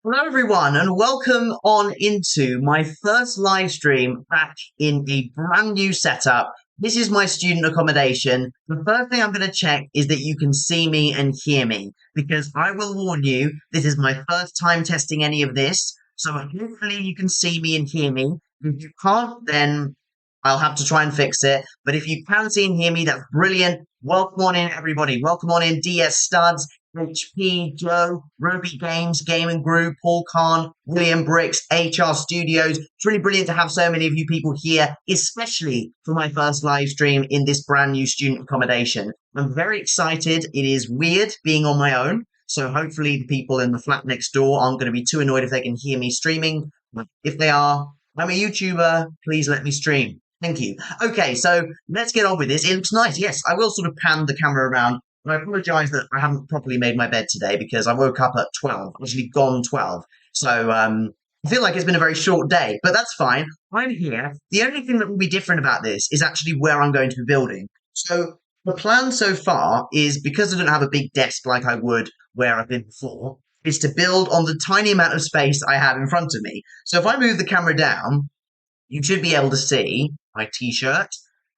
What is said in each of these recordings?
Hello, everyone, and welcome on into my first live stream back in a brand new setup. This is my student accommodation. The first thing I'm going to check is that you can see me and hear me, because I will warn you, this is my first time testing any of this. So hopefully you can see me and hear me. If you can't, then I'll have to try and fix it. But if you can see and hear me, that's brilliant. Welcome on in, everybody. Welcome on in, DS Studs. HP, Joe, Ruby Games, Gaming Group, Paul Khan, William Bricks, HR Studios. It's really brilliant to have so many of you people here, especially for my first live stream in this brand new student accommodation. I'm very excited. It is weird being on my own. So hopefully the people in the flat next door aren't going to be too annoyed if they can hear me streaming. If they are, I'm a YouTuber. Please let me stream. Thank you. Okay, so let's get on with this. It looks nice. Yes, I will sort of pan the camera around. I apologise that I haven't properly made my bed today because I woke up at 12, actually gone 12. So I feel like it's been a very short day, but that's fine. I'm here. The only thing that will be different about this is actually where I'm going to be building. So the plan so far is, because I don't have a big desk like I would where I've been before, is to build on the tiny amount of space I have in front of me. So if I move the camera down, you should be able to see my t-shirt,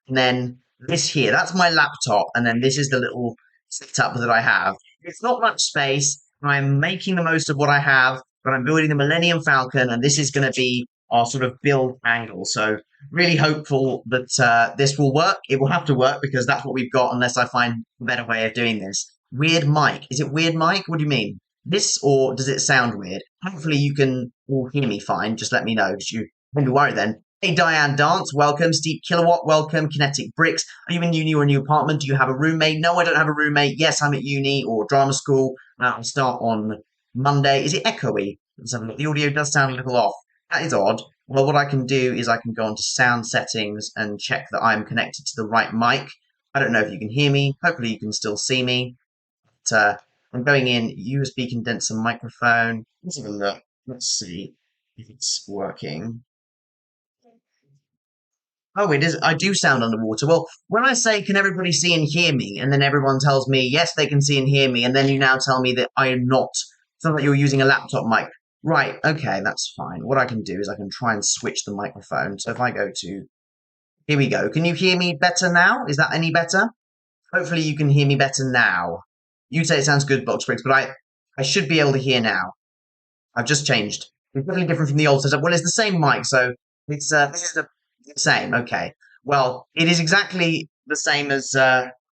and then this here, that's my laptop, and then this is the little setup that I have. It's not much space. I'm making the most of what I have, but I'm building the Millennium Falcon, and this is going to be our sort of build angle. So really hopeful that this will work. It will have to work because that's what we've got, unless I find a better way of doing this. Weird mic. Is it weird mic? What do you mean? This, or does it sound weird? Hopefully you can all hear me fine. Just let me know, because you don't be worried then. Hey, Diane Dance, welcome. Steve Kilowatt, welcome. Kinetic Bricks, are you in uni or a new apartment? Do you have a roommate? No, I don't have a roommate. Yes, I'm at uni or drama school. I'll start on Monday. Is it echoey? Let's have a look. The audio does sound a little off. That is odd. Well, what I can do is I can go onto sound settings and check that I'm connected to the right mic. I don't know if you can hear me. Hopefully you can still see me. But, I'm going in USB condenser microphone. Let's have a look. Let's see if it's working. Oh, it is. I do sound underwater. Well, when I say, can everybody see and hear me? And then everyone tells me, yes, they can see and hear me. And then you now tell me that I am not. Sounds like you're using a laptop mic. Right. Okay, that's fine. What I can do is I can try and switch the microphone. So if I go to, here we go. Can you hear me better now? Is that any better? Hopefully you can hear me better now. You say it sounds good, Box Bricks, but I should be able to hear now. I've just changed. It's definitely different from the old setup. Well, it's the same mic, so this is the same. Okay. Well, it is exactly the same as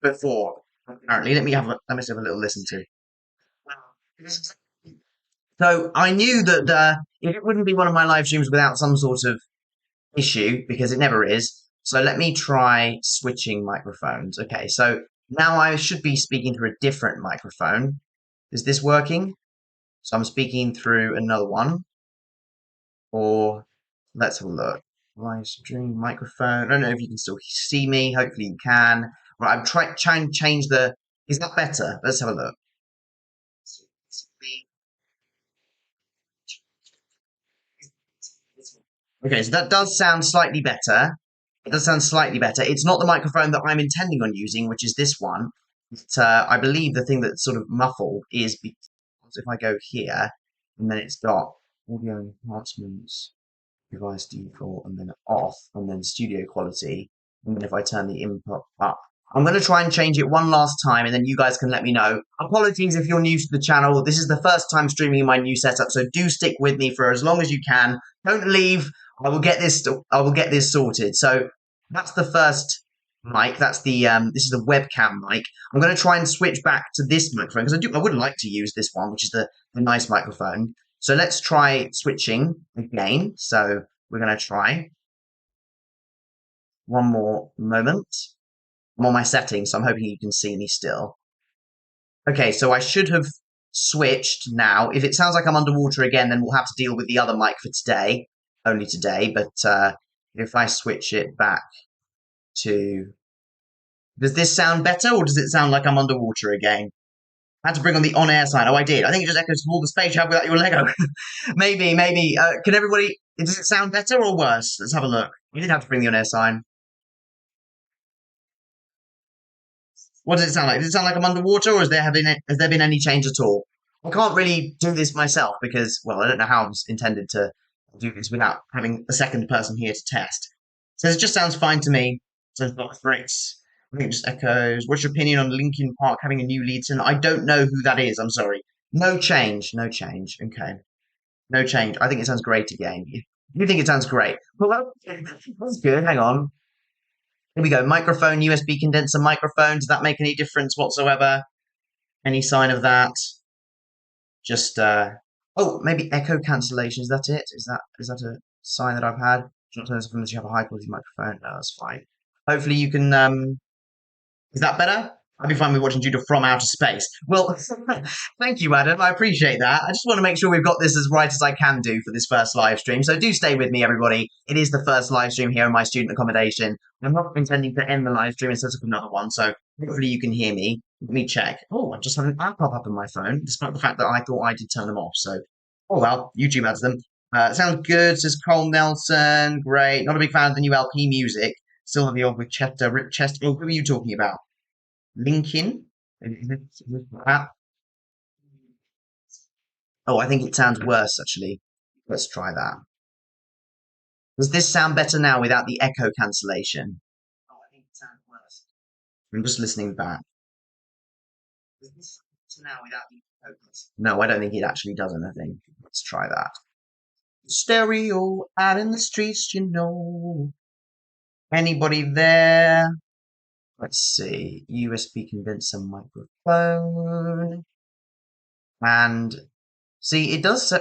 before. Apparently, let me have a little listen to. So I knew that it wouldn't be one of my live streams without some sort of issue, because it never is. So let me try switching microphones. Okay, so now I should be speaking through a different microphone. Is this working? So I'm speaking through another one. Or let's have a look. Live stream microphone. I don't know if you can still see me. Hopefully you can. Right, I'm trying to change the. Is that better? Let's have a look. Okay, so that does sound slightly better. It does sound slightly better. It's not the microphone that I'm intending on using, which is this one. But, I believe the thing that's sort of muffled is because if I go here, and then it's got audio enhancements, device default, and then off, and then studio quality, and then if I turn the input up. I'm going to try and change it one last time, and then you guys can let me know. Apologies if you're new to the channel. This is the first time streaming in my new setup, so do stick with me for as long as you can. Don't leave. I will get this sorted. So that's the first mic. That's the this is the webcam mic. I'm going to try and switch back to this microphone because I would like to use this one, which is the nice microphone. So let's try switching again. So we're going to try one more moment. I'm on my settings, so I'm hoping you can see me still. Okay, so I should have switched now. If it sounds like I'm underwater again, then we'll have to deal with the other mic for today, only today. But if I switch it back to... Does this sound better, or does it sound like I'm underwater again? I had to bring on the on-air sign. Oh, I did. I think it just echoes from all the space you have without your Lego. maybe. Can everybody... Does it sound better or worse? Let's have a look. You did have to bring the on-air sign. What does it sound like? Does it sound like I'm underwater, or has there been any change at all? I can't really do this myself because, well, I don't know how I was intended to do this without having a second person here to test. So it just sounds fine to me. So box breaks. I think it just echoes. What's your opinion on Linkin Park having a new lead singer? I don't know who that is. I'm sorry. No change. No change. Okay. No change. I think it sounds great again. You think it sounds great? Well, that's good. Hang on. Here we go. Microphone, USB condenser microphone. Does that make any difference whatsoever? Any sign of that? Just oh, maybe echo cancellation. Is that it? Is that a sign that I've had? Do not turn this off unless you have a high quality microphone. No, that's fine. Hopefully you can is that better? I'd be fine with watching Judah from outer space. Well, thank you, Adam. I appreciate that. I just want to make sure we've got this as right as I can do for this first live stream. So do stay with me, everybody. It is the first live stream here in my student accommodation. I'm not intending to end the live stream and set up another one. So hopefully you can hear me. Let me check. Oh, I just had an ad pop up on my phone, despite the fact that I thought I did turn them off. So, oh well, YouTube adds them. Sounds good, says Cole Nelson. Great. Not a big fan of the new LP music. Still have the old with Chester, Rip Chester. Oh, who are you talking about? Linkin. Oh, I think it sounds worse actually. Let's try that. Does this sound better now without the echo cancellation? Oh, I think it sounds worse. I'm just listening back. Does this sound better now without the echo cancellation? No, I don't think it actually does anything. Let's try that. Stereo out in the streets, you know. Anybody there? Let's see. USB condenser microphone. And see, it does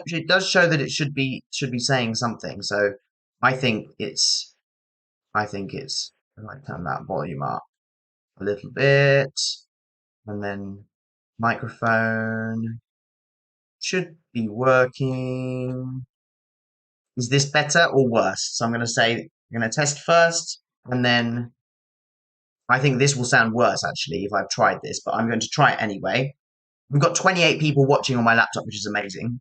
show that it should be saying something. So I think it's I might turn that volume up a little bit, and then microphone should be working. Is this better or worse? So I'm going to test first, and then I think this will sound worse actually if I've tried this, but I'm going to try it anyway. We've got 28 people watching on my laptop, which is amazing.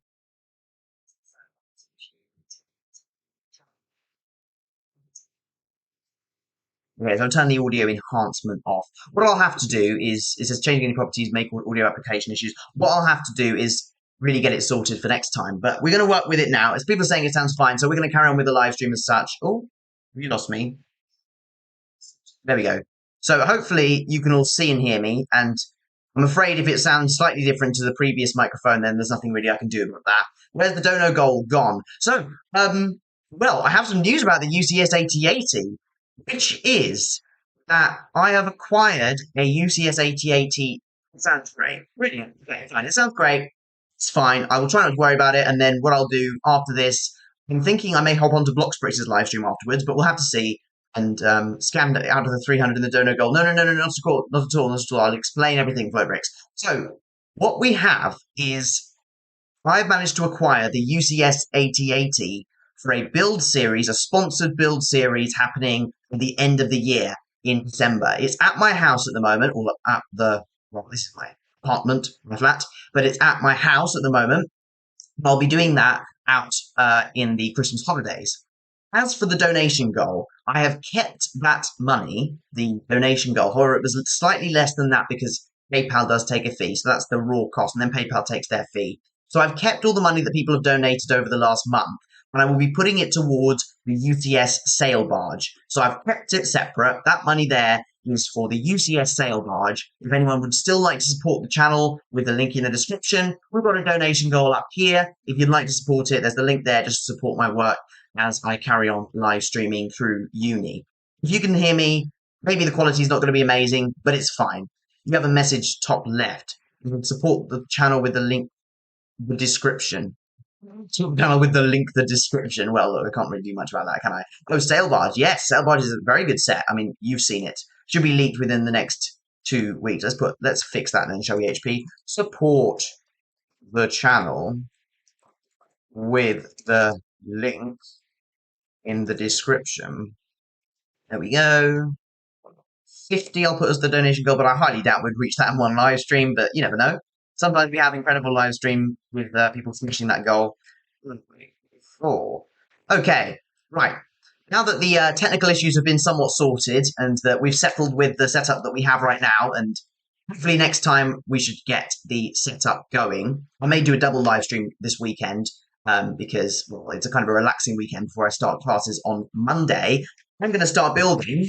Okay, so I'll turn the audio enhancement off. What I'll have to do is it says changing any properties, make audio application issues. What I'll have to do is really get it sorted for next time. But we're going to work with it now. As people are saying it sounds fine, so we're going to carry on with the live stream as such. Oh, you lost me. There we go. So hopefully you can all see and hear me. And I'm afraid if it sounds slightly different to the previous microphone, then there's nothing really I can do about that. Where's the dono goal gone? So, well, I have some news about the UCS 8080, which is that I have acquired a UCS 8080. It sounds great. Brilliant. Okay, fine. It sounds great. It's fine. I will try not to worry about it. And then what I'll do after this, I'm thinking I may hop onto Blocksprix's live stream afterwards, but we'll have to see. And scanned it out of the 300 in the donor goal. No, not at all, not at all, not at all. I'll explain everything, Flowbricks. So, what we have is I've managed to acquire the UCS 8080 for a build series, a sponsored build series happening at the end of the year in December. It's at my house at the moment, or at this is my apartment, my flat, but it's at my house at the moment. I'll be doing that out in the Christmas holidays. As for the donation goal, I have kept that money, the donation goal. However, it was slightly less than that because PayPal does take a fee. So that's the raw cost. And then PayPal takes their fee. So I've kept all the money that people have donated over the last month. And I will be putting it towards the UCS sail barge. So I've kept it separate. That money there is for the UCS sail barge. If anyone would still like to support the channel with the link in the description, we've got a donation goal up here. If you'd like to support it, there's the link there just to support my work as I carry on live streaming through uni. If you can hear me, maybe the quality is not going to be amazing, but it's fine. You have a message top left. You can support the channel with the link, the description. Channel with the link, the description. Well, I can't really do much about that, can I? Oh, Sail Barge. Yes, Sail Barge is a very good set. I mean, you've seen it. Should be leaked within the next 2 weeks. Let's fix that then, shall we, HP? Support the channel with the link in the description. There we go. 50 I'll put as the donation goal, but I highly doubt we'd reach that in one live stream, but you never know. Sometimes we have incredible live stream with people finishing that goal. 4. Okay, right. Now that the technical issues have been somewhat sorted and that we've settled with the setup that we have right now, and Hopefully next time we should get the setup going. I may do a double live stream this weekend because, well, it's a kind of a relaxing weekend before I start classes on Monday. I'm going to start building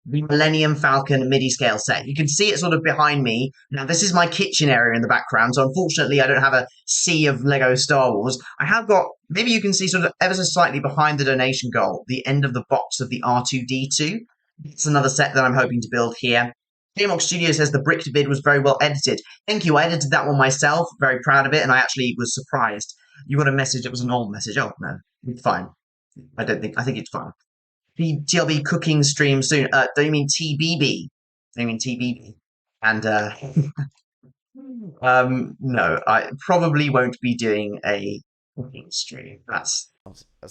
the Millennium Falcon MIDI scale set. You can see it sort of behind me. Now, this is my kitchen area in the background, so unfortunately I don't have a sea of Lego Star Wars. I have got, maybe you can see sort of ever so slightly behind the donation goal, the end of the box of the R2-D2. It's another set that I'm hoping to build here. KMOX Studio says the Brit vid was very well edited. Thank you, I edited that one myself, very proud of it, and I actually was surprised. You got a message, it was an old message. Oh, no, it's fine. I think it's fine. TLB cooking stream soon. Don't you mean TBB? Don't you mean TBB? And no, I probably won't be doing a cooking stream. That's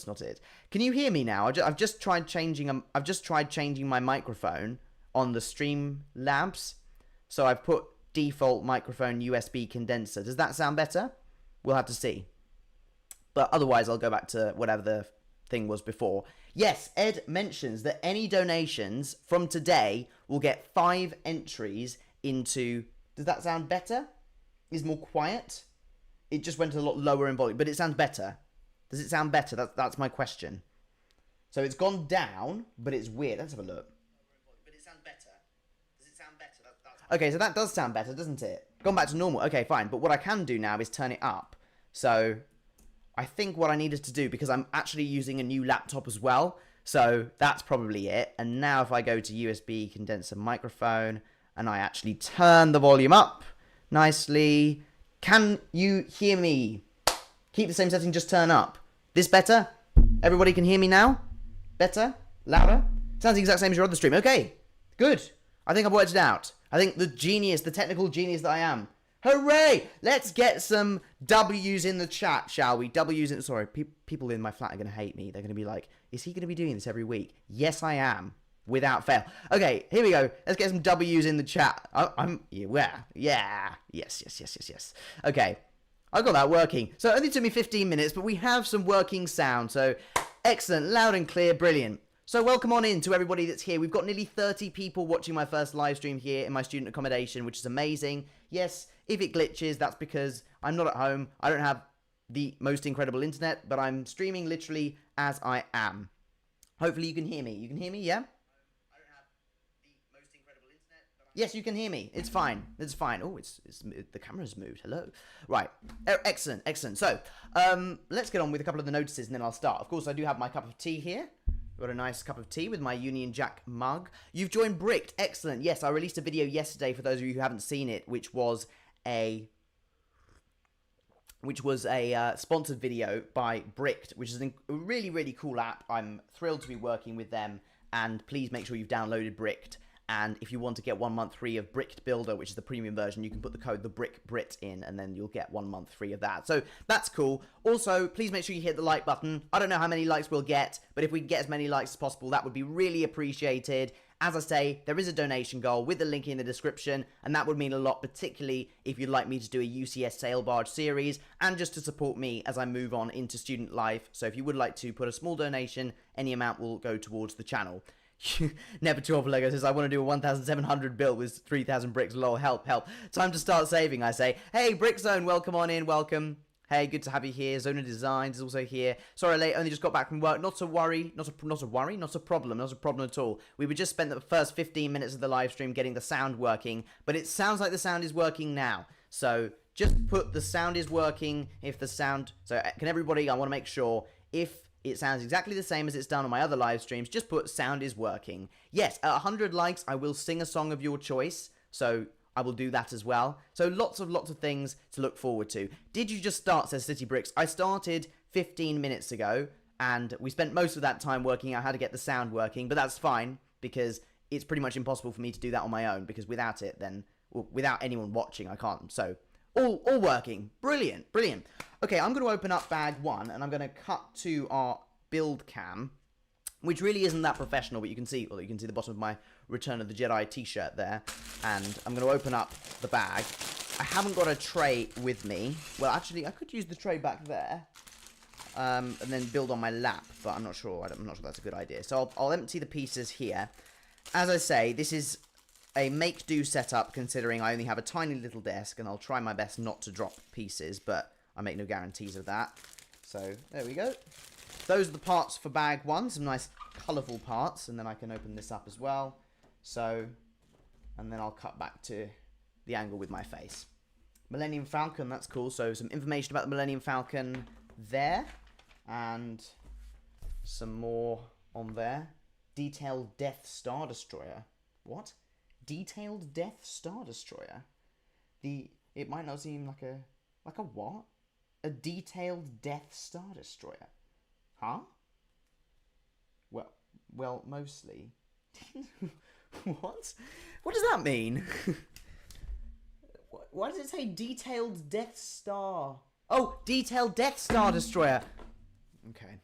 not it. Can you hear me now? I've just tried changing. I've just tried changing my microphone on the Streamlabs. So I've put default microphone USB condenser. Does that sound better? We'll have to see. But otherwise, I'll go back to whatever the thing was before. Yes, Ed mentions that any donations from today will get 5 entries into... Does that sound better? Is more quiet? It just went a lot lower in volume, but it sounds better. Does it sound better? That's my question. So it's gone down, but it's weird. Let's have a look. But it sounds better. Does it sound better? Okay, so that does sound better, doesn't it? Gone back to normal. Okay, fine. But what I can do now is turn it up. So I think what I needed to do, because I'm actually using a new laptop as well, so that's probably it. And now if I go to USB condenser microphone and I actually turn the volume up nicely, can you hear me? Keep the same setting, just turn up. This better? Everybody can hear me now? Better? Louder? Sounds the exact same as your other stream. Okay, good. I think I've worked it out. I think the genius, the technical genius that I am. Hooray! Let's get some W's in the chat, shall we? W's in... Sorry, people in my flat are going to hate me. They're going to be like, is he going to be doing this every week? Yes, I am. Without fail. Okay, here we go. Let's get some W's in the chat. Yeah. Yes. Okay. I got that working. So it only took me 15 minutes, but we have some working sound. So excellent, loud and clear, brilliant. So welcome on in to everybody that's here. We've got nearly 30 people watching my first live stream here in my student accommodation, which is amazing. Yes, if it glitches, that's because I'm not at home. I don't have the most incredible internet, but I'm streaming literally as I am. Hopefully you can hear me. You can hear me, yeah? Yes, you can hear me. It's fine. It's fine. Oh, it's the camera's moved. Hello. Right. Excellent. So, let's get on with a couple of the notices and then I'll start. Of course, I do have my cup of tea here. Got a nice cup of tea with my Union Jack mug. You've joined Brit. Excellent. Yes, I released a video yesterday for those of you who haven't seen it, which was a sponsored video by Brit, which is a really, really cool app. I'm thrilled to be working with them, and please make sure you've downloaded Brit. And if you want to get 1 month free of Brick Builder, which is the premium version, you can put the code TheBrickBrit in, and then you'll get 1 month free of that. So that's cool. Also, please make sure you hit the like button. I don't know how many likes we'll get, but if we can get as many likes as possible, that would be really appreciated. As I say, there is a donation goal with the link in the description, and that would mean a lot, particularly if you'd like me to do a UCS Sail Barge series, and just to support me as I move on into student life. So if you would like to put a small donation, any amount will go towards the channel. Never too old for Lego says, I want to do a 1,700 build with 3,000 bricks. Lol, help. Time to start saving, I say. Hey, Brickzone, welcome on in, welcome. Hey, good to have you here. Zona Designs is also here. Sorry, late, only just got back from work. Not a worry, not a problem at all. We were just spent the first 15 minutes of the live stream getting the sound working, but it sounds like the sound is working now. So just put the sound is working if the sound... So can everybody, I want to make sure, if it sounds exactly the same as it's done on my other live streams, just put sound is working. Yes, at 100 likes, I will sing a song of your choice, so I will do that as well. So lots of things to look forward to. Did you just start, says City Bricks? I started 15 minutes ago, and we spent most of that time working out how to get the sound working, but that's fine, because it's pretty much impossible for me to do that on my own, because without it, then, well, without anyone watching, I can't. So all working. Brilliant. Okay, I'm going to open up bag 1, and I'm going to cut to our build cam, which really isn't that professional, but you can see the bottom of my Return of the Jedi t-shirt there, and I'm going to open up the bag. I haven't got a tray with me. Well, actually, I could use the tray back there, and then build on my lap, but I'm not sure. I'm not sure that's a good idea. So I'll empty the pieces here. As I say, this is a make-do setup, considering I only have a tiny little desk, and I'll try my best not to drop pieces, but I make no guarantees of that. So, there we go. Those are the parts for bag 1, some nice colourful parts, and then I can open this up as well. So, and then I'll cut back to the angle with my face. Millennium Falcon, that's cool. So, some information about the Millennium Falcon there, and some more on there. Detailed Death Star Destroyer. What? Detailed Death Star Destroyer? It might not seem like a what? A detailed Death Star Destroyer. Huh? Well, mostly. What? What does that mean? Why does it say detailed Death Star? Oh, detailed Death Star Destroyer. Okay.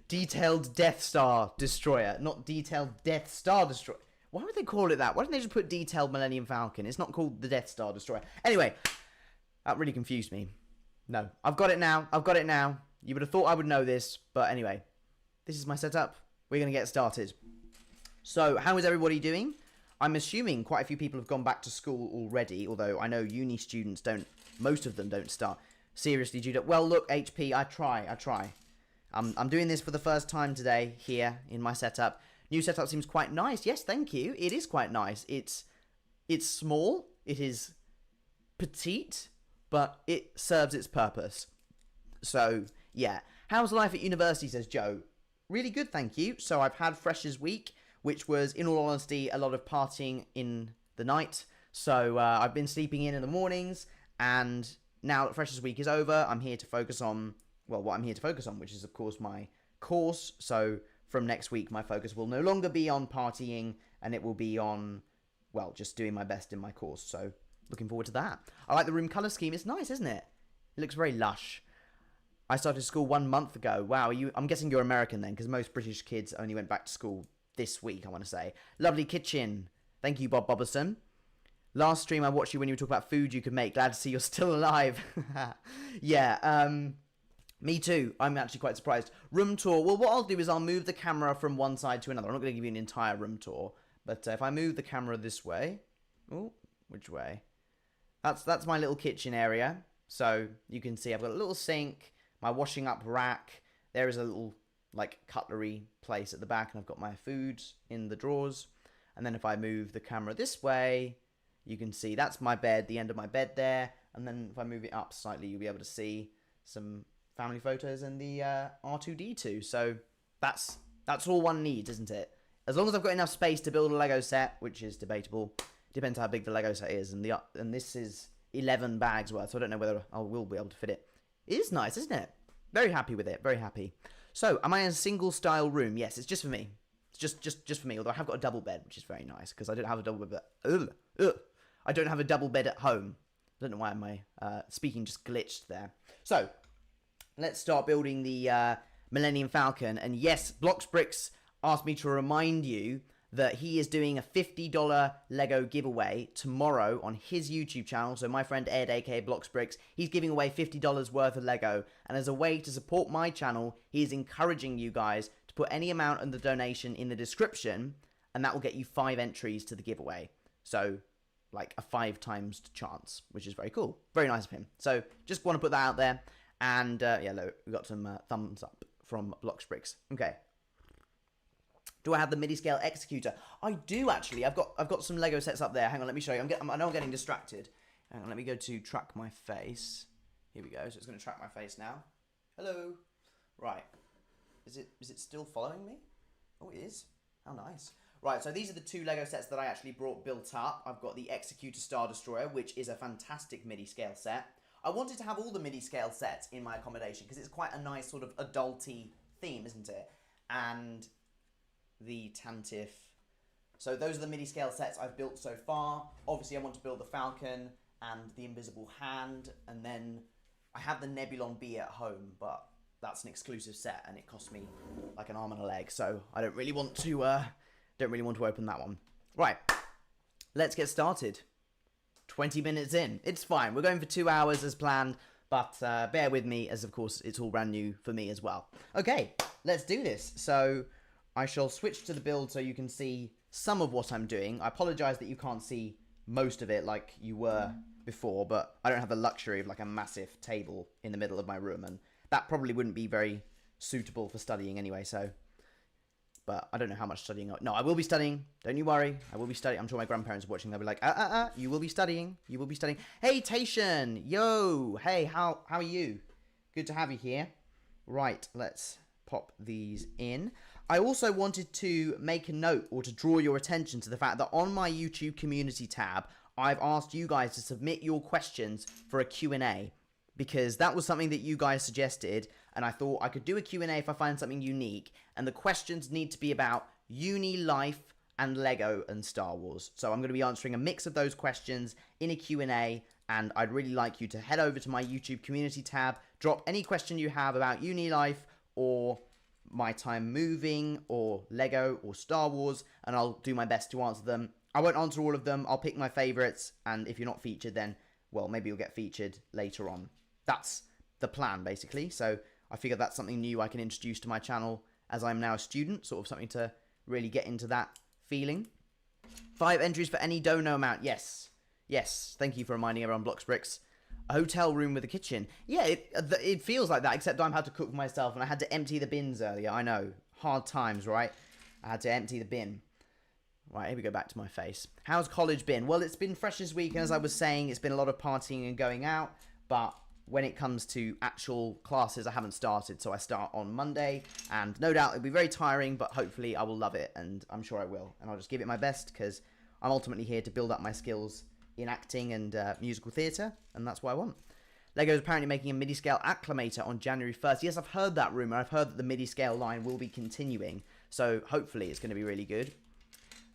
Detailed Death Star Destroyer, not Detailed Death Star Destroyer. Why would they call it that? Why don't they just put Detailed Millennium Falcon? It's not called the Death Star Destroyer. Anyway, that really confused me. No, I've got it now. I've got it now. You would have thought I would know this, but anyway, this is my setup. We're going to get started. So, how is everybody doing? I'm assuming quite a few people have gone back to school already, although I know uni students don't, most of them don't start seriously due to, well, look, HP, I try. I'm doing this for the first time today here in my setup. New setup seems quite nice. Yes, thank you. It is quite nice. It's small. It is petite, but it serves its purpose. So, yeah. How's life at university, says Joe. Really good, thank you. So I've had Freshers Week, which was, in all honesty, a lot of partying in the night. So I've been sleeping in the mornings, and now that Freshers Week is over, I'm here to focus on, well, what I'm here to focus on, which is, of course, my course. So from next week, my focus will no longer be on partying, and it will be on, well, just doing my best in my course. So looking forward to that. I like the room colour scheme. It's nice, isn't it? It looks very lush. I started school 1 month ago. Wow, I'm guessing you're American then, because most British kids only went back to school this week, I want to say. Lovely kitchen. Thank you, Bob Boberson. Last stream I watched you when you were talking about food you could make. Glad to see you're still alive. Yeah, me too. I'm actually quite surprised. Room tour. Well, what I'll do is I'll move the camera from one side to another. I'm not going to give you an entire room tour. But if I move the camera this way... Oh, which way? That's my little kitchen area. So you can see I've got a little sink, my washing up rack. There is a little, like, cutlery place at the back, and I've got my food in the drawers. And then if I move the camera this way, you can see that's my bed, the end of my bed there. And then if I move it up slightly, you'll be able to see some family photos and the R2-D2. So that's all one needs, isn't it? As long as I've got enough space to build a Lego set, which is debatable. Depends how big the Lego set is. And this is 11 bags worth, so I don't know whether I will be able to fit it. It is nice, isn't it? Very happy with it. Very happy. So, am I in a single style room? Yes, it's just for me. It's just for me. Although I have got a double bed, which is very nice because I don't have a double bed. I don't have a double bed at home. I don't know why my speaking just glitched there. So, let's start building the Millennium Falcon. And yes, Bloxbricks asked me to remind you that he is doing a $50 Lego giveaway tomorrow on his YouTube channel. So my friend Ed, aka Bloxbricks, he's giving away $50 worth of Lego. And as a way to support my channel, he is encouraging you guys to put any amount of the donation in the description, and that will get you 5 entries to the giveaway. So, like a 5 times chance, which is very cool. Very nice of him. So, just want to put that out there. And, yeah, look, we got some thumbs up from Bloxbricks. Okay. Do I have the MIDI scale executor? I do, actually. I've got some Lego sets up there. Hang on, let me show you. I know I'm getting distracted. Hang on, let me go to track my face. Here we go. So it's going to track my face now. Hello. Right. Is it still following me? Oh, it is. How nice. Right, so these are the 2 Lego sets that I actually brought built up. I've got the Executor Star Destroyer, which is a fantastic MIDI scale set. I wanted to have all the MIDI scale sets in my accommodation because it's quite a nice sort of adulty theme, isn't it? And the Tantif. So those are the MIDI scale sets I've built so far. Obviously, I want to build the Falcon and the Invisible Hand, and then I have the Nebulon Bee at home, but that's an exclusive set, and it cost me like an arm and a leg, so I don't really want to open that one. Right, let's get started. 20 minutes in. It's fine. We're going for 2 hours as planned, but bear with me, as of course it's all brand new for me as well. Okay, let's do this. So I shall switch to the build so you can see some of what I'm doing. I apologize that you can't see most of it like you were before, but I don't have the luxury of like a massive table in the middle of my room, and that probably wouldn't be very suitable for studying anyway, so... But I don't know how much studying... No, I will be studying. Don't you worry. I will be studying. I'm sure my grandparents are watching. They'll be like, you will be studying. You will be studying. Hey, Tation. Yo. Hey, how are you? Good to have you here. Right, let's pop these in. I also wanted to make a note or to draw your attention to the fact that on my YouTube community tab, I've asked you guys to submit your questions for a Q&A, because that was something that you guys suggested, and I thought I could do a Q&A if I find something unique, and the questions need to be about uni life and Lego and Star Wars. So I'm going to be answering a mix of those questions in a Q&A, and I'd really like you to head over to my YouTube community tab, drop any question you have about uni life or my time moving or Lego or Star Wars, and I'll do my best to answer them. I won't answer all of them. I'll pick my favorites, and if you're not featured, then, well, maybe you'll get featured later on. That's the plan, basically. So I figured that's something new I can introduce to my channel as I'm now a student, sort of something to really get into that feeling. 5 entries for any dono amount. Yes. Yes. Thank you for reminding everyone, Bloxbricks. A hotel room with a kitchen. Yeah, it feels like that, except I had to cook for myself, and I had to empty the bins earlier. I know. Hard times, right? I had to empty the bin. Right, here we go back to my face. How's college been? Well, it's been fresh this week, and as I was saying, it's been a lot of partying and going out, but when it comes to actual classes, I haven't started, so I start on Monday, and no doubt it'll be very tiring, but hopefully I will love it, and I'm sure I will, and I'll just give it my best, because I'm ultimately here to build up my skills in acting and musical theatre, and that's what I want. Lego's apparently making a MIDI-scale acclimator on January 1st. Yes, I've heard that rumour. I've heard that the MIDI-scale line will be continuing, so hopefully it's going to be really good.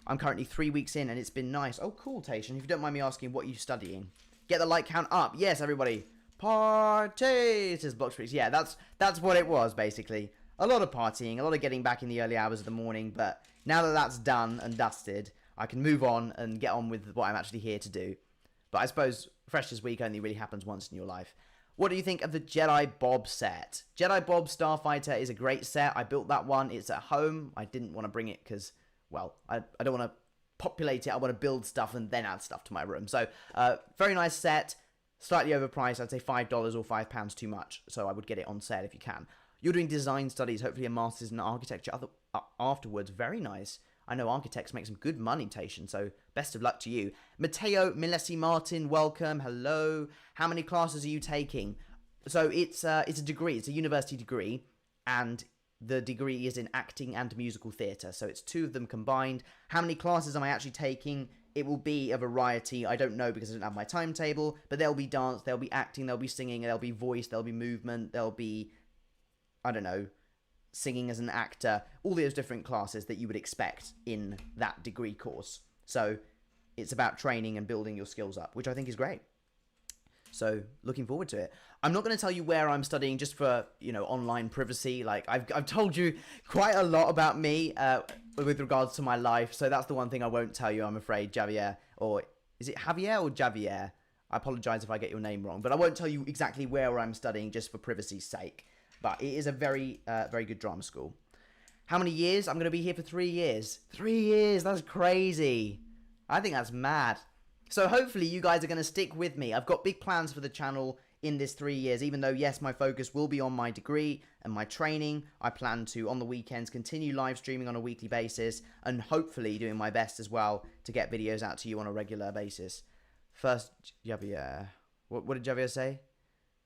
I'm currently 3 weeks in, and it's been nice. Oh, cool, Tation. If you don't mind me asking, what are you studying? Get the like count up. Yes, everybody. Party, says Bloxbricks. Yeah, that's what it was, basically. A lot of partying, a lot of getting back in the early hours of the morning, but now that that's done and dusted, I can move on and get on with what I'm actually here to do. But I suppose Freshers Week only really happens once in your life. What do you think of the Jedi Bob set? Jedi Bob Starfighter is a great set. I built that one. It's at home. I didn't want to bring it because, well, I don't want to populate it. I want to build stuff and then add stuff to my room. So, very nice set. Slightly overpriced. I'd say $5 or £5 too much. So I would get it on sale if you can. You're doing design studies, hopefully a master's in architecture afterwards. Very nice. I know architects make some good money, Tation, so best of luck to you. Matteo Milesi Martin, welcome. Hello. How many classes are you taking? So it's a degree. It's a university degree, and the degree is in acting and musical theatre. So it's 2 of them combined. How many classes am I actually taking? It will be a variety. I don't know because I don't have my timetable, but there'll be dance, there'll be acting, there'll be singing, there'll be voice, there'll be movement, there'll be, I don't know, singing as an actor, all those different classes that you would expect in that degree course. So it's about training and building your skills up, which I think is great. So looking forward to it. I'm not going to tell you where I'm studying just for, online privacy. Like I've told you quite a lot about me with regards to my life. So that's the one thing I won't tell you, I'm afraid, Javier. Or is it Javier or Javier? I apologize if I get your name wrong, but I won't tell you exactly where I'm studying just for privacy's sake. But it is a very, very good drama school. How many years? I'm going to be here for 3 years. 3 years, that's crazy. I think that's mad. So hopefully you guys are going to stick with me. I've got big plans for the channel in this 3 years, even though, yes, my focus will be on my degree and my training. I plan to, on the weekends, continue live streaming on a weekly basis and hopefully doing my best as well to get videos out to you on a regular basis. First, Javier. What did Javier say?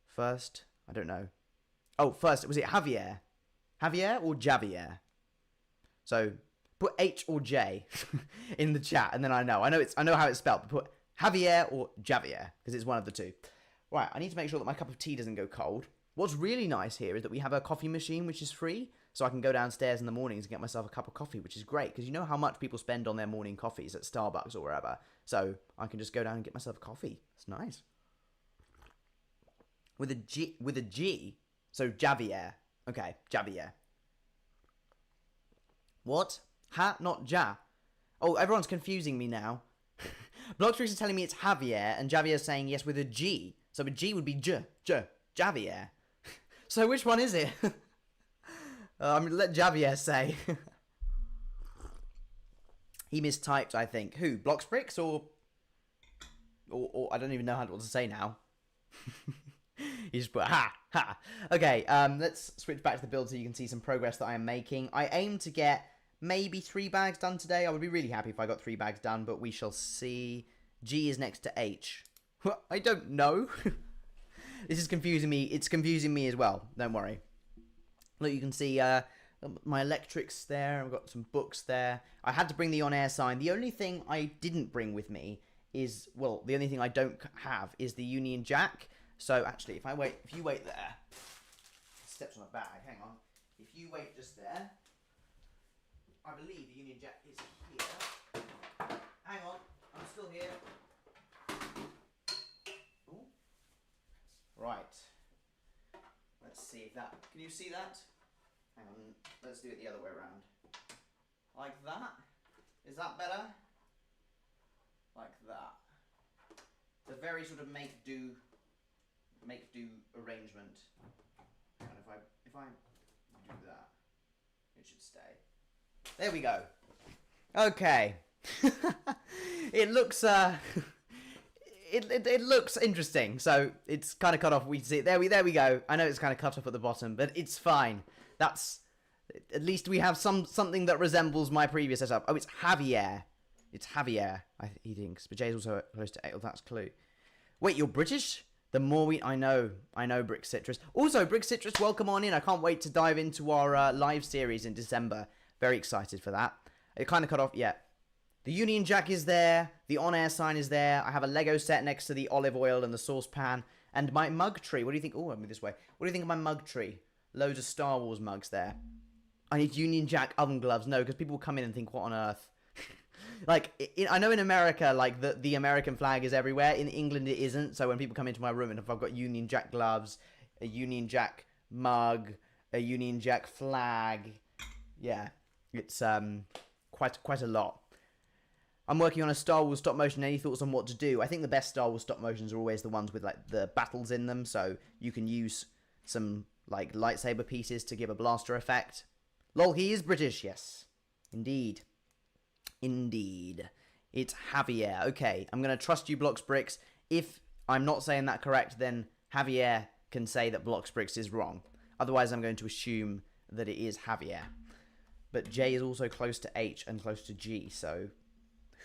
First? I don't know. Oh, first, was it Javier? Javier or Javier? So put H or J in the chat, and then I know how it's spelled. But put Javier or Javier because it's one of the two. Right, I need to make sure that my cup of tea doesn't go cold. What's really nice here is that we have a coffee machine which is free, so I can go downstairs in the mornings and get myself a cup of coffee, which is great because you know how much people spend on their morning coffees at Starbucks or wherever. So I can just go down and get myself a coffee. It's nice. With a G. So, Javier. Okay, Javier. What? Ha, not Ja. Oh, everyone's confusing me now. Bloxbricks is telling me it's Javier, and Javier's saying yes with a G. So a G would be Javier. So which one is it? I'm going to let Javier say. He mistyped, I think. Who? Bloxbricks or I don't even know what to say now. He just put ha ha. Okay, let's switch back to the build so you can see some progress that I am making. I aim to get maybe 3 bags done today. I would be really happy if I got 3 bags done, but we shall see. G is next to H. I don't know. This is confusing me. It's confusing me as well. Don't worry. Look, you can see my electrics there. I've got some books there. I had to bring the on-air sign. The only thing I didn't bring with me is, well, the only thing I don't have is the Union Jack. So actually, if you wait there, steps on a bag. Hang on. If you wait just there, I believe the Union Jack is here. Hang on, I'm still here. Ooh. Right. Let's see if that. Can you see that? Hang on. Let's do it the other way around. Like that. Is that better? Like that. It's a very sort of make do arrangement. And if I do that, it should stay. There we go. Okay. It looks it looks interesting. So it's kind of cut off. We see it. There we go. I know it's kind of cut off at the bottom, but it's fine. That's at least we have something that resembles my previous setup. Oh, it's Javier. It's Javier. He thinks, but Jay's also close to 8. Oh, that's Clue. Wait, you're British? The more we... I know, Brick Citrus. Also, Brick Citrus, welcome on in. I can't wait to dive into our live series in December. Very excited for that. It kind of cut off, yeah. The Union Jack is there. The on-air sign is there. I have a Lego set next to the olive oil and the saucepan. And my mug tree. What do you think? Oh, I'll move this way. What do you think of my mug tree? Loads of Star Wars mugs there. I need Union Jack oven gloves. No, because people will come in and think, what on earth? Like, I know in America, like, the American flag is everywhere. In England, it isn't. So when people come into my room, and if I've got Union Jack gloves, a Union Jack mug, a Union Jack flag, yeah, it's quite a lot. I'm working on a Star Wars stop motion. Any thoughts on what to do? I think the best Star Wars stop motions are always the ones with, like, the battles in them. So you can use some, like, lightsaber pieces to give a blaster effect. Lol, he is British, yes. Indeed. Indeed. It's Javier. Okay, I'm going to trust you, Bloxbricks. If I'm not saying that correct, then Javier can say that Bloxbricks is wrong. Otherwise, I'm going to assume that it is Javier. But J is also close to H and close to G, so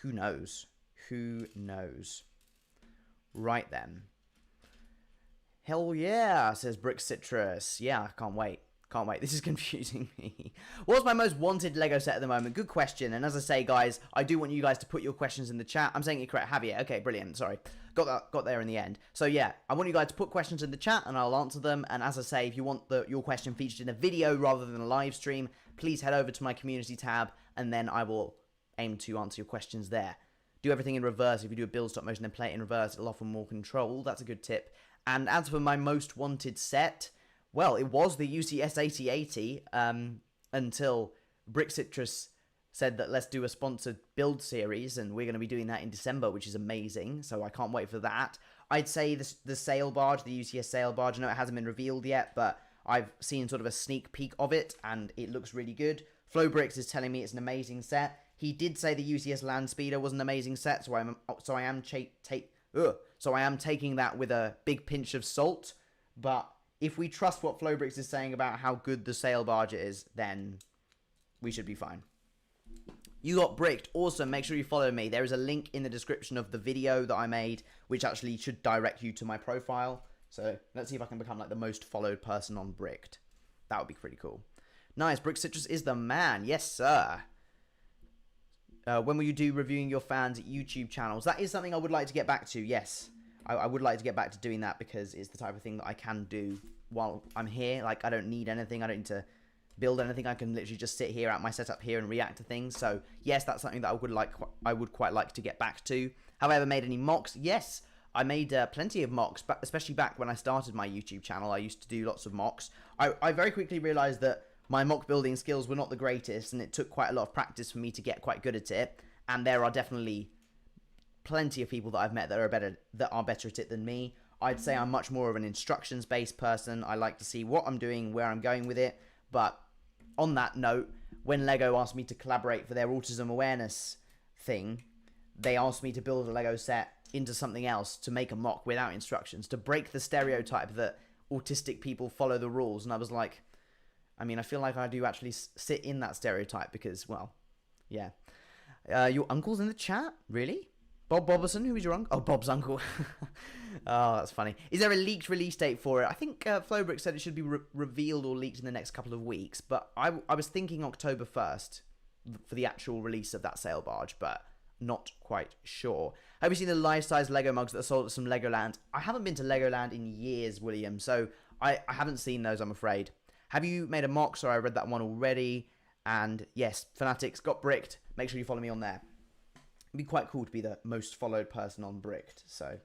who knows? Who knows? Right then. Hell yeah, says Brick Citrus. Yeah, I can't wait. Can't wait. This is confusing me. What's my most wanted Lego set at the moment? Good question. And as I say, guys, I do want you guys to put your questions in the chat. I'm saying it correct. Javier. Okay, brilliant. Sorry. Got there in the end. So yeah, I want you guys to put questions in the chat and I'll answer them. And as I say, if you want your question featured in a video rather than a live stream, please head over to my community tab and then I will aim to answer your questions there. Do everything in reverse. If you do a build stop motion, then play it in reverse. It'll offer more control. That's a good tip. And as for my most wanted set, well, it was the UCS 8080 until Brick Citrus said that let's do a sponsored build series, and we're going to be doing that in December, which is amazing, so I can't wait for that. I'd say the sail barge, the UCS sail barge, I know it hasn't been revealed yet, but I've seen sort of a sneak peek of it, and it looks really good. Flowbricks is telling me it's an amazing set. He did say the UCS Land Speeder was an amazing set, so I am taking that with a big pinch of salt, but if we trust what Flowbricks is saying about how good the sail barge is, then we should be fine. You got bricked. Awesome. Make sure you follow me. There is a link in the description of the video that I made, which actually should direct you to my profile. So let's see if I can become like the most followed person on Bricked. That would be pretty cool. Nice. Brick Citrus is the man. Yes, sir. When will you do reviewing your fans' YouTube channels? That is something I would like to get back to. Yes. I would like to get back to doing that because it's the type of thing that I can do while I'm here. Like, I don't need anything. I don't need to build anything. I can literally just sit here at my setup here and react to things. So, yes, that's something that I would quite like to get back to. Have I ever made any mocks? Yes, I made plenty of mocks, but especially back when I started my YouTube channel. I used to do lots of mocks. I very quickly realized that my mock building skills were not the greatest, and it took quite a lot of practice for me to get quite good at it. And there are definitely plenty of people that I've met that are better at it than me. I'd say I'm much more of an instructions-based person. I like to see what I'm doing, where I'm going with it. But on that note, when LEGO asked me to collaborate for their autism awareness thing, they asked me to build a Lego set into something else to make a mock without instructions, to break the stereotype that autistic people follow the rules. And I was like, I mean, I feel like I do actually sit in that stereotype because, well, yeah. Your uncle's in the chat? Really? Bob Boberson, who is your uncle? Oh, Bob's uncle. Oh, that's funny. Is there a leaked release date for it? I think Flowbrick said it should be revealed or leaked in the next couple of weeks, but I was thinking October 1st for the actual release of that sail barge, but not quite sure. Have you seen the life-size Lego mugs that are sold at some Legoland? I haven't been to Legoland in years, William, so I haven't seen those, I'm afraid. Have you made a mock? Sorry, I read that one already. And yes, Fanatics got bricked. Make sure you follow me on there. It'd be quite cool to be the most followed person on Bricked, so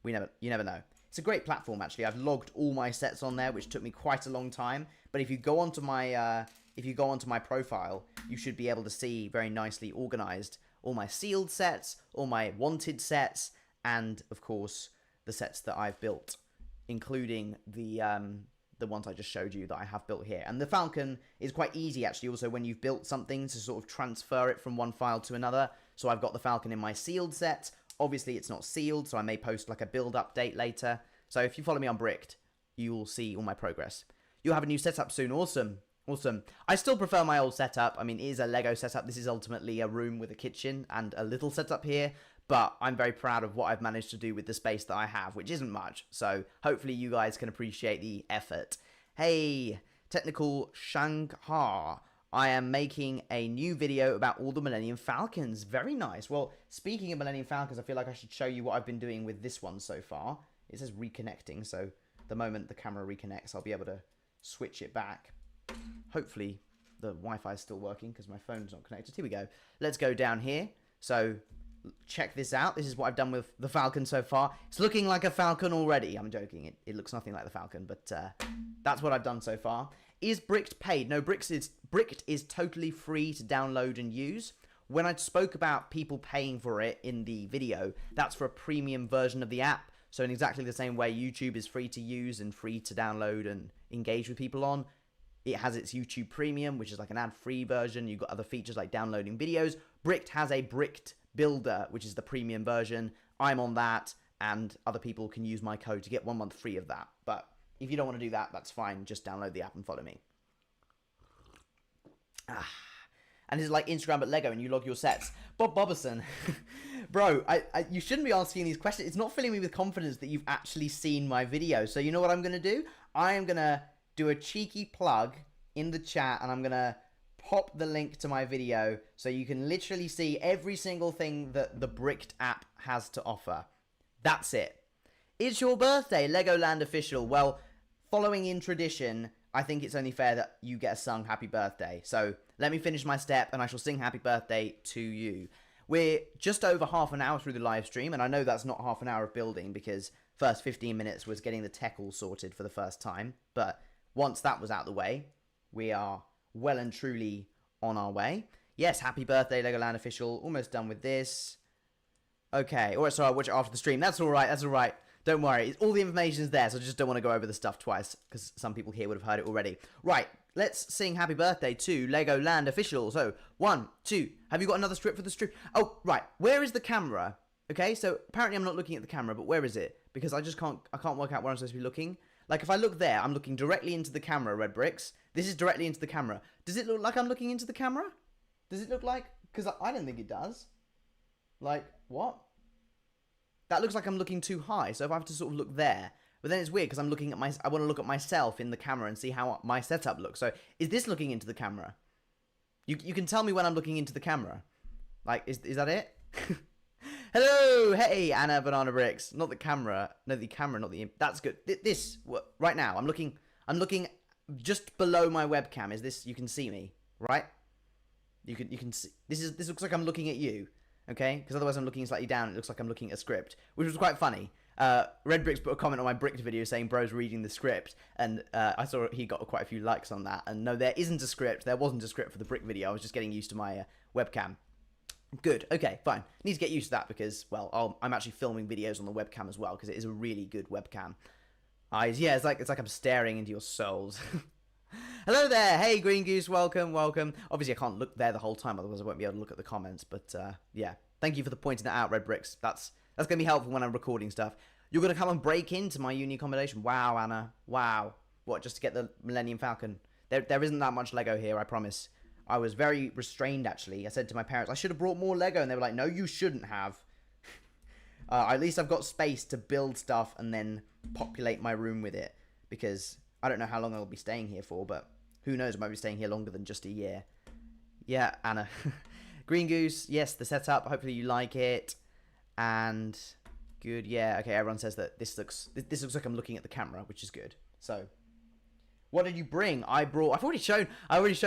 you never know. It's a great platform, actually. I've logged all my sets on there, which took me quite a long time. But if you go onto my profile, you should be able to see very nicely organized all my sealed sets, all my wanted sets, and of course the sets that I've built, including the ones I just showed you that I have built here. And the Falcon is quite easy, actually, also when you've built something to sort of transfer it from one file to another. So I've got the Falcon in my sealed set. Obviously, it's not sealed, so I may post like a build update later. So if you follow me on Bricked, you will see all my progress. You'll have a new setup soon. Awesome. Awesome. I still prefer my old setup. I mean, it is a Lego setup. This is ultimately a room with a kitchen and a little setup here. But I'm very proud of what I've managed to do with the space that I have, which isn't much. So hopefully you guys can appreciate the effort. Hey, Technical Shanghai. I am making a new video about all the Millennium Falcons. Very nice. Well, speaking of Millennium Falcons, I feel like I should show you what I've been doing with this one so far. It says reconnecting, so the moment the camera reconnects, I'll be able to switch it back. Hopefully the Wi-Fi is still working because my phone's not connected. Here we go. Let's go down here. So check this out. This is what I've done with the Falcon so far. It's looking like a Falcon already. I'm joking. It looks nothing like the Falcon, but that's what I've done so far. Is Bricked paid? No, Bricked is totally free to download and use. When I spoke about people paying for it in the video, that's for a premium version of the app. So in exactly the same way YouTube is free to use and free to download and engage with people on, it has its YouTube Premium, which is like an ad-free version. You've got other features like downloading videos. Bricked has a Bricked Builder, which is the premium version. I'm on that, and other people can use my code to get 1 month free of that. But if you don't want to do that, that's fine. Just download the app and follow me. And this is like Instagram but Lego, and you log your sets. Bob Boberson. Bro, you shouldn't be asking these questions. It's not filling me with confidence that you've actually seen my video. So you know what I'm going to do? I am going to do a cheeky plug in the chat, and I'm going to pop the link to my video so you can literally see every single thing that the Bricked app has to offer. That's it. It's your birthday, Legoland official. Well, following in tradition, I think it's only fair that you get a sung happy birthday. So let me finish my step and I shall sing happy birthday to you. We're just over half an hour through the live stream, and I know that's not half an hour of building because first 15 minutes was getting the tech all sorted for the first time. But once that was out of the way, we are well and truly on our way. Yes, happy birthday, Legoland official. Almost done with this. Okay, or sorry, I'll watch it after the stream. That's all right, that's all right. Don't worry, all the information's there, so I just don't want to go over the stuff twice, because some people here would have heard it already. Right, let's sing happy birthday to Legoland official. So, 1, 2, have you got another strip for the stream? Oh, right, where is the camera? Okay, so apparently I'm not looking at the camera, but where is it? Because I can't work out where I'm supposed to be looking. Like, if I look there, I'm looking directly into the camera, Red Bricks. This is directly into the camera. Does it look like I'm looking into the camera? Does it look like... Because I don't think it does. Like, what? That looks like I'm looking too high, so if I have to sort of look there... But then it's weird, because I'm looking at my... I want to look at myself in the camera and see how my setup looks. So, is this looking into the camera? You can tell me when I'm looking into the camera. Like, is that it? Hello! Hey, Anna Banana Bricks. Not the camera. No, the camera, not the... That's good. This... Right now, I'm looking just below my webcam. Is this... You can see me, right? You can see... This looks like I'm looking at you. Okay? Because otherwise I'm looking slightly down. It looks like I'm looking at a script. Which was quite funny. Red Bricks put a comment on my Bricked video saying bro's reading the script. And I saw he got quite a few likes on that. And no, there isn't a script. There wasn't a script for the Brick video. I was just getting used to my webcam. Good. Okay, fine. Need to get used to that because, well, I'm actually filming videos on the webcam as well because it is a really good webcam. Eyes, yeah, it's like I'm staring into your souls. Hello there. Hey, Green Goose. Welcome, welcome. Obviously, I can't look there the whole time, otherwise I won't be able to look at the comments. But, yeah, Thank you for the pointing that out, Red Bricks. That's going to be helpful when I'm recording stuff. You're going to come and break into my uni accommodation. Wow, Anna. Wow. What, just to get the Millennium Falcon? There isn't that much Lego here, I promise. I was very restrained, actually. I said to my parents, I should have brought more Lego. And they were like, no, you shouldn't have. At least I've got space to build stuff and then populate my room with it. Because I don't know how long I'll be staying here for, but who knows, I might be staying here longer than just a year. Yeah, Anna. Green Goose, yes, the setup. Hopefully you like it. And good, yeah. Okay, everyone says that this looks like I'm looking at the camera, which is good. So, what did you bring? I've already showed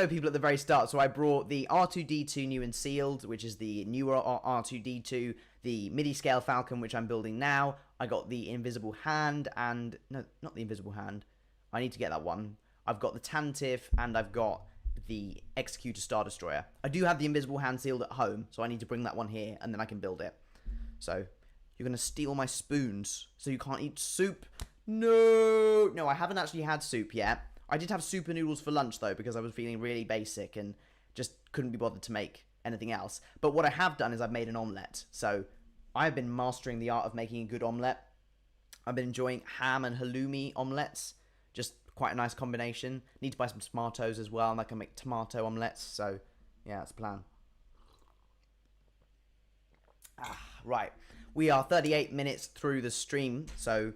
people at the very start. So I brought the R2D2 new and sealed, which is the newer R2D2, the MIDI scale Falcon, which I'm building now. I got the invisible hand and no, not the invisible hand. I need to get that one. I've got the Tantive and I've got the Executor Star Destroyer. I do have the invisible hand sealed at home, so I need to bring that one here and then I can build it. So you're gonna steal my spoons so you can't eat soup? No, I haven't actually had soup yet. I did have super noodles for lunch though because I was feeling really basic and just couldn't be bothered to make anything else. But what I have done is I've made an omelette. So I've been mastering the art of making a good omelette. I've been enjoying ham and halloumi omelettes. Just quite a nice combination. Need to buy some tomatoes as well and I can make tomato omelettes. So yeah, that's the plan. Right. We are 38 minutes through the stream, so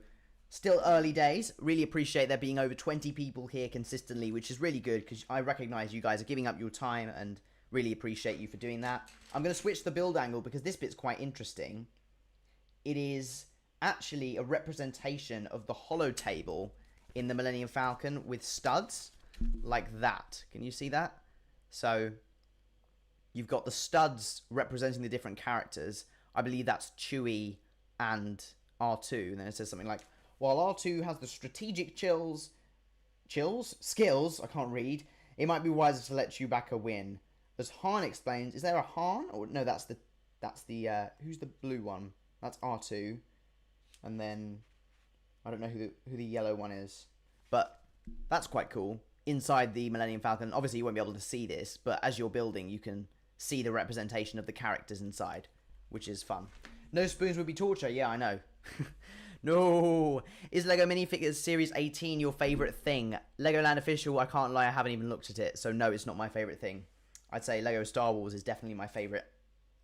still early days. Really appreciate there being over 20 people here consistently, which is really good because I recognize you guys are giving up your time and really appreciate you for doing that. I'm going to switch the build angle because this bit's quite interesting. It is actually a representation of the hollow table in the Millennium Falcon with studs like that. Can you see that? So you've got the studs representing the different characters. I believe that's Chewie and R2. And then it says something like, while R2 has the strategic skills, I can't read, it might be wiser to let Chewbacca win. As Han explains, is there a Han? Or no, that's the who's the blue one? That's R2. And then I don't know who the yellow one is. But that's quite cool. Inside the Millennium Falcon, obviously you won't be able to see this, but as you're building, you can see the representation of the characters inside, which is fun. No spoons would be torture. Yeah, I know. No. Is Lego Minifigures Series 18 your favourite thing? Legoland Official, I can't lie, I haven't even looked at it. So no, it's not my favourite thing. I'd say Lego Star Wars is definitely my favourite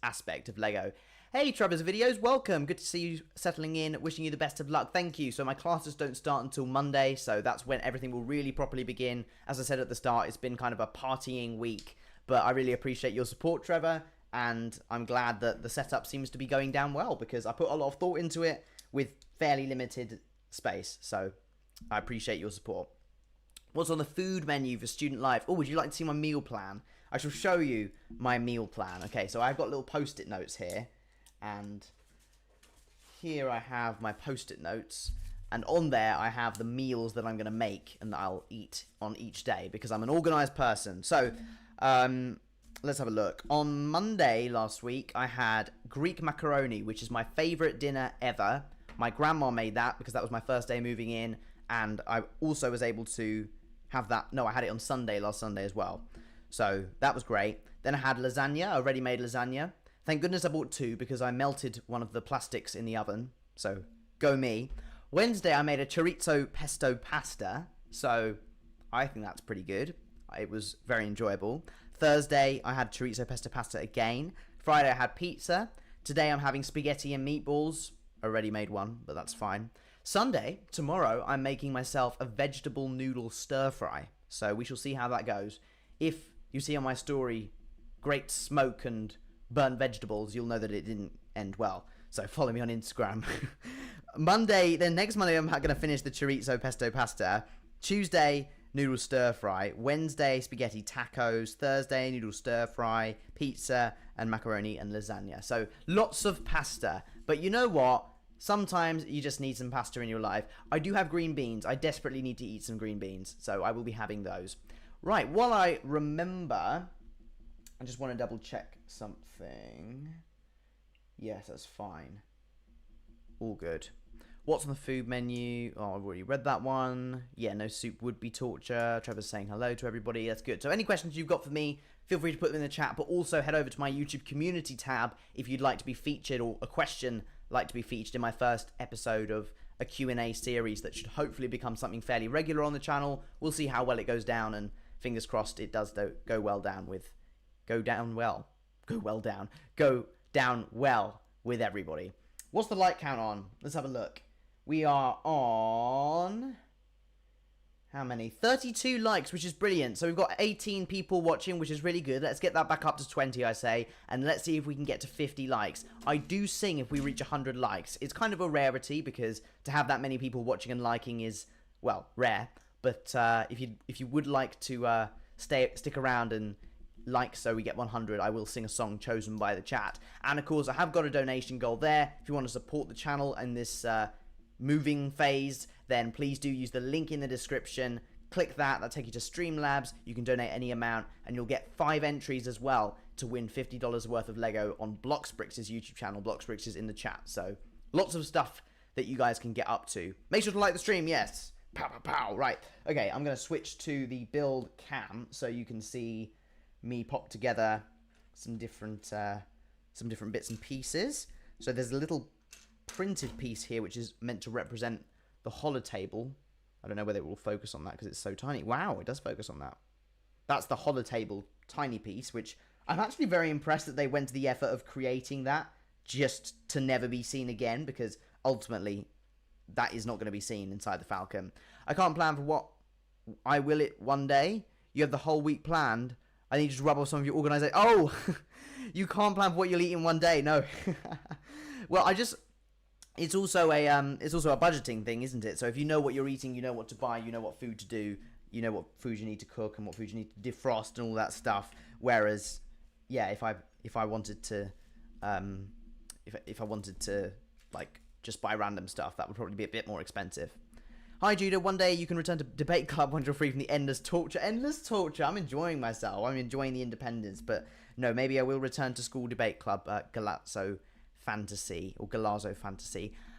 aspect of Lego. Hey, Trevor's Videos, welcome. Good to see you settling in. Wishing you the best of luck. Thank you. So my classes don't start until Monday, so that's when everything will really properly begin. As I said at the start, it's been kind of a partying week, but I really appreciate your support, Trevor, and I'm glad that the setup seems to be going down well because I put a lot of thought into it with fairly limited space, so I appreciate your support. What's on the food menu for student life? Oh, would you like to see my meal plan? I shall show you my meal plan. Okay, so I've got little post-it notes here, and here I have my post-it notes, and on there I have the meals that I'm going to make and that I'll eat on each day because I'm an organised person. So, let's have a look. On Monday last week, I had Greek macaroni, which is my favourite dinner ever. My grandma made that because that was my first day moving in, and I also was able to have that. No, I had it on Sunday, last Sunday as well. So that was great. Then I had lasagna, a ready-made lasagna. Thank goodness I bought two because I melted one of the plastics in the oven. So go me. Wednesday, I made a chorizo pesto pasta. So I think that's pretty good. It was very enjoyable. Thursday, I had chorizo pesto pasta again. Friday, I had pizza. Today, I'm having spaghetti and meatballs. A ready-made one, but that's fine. Sunday, tomorrow, I'm making myself a vegetable noodle stir-fry. So we shall see how that goes. If you see on my story great smoke and burnt vegetables, you'll know that it didn't end well. So follow me on Instagram. Next Monday, I'm going to finish the chorizo pesto pasta. Tuesday, noodle stir-fry. Wednesday, spaghetti tacos. Thursday, noodle stir-fry, pizza, and macaroni and lasagna. So lots of pasta. But you know what? Sometimes you just need some pasta in your life. I do have green beans. I desperately need to eat some green beans. So I will be having those. Right, while I remember, I just want to double check something. Yes, that's fine. All good. What's on the food menu? Oh, I've already read that one. Yeah, no soup would be torture. Trevor's saying hello to everybody. That's good. So any questions you've got for me, feel free to put them in the chat, but also head over to my YouTube community tab if you'd like to be featured, or a question like to be featured in my first episode of a Q&A series that should hopefully become something fairly regular on the channel. We'll see how well it goes down, and fingers crossed it does go down well with everybody. What's the like count on? Let's have a look. We are on... how many? 32 likes, which is brilliant. So we've got 18 people watching, which is really good. Let's get that back up to 20, I say. And let's see if we can get to 50 likes. I do sing if we reach 100 likes. It's kind of a rarity, because to have that many people watching and liking is, well, rare. But if you would like to stick around and like so we get 100, I will sing a song chosen by the chat. And of course, I have got a donation goal there. If you want to support the channel in this moving phase, then please do use the link in the description. Click that'll take you to Streamlabs. You can donate any amount, and you'll get 5 entries as well to win $50 worth of Lego on Bloxbricks' YouTube channel. Bloxbricks is in the chat, so lots of stuff that you guys can get up to. Make sure to like the stream, yes. Pow, pow, pow. Right, okay, I'm going to switch to the build cam so you can see me pop together some different bits and pieces. So there's a little printed piece here which is meant to represent the holotable. I don't know whether it will focus on that because it's so tiny. Wow, it does focus on that. That's the holotable tiny piece, which I'm actually very impressed that they went to the effort of creating that just to never be seen again, because ultimately that is not going to be seen inside the Falcon. I can't plan for what I will it one day. You have the whole week planned. I need you to rub off some of your organization. Oh, you can't plan for what you'll eat in one day. No. Well, it's also a budgeting thing, isn't it? So if you know what you're eating, you know what to buy, you know what food to do, you know what food you need to cook and what food you need to defrost and all that stuff. Whereas, yeah, if I wanted to like just buy random stuff, that would probably be a bit more expensive. Hi Judah, one day you can return to debate club once you're free from the endless torture. Endless torture. I'm enjoying myself. I'm enjoying the independence, but no, maybe I will return to school debate club at Galazzo Fantasy. Are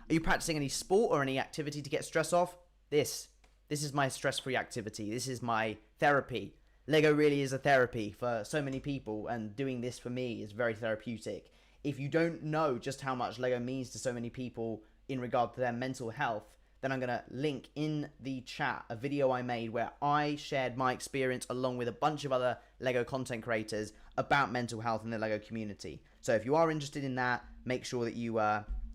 you practicing any sport or any activity to get stress off? This is my stress-free activity. This is my therapy. Lego really is a therapy for so many people, and doing this for me is very therapeutic. If you don't know just how much Lego means to so many people in regard to their mental health, then I'm going to link in the chat a video I made where I shared my experience along with a bunch of other Lego content creators about mental health in the Lego community. So if you are interested in that, make sure that you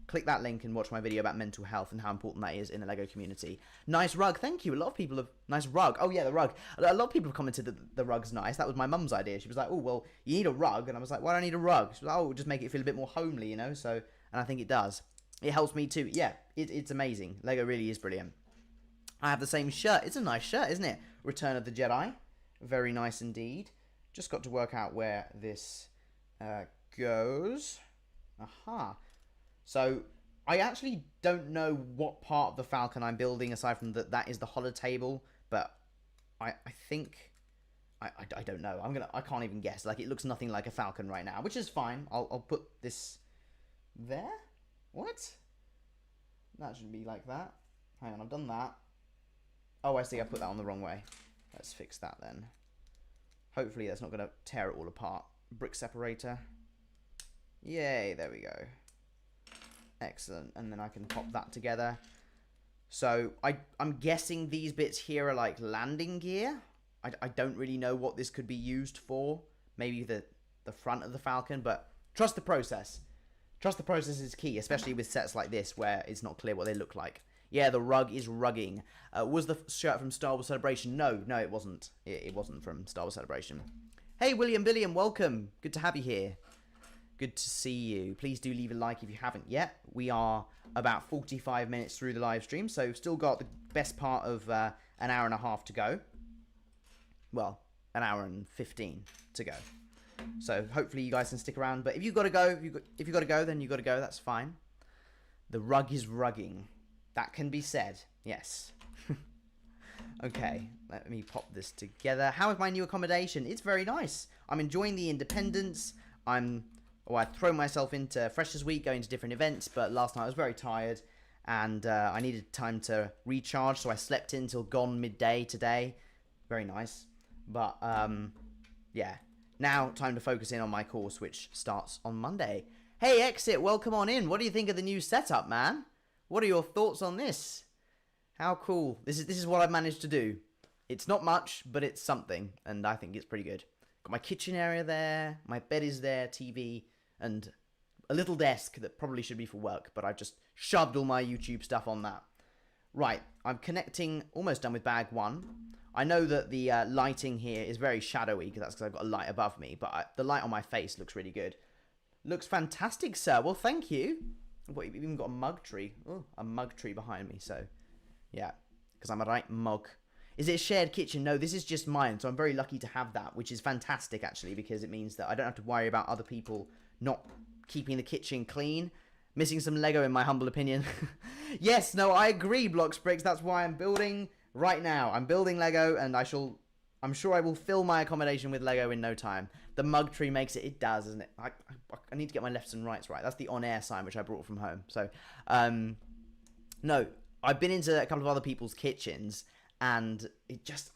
click that link and watch my video about mental health and how important that is in the Lego community. Nice rug, thank you. A lot of people have... Nice rug. Oh yeah, the rug. A lot of people have commented that the rug's nice. That was my mum's idea. She was like, oh, well, you need a rug. And I was like, why do I need a rug? She was like, oh, just make it feel a bit more homely, you know? So, and I think it does. It helps me too. Yeah, it's amazing. Lego really is brilliant. I have the same shirt. It's a nice shirt, isn't it? Return of the Jedi. Very nice indeed. Just got to work out where this goes. Aha. So, I actually don't know what part of the Falcon I'm building, aside from that is the holotable, but I think... I don't know. I can't even guess. Like, it looks nothing like a Falcon right now, which is fine. I'll put this there. What? That should be like that. Hang on, I've done that. Oh, I see, I put that on the wrong way. Let's fix that then. Hopefully that's not going to tear it all apart. Brick separator. Yay, there we go. Excellent. And then I can pop that together. So, I'm guessing these bits here are like landing gear. I don't really know what this could be used for. Maybe the front of the Falcon, but trust the process. Trust the process is key, especially with sets like this where it's not clear what they look like. Yeah, the rug is rugging. Was the shirt from Star Wars Celebration? No, it wasn't. It wasn't from Star Wars Celebration. Hey, William, welcome. Good to have you here. Good to see you. Please do leave a like if you haven't yet. We are about 45 minutes through the live stream, so we've still got the best part of an hour and a half to go. Well, an hour and 15 to go. So hopefully you guys can stick around. But if you've got to go, if you've got to go, then you've got to go. That's fine. The rug is rugging. That can be said. Yes. Okay. Let me pop this together. How is my new accommodation? It's very nice. I'm enjoying the independence. I throw myself into Freshers Week, going to different events. But last night I was very tired. and I needed time to recharge, so I slept in till gone midday today. Very nice. But yeah, now time to focus in on my course, which starts on Monday. Hey Exit, welcome on in. What do you think of the new setup, man? What are your thoughts on this? How cool. This is what I've managed to do. It's not much, but it's something, and I think it's pretty good. Got my kitchen area there, my bed is there, TV, and a little desk that probably should be for work, but I've just shoved all my YouTube stuff on that. Right, I'm connecting, almost done with bag 1. I know that the lighting here is very shadowy, because that's because I've got a light above me, but the light on my face looks really good. Looks fantastic, sir. Well, thank you. You've even got a mug tree. Oh, a mug tree behind me, so yeah, because I'm a right mug. Is it a shared kitchen? No, this is just mine, so I'm very lucky to have that, which is fantastic, actually, because it means that I don't have to worry about other people not keeping the kitchen clean. Missing some Lego, in my humble opinion. Yes, no, I agree, Blocks Bricks. That's why I'm building right now. I'm building Lego, and I'm sure I will fill my accommodation with Lego in no time. The mug tree makes it. It does, doesn't it? I need to get my lefts and rights right. That's the on-air sign, which I brought from home. So, no, I've been into a couple of other people's kitchens, and it just,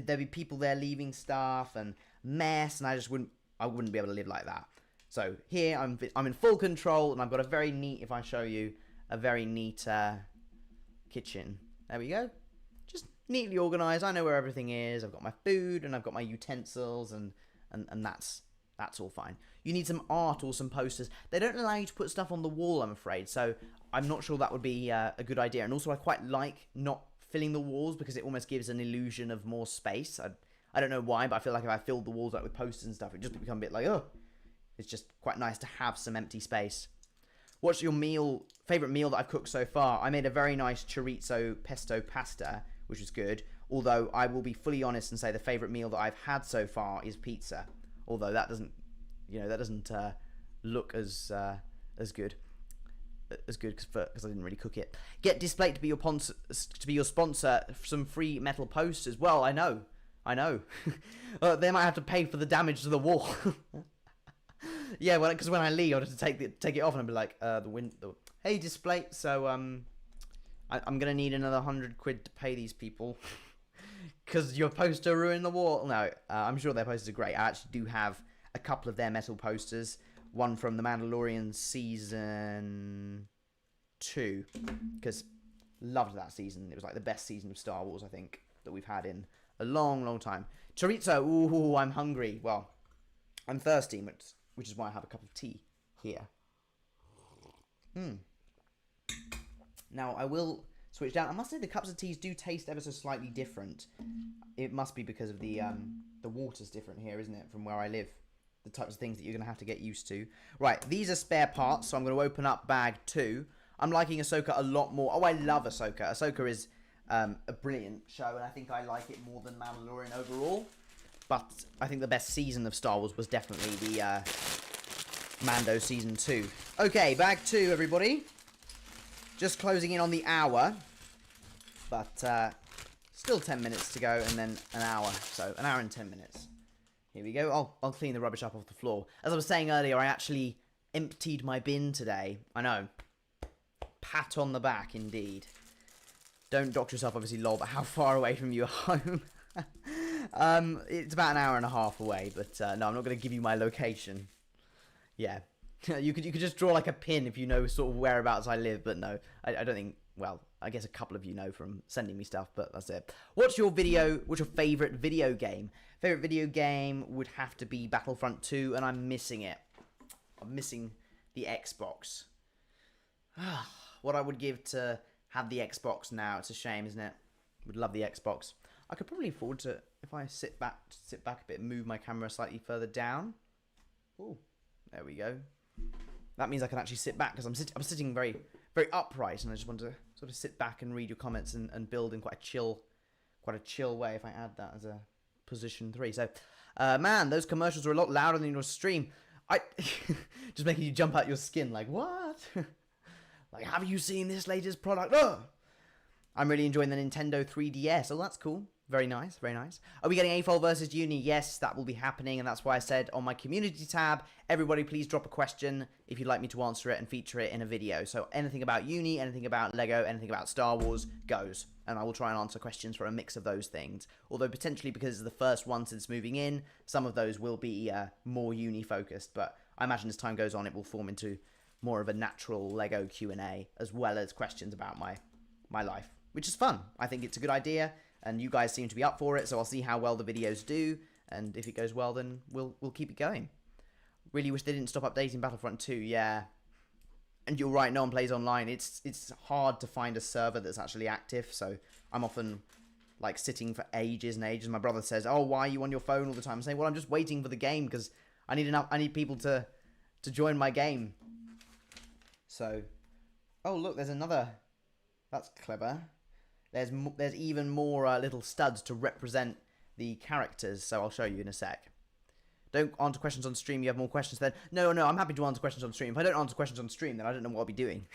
there'd be people there leaving stuff and mess, and I wouldn't be able to live like that. So here I'm in full control, and I've got a very neat, if I show you, a very neat kitchen. There we go. Just neatly organized. I know where everything is. I've got my food, and I've got my utensils, and that's all fine. You need some art or some posters. They don't allow you to put stuff on the wall, I'm afraid, so I'm not sure that would be a good idea. And also, I quite like not filling the walls, because it almost gives an illusion of more space. I don't know why, but I feel like if I filled the walls up with posters and stuff, it just become a bit like, oh, it's just quite nice to have some empty space. What's your favorite meal that I've cooked so far? I made a very nice chorizo pesto pasta, which was good. Although I will be fully honest and say the favorite meal that I've had so far is pizza. Although that doesn't look as good because I didn't really cook it. Get Display to be your sponsor. Some free metal posters. Well, I know. They might have to pay for the damage to the wall. Yeah, well, because when I leave, I'll just take it off, and I'll be like, hey, Display. So I'm gonna need another 100 quid to pay these people because your poster ruined the wall. No, I'm sure their posters are great. I actually do have a couple of their metal posters. One from The Mandalorian season 2, because loved that season. It was like the best season of Star Wars, I think, that we've had in a long, long time. Chorizo, ooh, I'm hungry. Well, I'm thirsty, which is why I have a cup of tea here. Now, I will switch down. I must say the cups of teas do taste ever so slightly different. It must be because of the water's different here, isn't it, from where I live? The types of things that you're going to have to get used to. Right, these are spare parts, so I'm going to open up bag 2. I'm liking Ahsoka a lot more. Oh, I love Ahsoka. Ahsoka is a brilliant show, and I think I like it more than Mandalorian overall. But I think the best season of Star Wars was definitely the Mando Season 2. Okay, bag 2, everybody. Just closing in on the hour. But still 10 minutes to go, and then an hour. So, an hour and 10 minutes. Here we go. I'll clean the rubbish up off the floor. As I was saying earlier, I actually emptied my bin today. I know. Pat on the back, indeed. Don't dox yourself, obviously, lol, but how far away from your home? It's about an hour and a half away, but no, I'm not going to give you my location. Yeah. you could just draw like a pin if you know sort of whereabouts I live, but no, I don't think, well, I guess a couple of you know from sending me stuff, but that's it. What's your favourite video game? Favourite video game would have to be Battlefront 2, and I'm missing it. I'm missing the Xbox. What I would give to have the Xbox now, it's a shame, isn't it? Would love the Xbox. I could probably afford to, if I sit back a bit and move my camera slightly further down. Oh, there we go. That means I can actually sit back, because I'm sitting very, very upright, and I just want to sort of sit back and read your comments and build in quite a chill way if I add that as a position 3. So, man, those commercials are a lot louder than your stream. Just making you jump out your skin, like, what? Like, have you seen this latest product? Oh! I'm really enjoying the Nintendo 3DS. Oh, that's cool. Very nice, very nice. Are we getting AFOL versus Uni? Yes, that will be happening, and that's why I said on my community tab, everybody please drop a question if you'd like me to answer it and feature it in a video. So anything about Uni, anything about Lego, anything about Star Wars goes, and I will try and answer questions for a mix of those things. Although potentially because it's the first one since moving in, some of those will be more Uni focused, but I imagine as time goes on it will form into more of a natural Lego Q&A as well as questions about my life, which is fun. I think it's a good idea. And you guys seem to be up for it, so I'll see how well the videos do, and if it goes well, then we'll keep it going. Really wish they didn't stop updating Battlefront 2, yeah. And you're right, no one plays online. It's hard to find a server that's actually active, so I'm often, like, sitting for ages and ages. My brother says, oh, why are you on your phone all the time? I'm saying, well, I'm just waiting for the game, because I need people to join my game. So, oh, look, there's another. That's clever. There's even more little studs to represent the characters, so I'll show you in a sec. Don't answer questions on stream, you have more questions then. No, I'm happy to answer questions on stream. If I don't answer questions on stream, then I don't know what I'll be doing.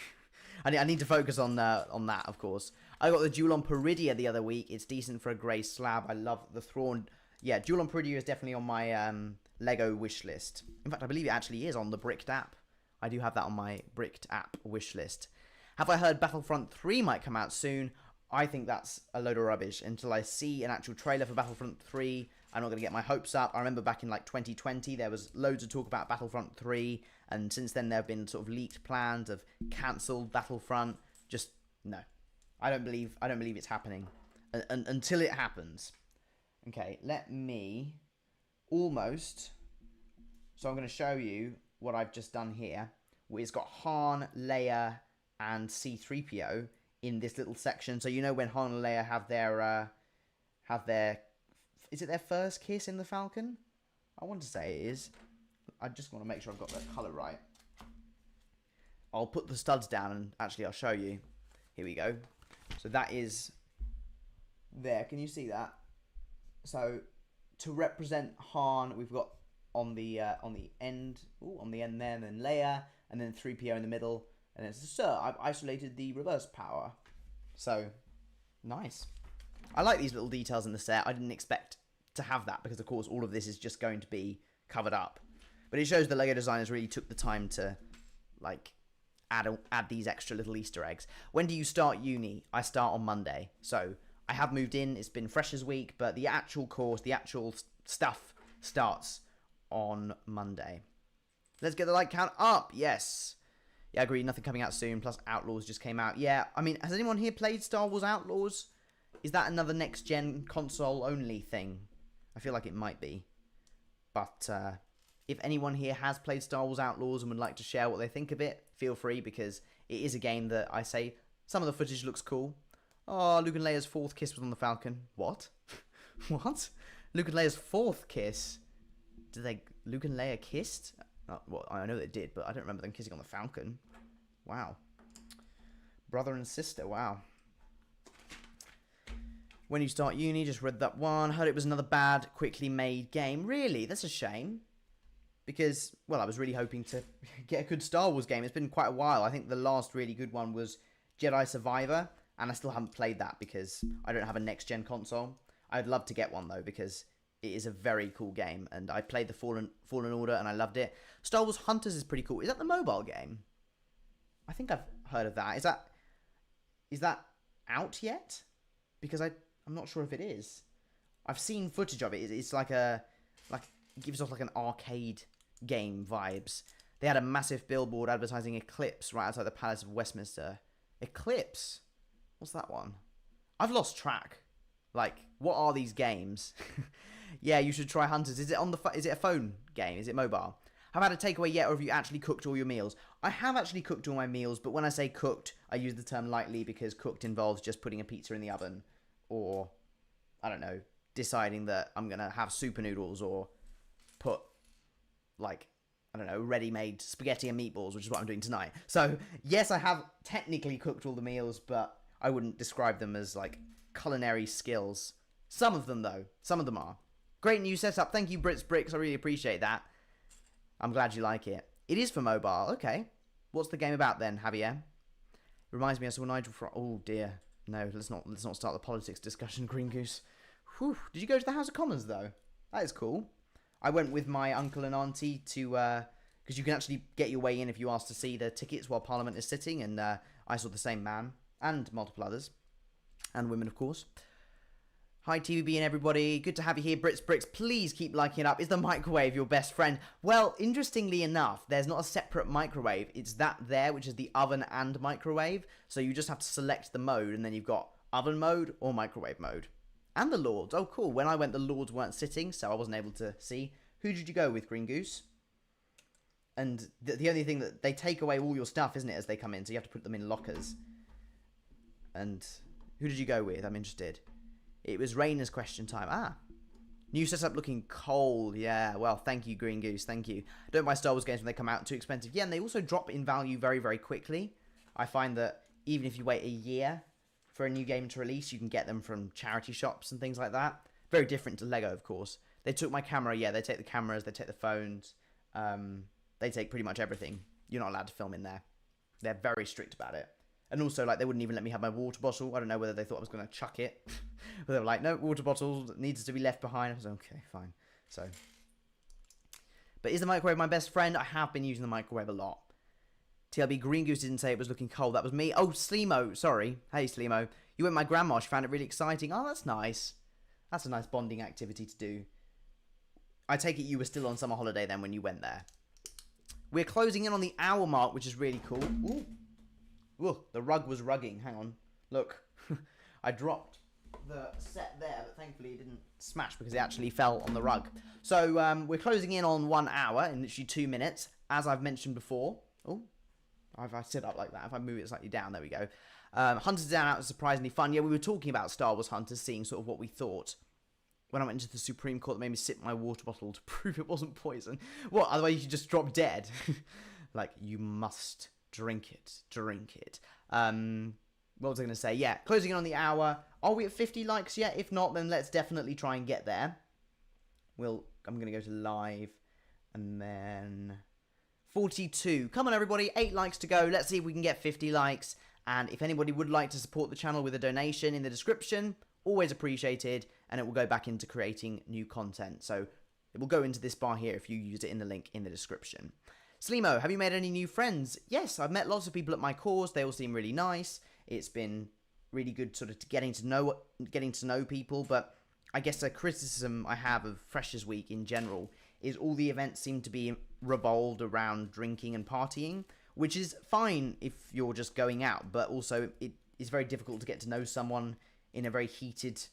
I need to focus on that, of course. I got the Duel on Peridia the other week. It's decent for a grey slab. I love the Thrawn. Yeah, Duel on Peridia is definitely on my Lego wish list. In fact, I believe it actually is on the Bricked app. I do have that on my Bricked app wish list. Have I heard Battlefront 3 might come out soon? I think that's a load of rubbish. Until I see an actual trailer for Battlefront 3, I'm not going to get my hopes up. I remember back in like 2020, there was loads of talk about Battlefront 3, and since then there have been sort of leaked plans of cancelled Battlefront. Just no, I don't believe it's happening until it happens. Okay, let me almost. So I'm going to show you what I've just done here. It's got Han, Leia, and C-3PO in this little section. So you know when Han and Leia have their is it their first kiss in the Falcon? I want to say it is. I just want to make sure I've got the colour right. I'll put the studs down and actually I'll show you. Here we go. So that is there. Can you see that? So to represent Han, we've got on the end there, and then Leia, and then 3PO in the middle. And it's, sir, I've isolated the reverse power. So, nice. I like these little details in the set. I didn't expect to have that because, of course, all of this is just going to be covered up. But it shows the LEGO designers really took the time to, like, add these extra little Easter eggs. When do you start uni? I start on Monday. So, I have moved in. It's been Freshers Week. But the actual course, the actual stuff starts on Monday. Let's get the like count up. Yes. Yeah, I agree. Nothing coming out soon. Plus, Outlaws just came out. Yeah, I mean, has anyone here played Star Wars Outlaws? Is that another next-gen console-only thing? I feel like it might be. But if anyone here has played Star Wars Outlaws and would like to share what they think of it, feel free, because it is a game that I say some of the footage looks cool. Oh, Luke and Leia's fourth kiss was on the Falcon. What? What? Luke and Leia's fourth kiss? Luke and Leia kissed? Well, I know they did, but I don't remember them kissing on the Falcon. Wow. Brother and sister, wow. When you start uni, just read that one. Heard it was another bad, quickly made game. Really? That's a shame. Because, well, I was really hoping to get a good Star Wars game. It's been quite a while. I think the last really good one was Jedi Survivor. And I still haven't played that because I don't have a next-gen console. I'd love to get one, though, because it is a very cool game. And I played the Fallen Order, and I loved it. Star Wars Hunters is pretty cool. Is that the mobile game? I think I've heard of that. Is that out yet? Because I'm not sure if it is. I've seen footage of it. It's like it gives off like an arcade game vibes. They had a massive billboard advertising Eclipse right outside the Palace of Westminster. Eclipse? What's that one? I've lost track. Like, what are these games? Yeah, you should try Hunters. Is it a phone game? Is it mobile? Have I had a takeaway yet, or have you actually cooked all your meals? I have actually cooked all my meals, but when I say cooked, I use the term lightly because cooked involves just putting a pizza in the oven, or, I don't know, deciding that I'm going to have super noodles, or put, like, I don't know, ready-made spaghetti and meatballs, which is what I'm doing tonight. So, yes, I have technically cooked all the meals, but I wouldn't describe them as, like, culinary skills. Some of them, though. Some of them are. Great new setup. Thank you, Brit's Bricks. I really appreciate that. I'm glad you like it. It is for mobile. Okay. What's the game about then, Javier? It reminds me I saw Nigel from... Oh, dear. No, let's not start the politics discussion, Green Goose. Whew. Did you go to the House of Commons though? That is cool. I went with my uncle and auntie to because you can actually get your way in if you ask to see the tickets while Parliament is sitting, and I saw the same man and multiple others and women, of course. Hi TVB and everybody, good to have you here. Brits, please keep liking it up. Is the microwave your best friend? Well, interestingly enough, there's not a separate microwave. It's that there, which is the oven and microwave. So you just have to select the mode, and then you've got oven mode or microwave mode. And the Lords. Oh, cool. When I went, the Lords weren't sitting, so I wasn't able to see. Who did you go with, Green Goose? And the only thing that they take away all your stuff, isn't it, as they come in? So you have to put them in lockers. And who did you go with? I'm interested. It was Rainer's question time. Ah. New setup looking cold. Yeah, well, thank you, Green Goose. Thank you. Don't buy Star Wars games when they come out too expensive. Yeah, and they also drop in value very, very quickly. I find that even if you wait a year for a new game to release, you can get them from charity shops and things like that. Very different to Lego, of course. They took my camera. Yeah, they take the cameras. They take the phones. They take pretty much everything. You're not allowed to film in there. They're very strict about it. And also, like, they wouldn't even let me have my water bottle. I don't know whether they thought I was going to chuck it. But they were like, no, water bottle needs to be left behind. I was like, okay, fine. So, but is the microwave my best friend? I have been using the microwave a lot. TLB Green Goose didn't say it was looking cold. That was me. Oh, Sleemo. Sorry. Hey, Sleemo. You went with my grandma. She found it really exciting. Oh, that's nice. That's a nice bonding activity to do. I take it you were still on summer holiday then when you went there. We're closing in on the hour mark, which is really cool. Ooh. Ooh, the rug was rugging. Hang on. Look. I dropped the set there, but thankfully it didn't smash because it actually fell on the rug. So we're closing in on 1 hour in literally 2 minutes, as I've mentioned before. Oh, if I sit up like that, if I move it slightly down, there we go. Hunters Down Out was surprisingly fun. Yeah, we were talking about Star Wars Hunters, seeing sort of what we thought. When I went into the Supreme Court, that made me sip my water bottle to prove it wasn't poison. What? Otherwise you could just drop dead. Like, you must drink it. Drink it. What was I going to say? Yeah, closing in on the hour. Are we at 50 likes yet? If not, then let's definitely try and get there. I'm going to go to live. And then 42. Come on, everybody. 8 likes to go. Let's see if we can get 50 likes. And if anybody would like to support the channel with a donation in the description, always appreciated. And it will go back into creating new content. So it will go into this bar here if you use it in the link in the description. Sleemo, have you made any new friends? Yes, I've met lots of people at my course. They all seem really nice. It's been really good sort of getting to know people. But I guess a criticism I have of Freshers Week in general is all the events seem to be revolved around drinking and partying, which is fine if you're just going out, but also it is very difficult to get to know someone in a very heated,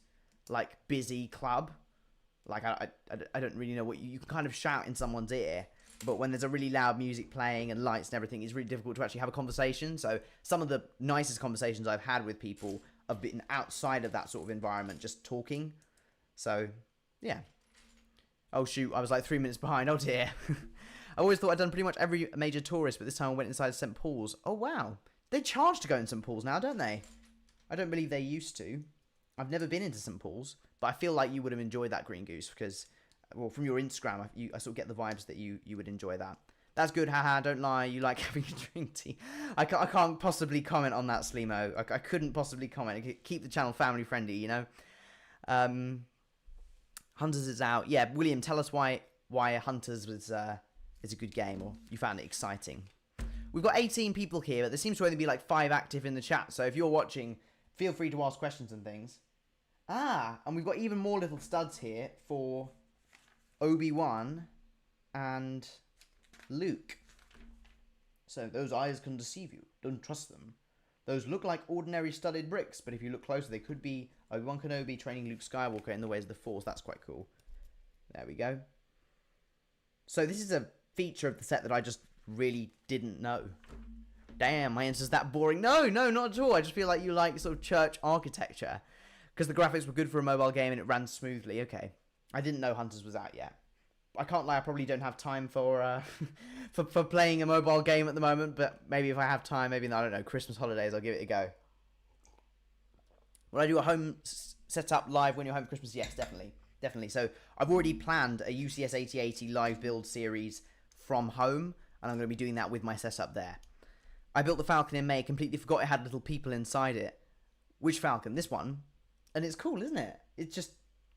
like, busy club. Like, I don't really know what you can kind of shout in someone's ear, but when there's a really loud music playing and lights and everything, it's really difficult to actually have a conversation. So some of the nicest conversations I've had with people have been outside of that sort of environment, just talking. So, yeah. Oh, shoot, I was like 3 minutes behind. Oh, dear. I always thought I'd done pretty much every major tourist, but this time I went inside St. Paul's. Oh, wow. They charge to go in St. Paul's now, don't they? I don't believe they used to. I've never been into St. Paul's, but I feel like you would have enjoyed that, Green Goose, because, well, from your Instagram, I sort of get the vibes that you would enjoy that. That's good, haha, don't lie, you like having a drink tea. I can't possibly comment on that, Sleemo. I couldn't possibly comment. Keep the channel family friendly, you know? Hunters is out. Yeah, William, tell us why Hunters is a good game, or you found it exciting. We've got 18 people here, but there seems to only be like 5 active in the chat, so if you're watching, feel free to ask questions and things. Ah, and we've got even more little studs here for Obi-Wan and Luke. So those eyes can deceive you. Don't trust them. Those look like ordinary studded bricks, but if you look closer, they could be Obi-Wan Kenobi training Luke Skywalker in the ways of the Force. That's quite cool. There we go. So this is a feature of the set that I just really didn't know. Damn, my answer's that boring. No, not at all. I just feel like you like sort of church architecture. Because the graphics were good for a mobile game and it ran smoothly. Okay. I didn't know Hunters was out yet. I can't lie, I probably don't have time for for playing a mobile game at the moment, but maybe if I have time, maybe, I don't know, Christmas holidays, I'll give it a go. Will I do a home setup live when you're home for Christmas? Yes, definitely. Definitely. So I've already planned a UCS 8080 live build series from home, and I'm going to be doing that with my setup there. I built the Falcon in May, completely forgot it had little people inside it. Which Falcon? This one. And it's cool, isn't it? It's just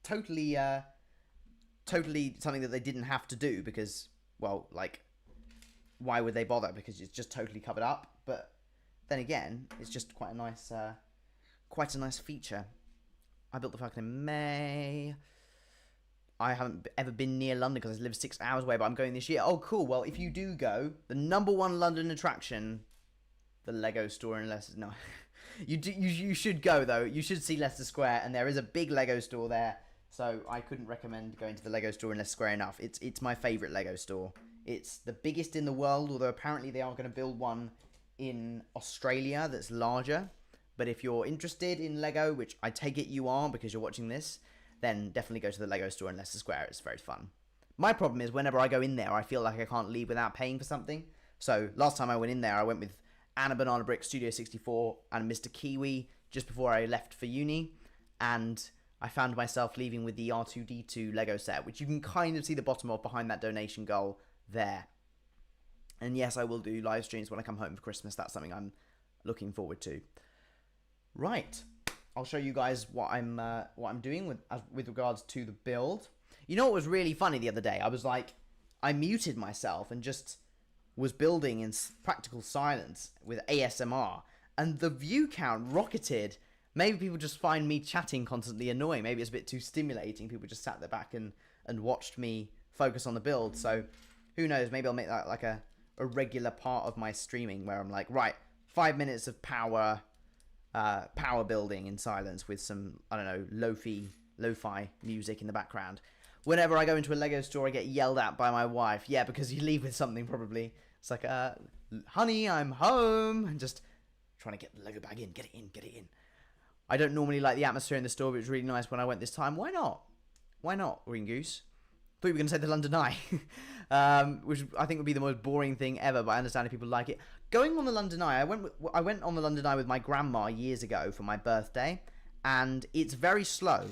totally, totally something that they didn't have to do because, well, like, why would they bother? Because it's just totally covered up. But then again, it's just quite a nice feature. I built the Falcon in May. I haven't ever been near London because I live 6 hours away, but I'm going this year. Oh, cool. Well, if you do go, the #1 London attraction, the Lego store in Leicester. No, you should go though. You should see Leicester Square, and there is a big Lego store there. So I couldn't recommend going to the Lego store in Leicester Square enough. It's my favourite Lego store. It's the biggest in the world, although apparently they are going to build one in Australia that's larger. But if you're interested in Lego, which I take it you are because you're watching this, then definitely go to the Lego store in Leicester Square. It's very fun. My problem is whenever I go in there, I feel like I can't leave without paying for something. So last time I went in there, I went with Anna Banana Brick, Studio 64, and Mr. Kiwi just before I left for uni. And I found myself leaving with the R2-D2 Lego set, which you can kind of see the bottom of behind that donation goal there. And yes, I will do live streams when I come home for Christmas. That's something I'm looking forward to. Right, I'll show you guys what I'm doing with regards to the build. You know what was really funny the other day? I muted myself and just was building in practical silence with ASMR, and the view count rocketed. Maybe people just find me chatting constantly annoying. Maybe it's a bit too stimulating. People just sat there back and watched me focus on the build. So who knows? Maybe I'll make that like a regular part of my streaming where I'm like, right, 5 minutes of power building in silence with some, I don't know, lo-fi music in the background. Whenever I go into a Lego store, I get yelled at by my wife. Yeah, because you leave with something probably. It's like, honey, I'm home. And just trying to get the Lego bag in. Get it in. I don't normally like the atmosphere in the store, but it was really nice when I went this time. Why not, Green Goose? Thought you were going to say the London Eye, which I think would be the most boring thing ever, but I understand if people like it. Going on the London Eye, I went on the London Eye with my grandma years ago for my birthday, and it's very slow.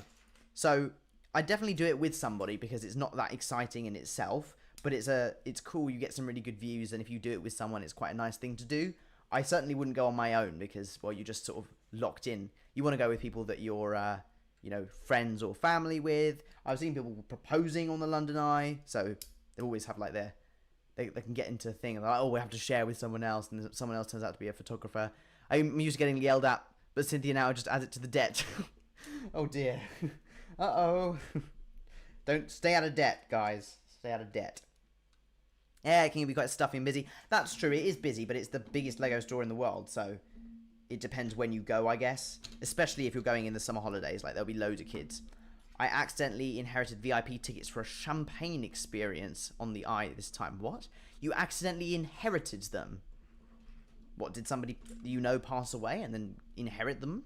So I definitely do it with somebody because it's not that exciting in itself, but it's cool. You get some really good views, and if you do it with someone, it's quite a nice thing to do. I certainly wouldn't go on my own because, well, you're just sort of locked in. You want to go with people that you're, friends or family with. I've seen people proposing on the London Eye, so they always have like they can get into a thing like, oh, we have to share with someone else, and someone else turns out to be a photographer. I'm used to getting yelled at, but Cynthia now just adds it to the debt. Oh dear. Uh-oh. Don't stay out of debt, guys. Stay out of debt. Yeah, it can be quite stuffy and busy. That's true, it is busy, but it's the biggest Lego store in the world, so it depends when you go, I guess. Especially if you're going in the summer holidays, like there'll be loads of kids. I accidentally inherited VIP tickets for a champagne experience on the Eye this time. What? You accidentally inherited them? What, did somebody you know pass away and then inherit them?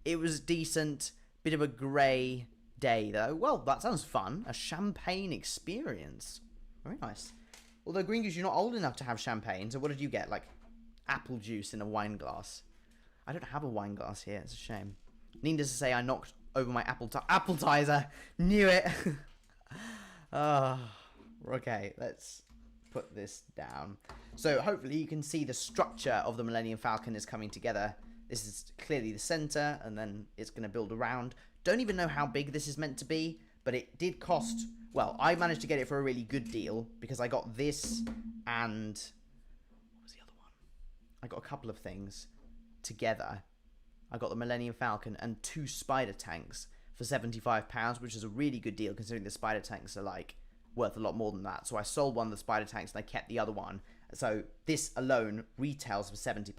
It was decent, bit of a grey day though. Well, that sounds fun. A champagne experience. Very nice. Although, Green Goose, you're not old enough to have champagne, so what did you get? Like, apple juice in a wine glass? I don't have a wine glass here, it's a shame. Needless to say, I knocked over my appetizer. Knew it. Okay, let's put this down. So, hopefully you can see the structure of the Millennium Falcon is coming together. This is clearly the center, and then it's going to build around. Don't even know how big this is meant to be, but it did cost... Well, I managed to get it for a really good deal because I got this and... What was the other one? I got a couple of things together. I got the Millennium Falcon and 2 spider tanks for £75, which is a really good deal considering the spider tanks are like worth a lot more than that. So I sold one of the spider tanks and I kept the other one. So this alone retails for £70,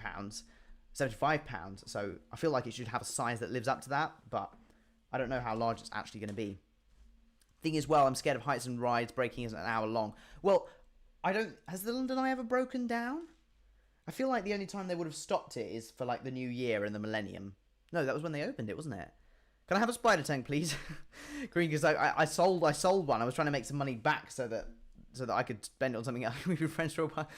£75. So I feel like it should have a size that lives up to that, but I don't know how large it's actually going to be. Thing is, well, I'm scared of heights and rides. Breaking is an hour long. Well, has the London Eye ever broken down? I feel like the only time they would have stopped it is for like the New Year and the Millennium. No, that was when they opened it, wasn't it? Can I have a spider tank, please? Green, because I sold one. I was trying to make some money back so that I could spend it on something else. We've been friends for a while.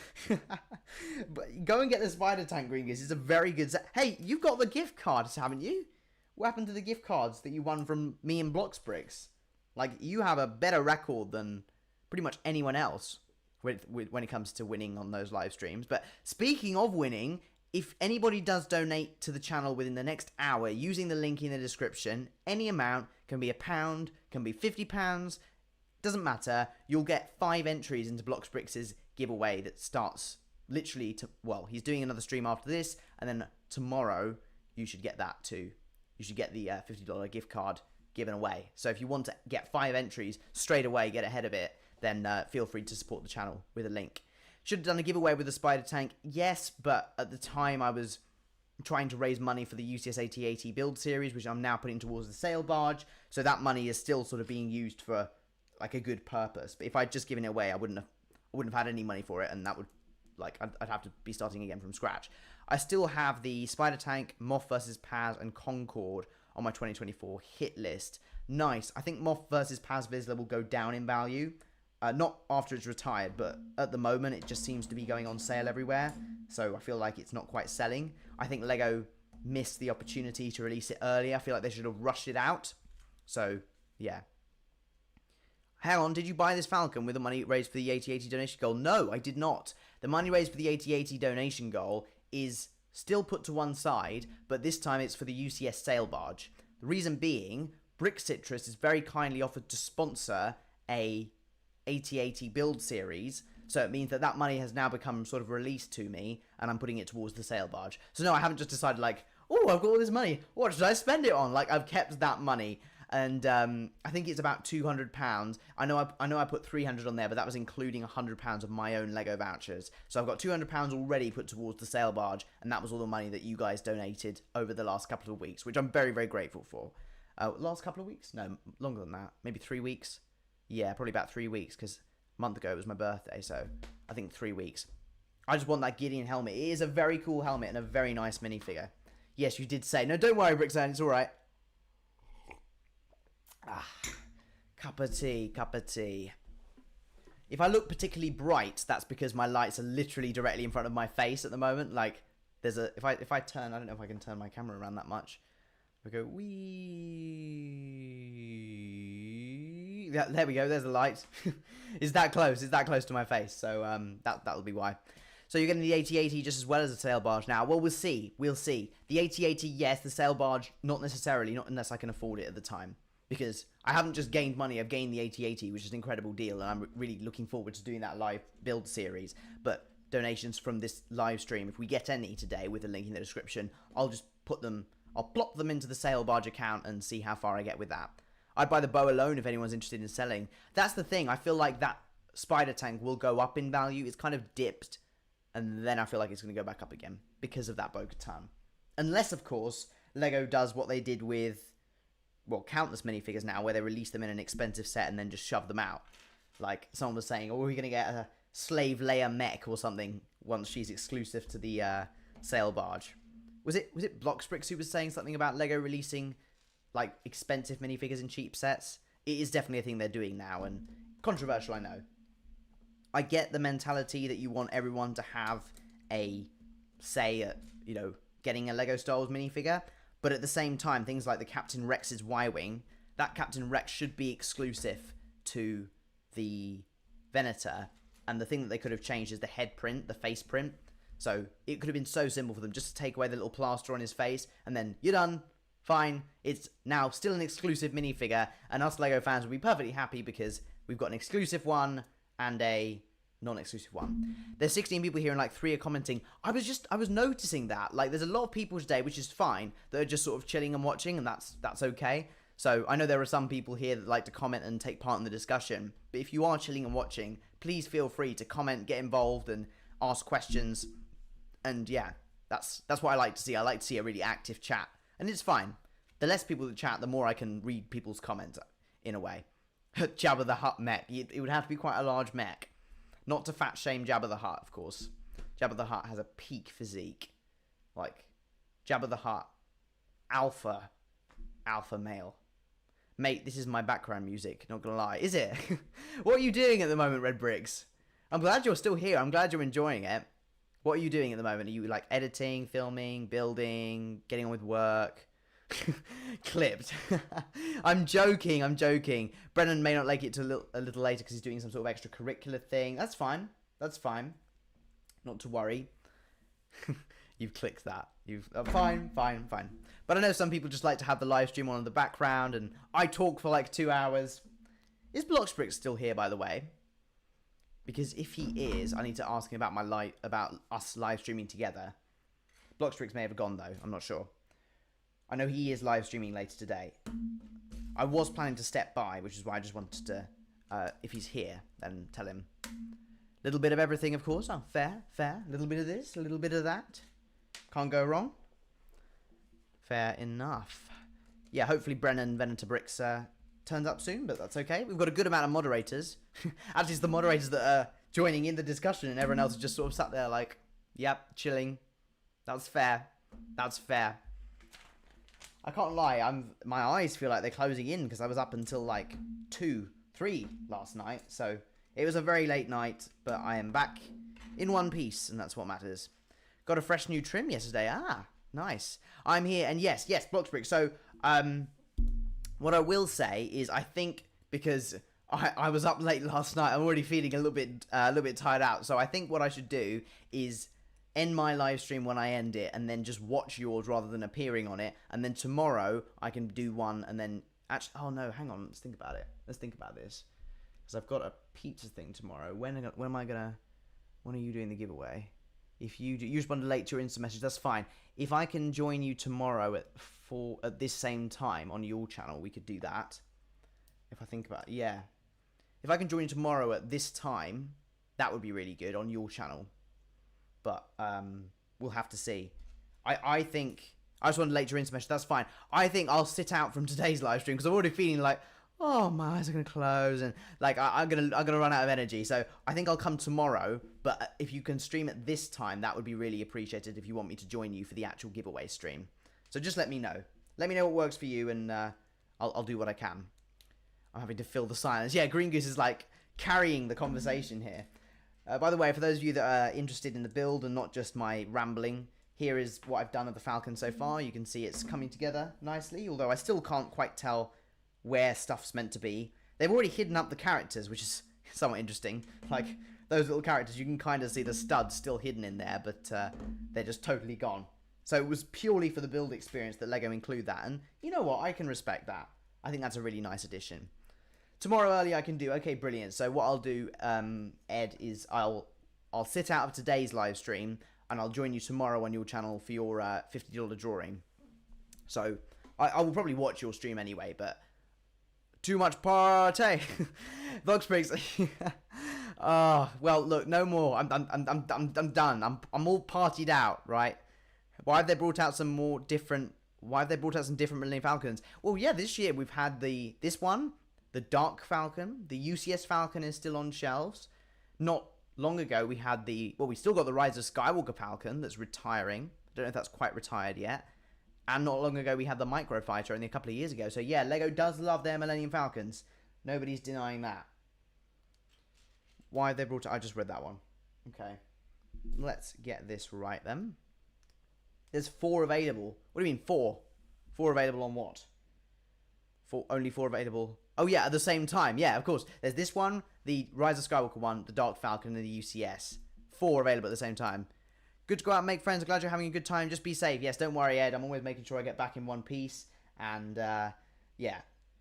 But go and get the spider tank, Green Goose. It's a very good set. Hey, you've got the gift cards, haven't you? What happened to the gift cards that you won from me and Bloxbricks? Like, you have a better record than pretty much anyone else when it comes to winning on those live streams. But speaking of winning, if anybody does donate to the channel within the next hour using the link in the description, any amount, can be £1, can be £50, doesn't matter, you'll get 5 entries into Bloxbricks' giveaway that starts literally he's doing another stream after this, and then tomorrow you should get that too. You should get the $50 gift card given away. So if you want to get 5 entries straight away, get ahead of it, then feel free to support the channel with a link. Should have done a giveaway with the spider tank, yes, but at the time I was trying to raise money for the UCS AT-AT build series, which I'm now putting towards the sail barge, so that money is still sort of being used for like a good purpose. But if I'd just given it away, I wouldn't have had any money for it, and that would, like, I'd have to be starting again from scratch. I still have the spider tank, Moth vs Paz, and Concord on my 2024 hit list. Nice. I think Moth vs Paz Vizsla will go down in value. Not after it's retired, but at the moment it just seems to be going on sale everywhere, so I feel like it's not quite selling. I think LEGO missed the opportunity to release it earlier. I feel like they should have rushed it out. So, yeah. Hang on, did you buy this Falcon with the money raised for the AT-AT donation goal? No, I did not. The money raised for the AT-AT donation goal is still put to one side, but this time it's for the UCS sail barge. The reason being, Brick Citrus is very kindly offered to sponsor a AT-AT build series, so it means that that money has now become sort of released to me, and I'm putting it towards the sail barge. So no, I haven't just decided like, oh, I've got all this money, what should I spend it on? Like, I've kept that money, and I think it's about £200. I know I put 300 on there, but that was including £100 of my own Lego vouchers. So I've got £200 already put towards the sail barge, and that was all the money that you guys donated over the last couple of weeks, which I'm very, very grateful for. Last couple of weeks? No, longer than that. Maybe 3 weeks. Yeah, probably about 3 weeks, because a month ago it was my birthday, so I think 3 weeks. I just want that Gideon helmet. It is a very cool helmet and a very nice minifigure. Yes, you did say. No, don't worry, Brickzone, it's alright. Ah, cup of tea, cup of tea. If I look particularly bright, that's because my lights are literally directly in front of my face at the moment. Like, there's a... If I turn... I don't know if I can turn my camera around that much. We go, wee. Yeah, there we go. There's the light. It's that close. It's that close to my face. So that'll be why. So you're getting the AT-AT just as well as the sail barge now. Well, we'll see. We'll see. The AT-AT, yes. The sail barge, not necessarily. Not unless I can afford it at the time. Because I haven't just gained money. I've gained the AT-AT, which is an incredible deal. And I'm really looking forward to doing that live build series. But donations from this live stream, if we get any today with a link in the description, I'll just put them... I'll plop them into the sail barge account and see how far I get with that. I'd buy the bow alone if anyone's interested in selling. That's the thing. I feel like that spider tank will go up in value. It's kind of dipped. And then I feel like it's going to go back up again because of that Bo-Katan. Unless, of course, LEGO does what they did with, well, countless minifigures now, where they release them in an expensive set and then just shove them out. Like, someone was saying, oh, are we going to get a Slave Leia mech or something once she's exclusive to the sail barge? Was it Bloxbricks who was saying something about LEGO releasing, like, expensive minifigures in cheap sets? It is definitely a thing they're doing now, and controversial, I know. I get the mentality that you want everyone to have a say at, you know, getting a LEGO Star Wars minifigure, but at the same time, things like the Captain Rex's Y-Wing, that Captain Rex should be exclusive to the Venator, and the thing that they could have changed is the head print, the face print. So it could have been so simple for them just to take away the little plaster on his face, and then you're done. Fine. It's now still an exclusive minifigure, and us LEGO fans will be perfectly happy because we've got an exclusive one and a non-exclusive one. There's 16 people here and like 3 are commenting. I was noticing that. Like, there's a lot of people today, which is fine, that are just sort of chilling and watching, and that's okay. So I know there are some people here that like to comment and take part in the discussion, but if you are chilling and watching, please feel free to comment, get involved, and ask questions. And yeah, that's what I like to see. I like to see a really active chat. And it's fine. The less people that chat, the more I can read people's comments, in a way. Jabba the Hutt mech. It would have to be quite a large mech. Not to fat shame Jabba the Hutt, of course. Jabba the Hutt has a peak physique. Like, Jabba the Hutt. Alpha male. Mate, this is my background music, not gonna lie. Is it? What are you doing at the moment, Red Bricks? I'm glad you're still here. I'm glad you're enjoying it. What are you doing at the moment? Are you, like, editing, filming, building, getting on with work? Clipped. I'm joking. Brennan may not like it till a little later because he's doing some sort of extracurricular thing. That's fine. Not to worry. You've clicked that. Fine. But I know some people just like to have the live stream on in the background, and I talk for like 2 hours. Is Bloxbrick still here, by the way? Because if he is, I need to ask him about us live streaming together. Bloxbricks may have gone though. I'm not sure. I know he is live streaming later today. I was planning to step by, which is why I just wanted to, if he's here, then tell him. Little bit of everything, of course. Oh, fair. A little bit of this, a little bit of that. Can't go wrong. Fair enough. Yeah, hopefully Brennan Venator Bricks turns up soon, but that's okay. We've got a good amount of moderators. Actually, it's the moderators that are joining in the discussion, and everyone else is just sort of sat there like, yep, chilling. That's fair. I can't lie. My eyes feel like they're closing in because I was up until like 2, 3 last night. So it was a very late night, but I am back in one piece, and that's what matters. Got a fresh new trim yesterday. Ah, nice. I'm here, and yes, Bloxbrick. So, what I will say is, I think because I was up late last night, I'm already feeling a little bit tired out. So I think what I should do is end my live stream when I end it, and then just watch yours rather than appearing on it. And then tomorrow I can do one, and then actually, oh no, hang on, let's think about it. Let's think about this, because I've got a pizza thing tomorrow. When are you doing the giveaway? If you responded late to your instant message, that's fine. If I can join you tomorrow at this same time on your channel, we could do that. If I think about it, yeah. If I can join you tomorrow at this time, that would be really good on your channel. But we'll have to see. I think I just wanted late to your instant message. That's fine. I think I'll sit out from today's live stream because I'm already feeling like, oh, my eyes are gonna close, and like I'm gonna run out of energy. So I think I'll come tomorrow. But if you can stream at this time, that would be really appreciated. If you want me to join you for the actual giveaway stream, so just let me know. Let me know what works for you, and I'll do what I can. I'm having to fill the silence. Yeah, Green Goose is like carrying the conversation here. By the way, for those of you that are interested in the build and not just my rambling, here is what I've done of the Falcon so far. You can see it's coming together nicely, although I still can't quite tell where stuff's meant to be. They've already hidden up the characters, which is somewhat interesting. Like, those little characters, you can kind of see the studs still hidden in there, but they're just totally gone. So it was purely for the build experience that LEGO include that, and you know what, I can respect that. I think that's a really nice addition. Tomorrow early I can do, okay, brilliant. So what I'll do, Ed, is I'll sit out of today's live stream, and I'll join you tomorrow on your channel for your $50 drawing. So I will probably watch your stream anyway, but too much party. Vox Breaks. Oh, well, look, no more. I'm done. I'm all partied out, right? Why have they brought out some more different? Why have they brought out some different Millennium Falcons? Well, yeah, this year we've had this one, the Dark Falcon. The UCS Falcon is still on shelves. Not long ago we had we still got the Rise of Skywalker Falcon that's retiring. I don't know if that's quite retired yet. And not long ago we had the Microfighter only a couple of years ago. So yeah, LEGO does love their Millennium Falcons. Nobody's denying that. Why have they brought it? I just read that one. Okay. Let's get this right then. There's 4 available. What do you mean 4? 4 available on what? Only 4 available. Oh yeah, at the same time. Yeah, of course. There's this one, the Rise of Skywalker one, the Dark Falcon, and the UCS. 4 available at the same time. Good to go out and make friends. I'm glad you're having a good time. Just be safe. Yes, don't worry, Ed. I'm always making sure I get back in one piece. And, yeah.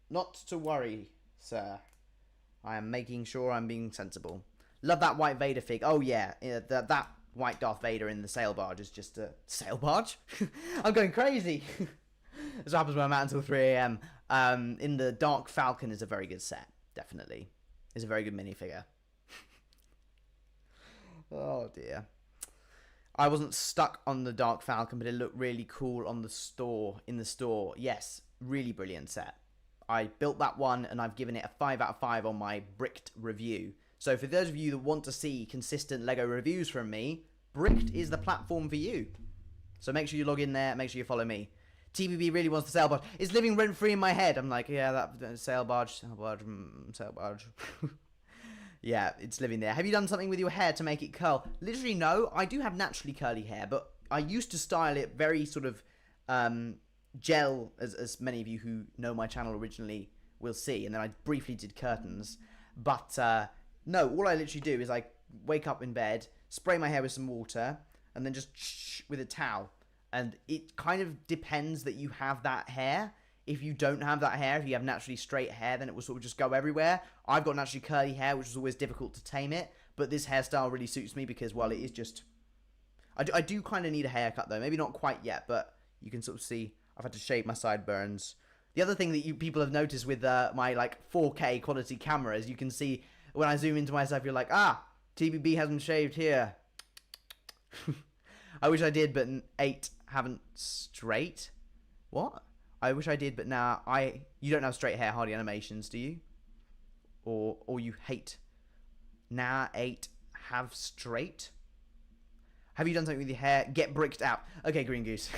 Not to worry, sir. I am making sure I'm being sensible. Love that white Vader fig. Oh, yeah. That white Darth Vader in the sail barge is just a... Sail barge? I'm going crazy. This happens when I'm out until 3 a.m. In the Dark Falcon is a very good set. Definitely. It's a very good minifigure. Oh, dear. I wasn't stuck on the Dark Falcon, but it looked really cool on the store. In the store. Yes. Really brilliant set. I built that one, and I've given it a 5 out of 5 on my Bricked review. So for those of you that want to see consistent LEGO reviews from me, Bricked is the platform for you. So make sure you log in there, make sure you follow me. TBB really wants the sail barge. It's living rent-free in my head. I'm like, yeah, that sail barge. Yeah, it's living there. Have you done something with your hair to make it curl? Literally, no. I do have naturally curly hair, but I used to style it very sort of gel, as many of you who know my channel originally will see, and then I briefly did curtains. But no, all I literally do is I wake up in bed, spray my hair with some water, and then just with a towel. And it kind of depends that you have that hair. If you don't have that hair, if you have naturally straight hair, then it will sort of just go everywhere. I've got naturally curly hair, which is always difficult to tame it. But this hairstyle really suits me because, well, it is just... I do kind of need a haircut, though. Maybe not quite yet, but you can sort of see I've had to shave my sideburns. The other thing that you people have noticed with my, like, 4K quality camera is you can see when I zoom into myself, you're like, TBB hasn't shaved here. I wish I did, but 8 haven't straight. What? I wish I did, but now you don't have straight hair, Hardy Animations, do you? Or you hate. Nah, 8 have straight. Have you done something with your hair? Get bricked out. Okay, Green Goose.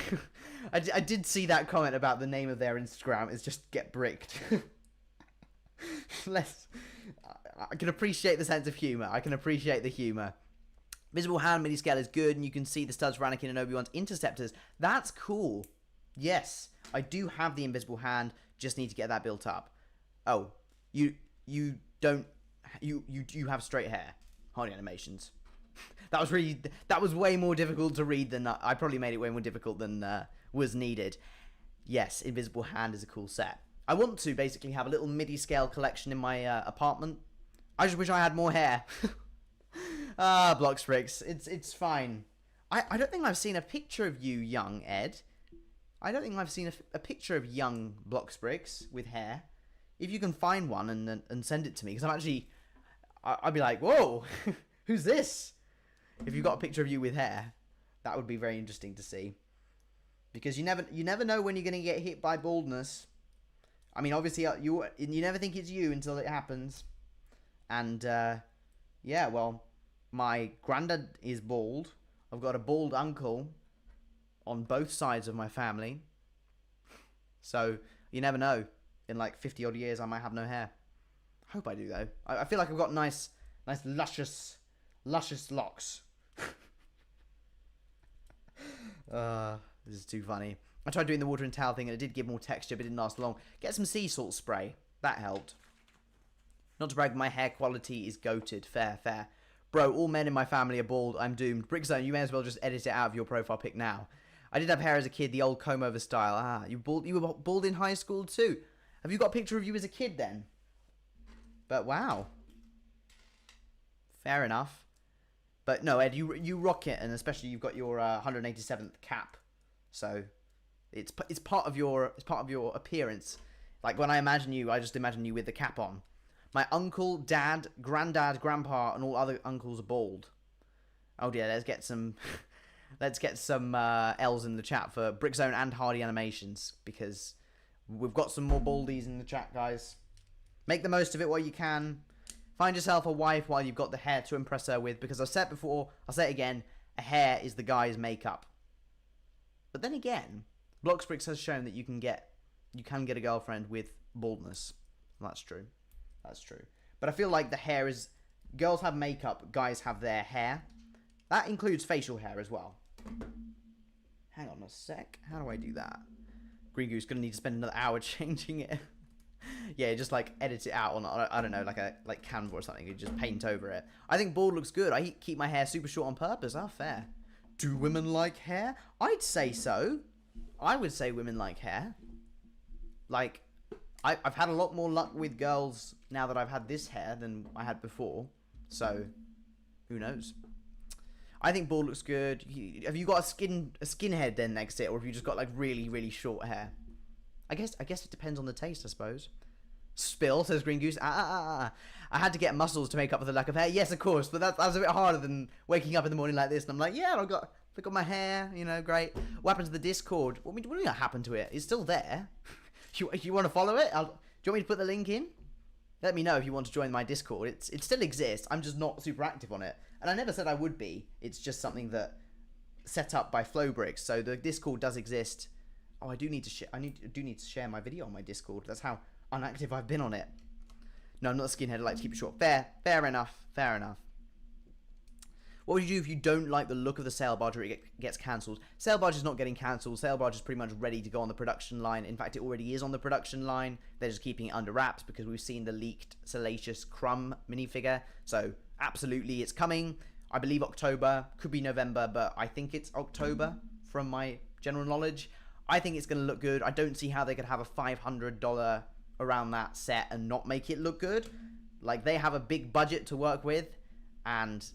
I did see that comment about the name of their Instagram. It's just get bricked. I can appreciate the sense of humor. I can appreciate the humor. Visible hand mini scale is good, and you can see the studs for Anakin and Obi-Wan's interceptors. That's cool. Yes, I do have the invisible hand. Just need to get that built up. Oh, you have straight hair. Hardy Animations. That was way more difficult to read than I probably made it way more difficult than was needed. Yes, invisible hand is a cool set. I want to basically have a little MIDI scale collection in my apartment. I just wish I had more hair. Bloxbricks, it's fine. I don't think I've seen a picture of you, young Ed. I don't think I've seen a picture of young Bloxbricks with hair. If you can find one and send it to me, because I'd be like, whoa, who's this? If you've got a picture of you with hair, that would be very interesting to see. Because you never know when you're going to get hit by baldness. I mean, obviously, you never think it's you until it happens. And, yeah, well, my granddad is bald. I've got a bald uncle on both sides of my family. So, you never know. In, like, 50 odd years, I might have no hair. I hope I do, though. I feel like I've got nice, luscious locks. This is too funny. I tried doing the water and towel thing and it did give more texture, but it didn't last long. Get some sea salt spray. That helped. Not to brag, my hair quality is goated. Fair. Bro, all men in my family are bald. I'm doomed. Brickzone, you may as well just edit it out of your profile pic now. I did have hair as a kid, the old comb over style. You were bald in high school too. Have you got a picture of you as a kid then? But wow. Fair enough. But no, Ed, you rock it, and especially you've got your 187th cap. So it's part of your appearance. Like when I imagine you, I just imagine you with the cap on. My uncle, dad, granddad, grandpa, and all other uncles are bald. Oh dear, let's get some L's in the chat for Brickzone and Hardy Animations, because we've got some more baldies in the chat, guys. Make the most of it while you can. Find yourself a wife while you've got the hair to impress her with, because I've said before, I'll say it again, a hair is the guy's makeup. But then again, Bloxbricks has shown that you can get a girlfriend with baldness. That's true. But I feel like the hair is... Girls have makeup, guys have their hair. That includes facial hair as well. Hang on a sec. How do I do that? Green Goose gonna need to spend another hour changing it. Yeah, just like edit it out on, I don't know, like Canva or something. You just paint over it. I think bald looks good. I keep my hair super short on purpose. Fair. Do women like hair? I'd say so. I would say women like hair. Like, I've had a lot more luck with girls now that I've had this hair than I had before. So, who knows? I think bald looks good. Have you got a skin head then next to it, or have you just got like really, really short hair? I guess it depends on the taste, I suppose. Spill, says Green Goose. I had to get muscles to make up for the lack of hair. Yes, of course, but that was a bit harder than waking up in the morning like this and I'm like, yeah, I've got my hair, you know, great. What happened to the Discord? What do you mean happened to it? It's still there. You want to follow it? Do you want me to put the link in? Let me know if you want to join my Discord. It still exists. I'm just not super active on it. And I never said I would be. It's just something that set up by Flowbricks. So the Discord does exist. Oh, I do need to share. Do need to share my video on my Discord. That's how unactive I've been on it. No, I'm not a skinhead. I like to keep it short. Fair enough. What would you do if you don't like the look of the sail barge or it gets cancelled? Sail barge is not getting cancelled. Sail barge is pretty much ready to go on the production line. In fact, it already is on the production line. They're just keeping it under wraps because we've seen the leaked Salacious Crumb minifigure. So absolutely, it's coming. I believe October, could be November, but I think it's October from my general knowledge. I think it's going to look good. I don't see how they could have a $500 around that set and not make it look good. Like, they have a big budget to work with and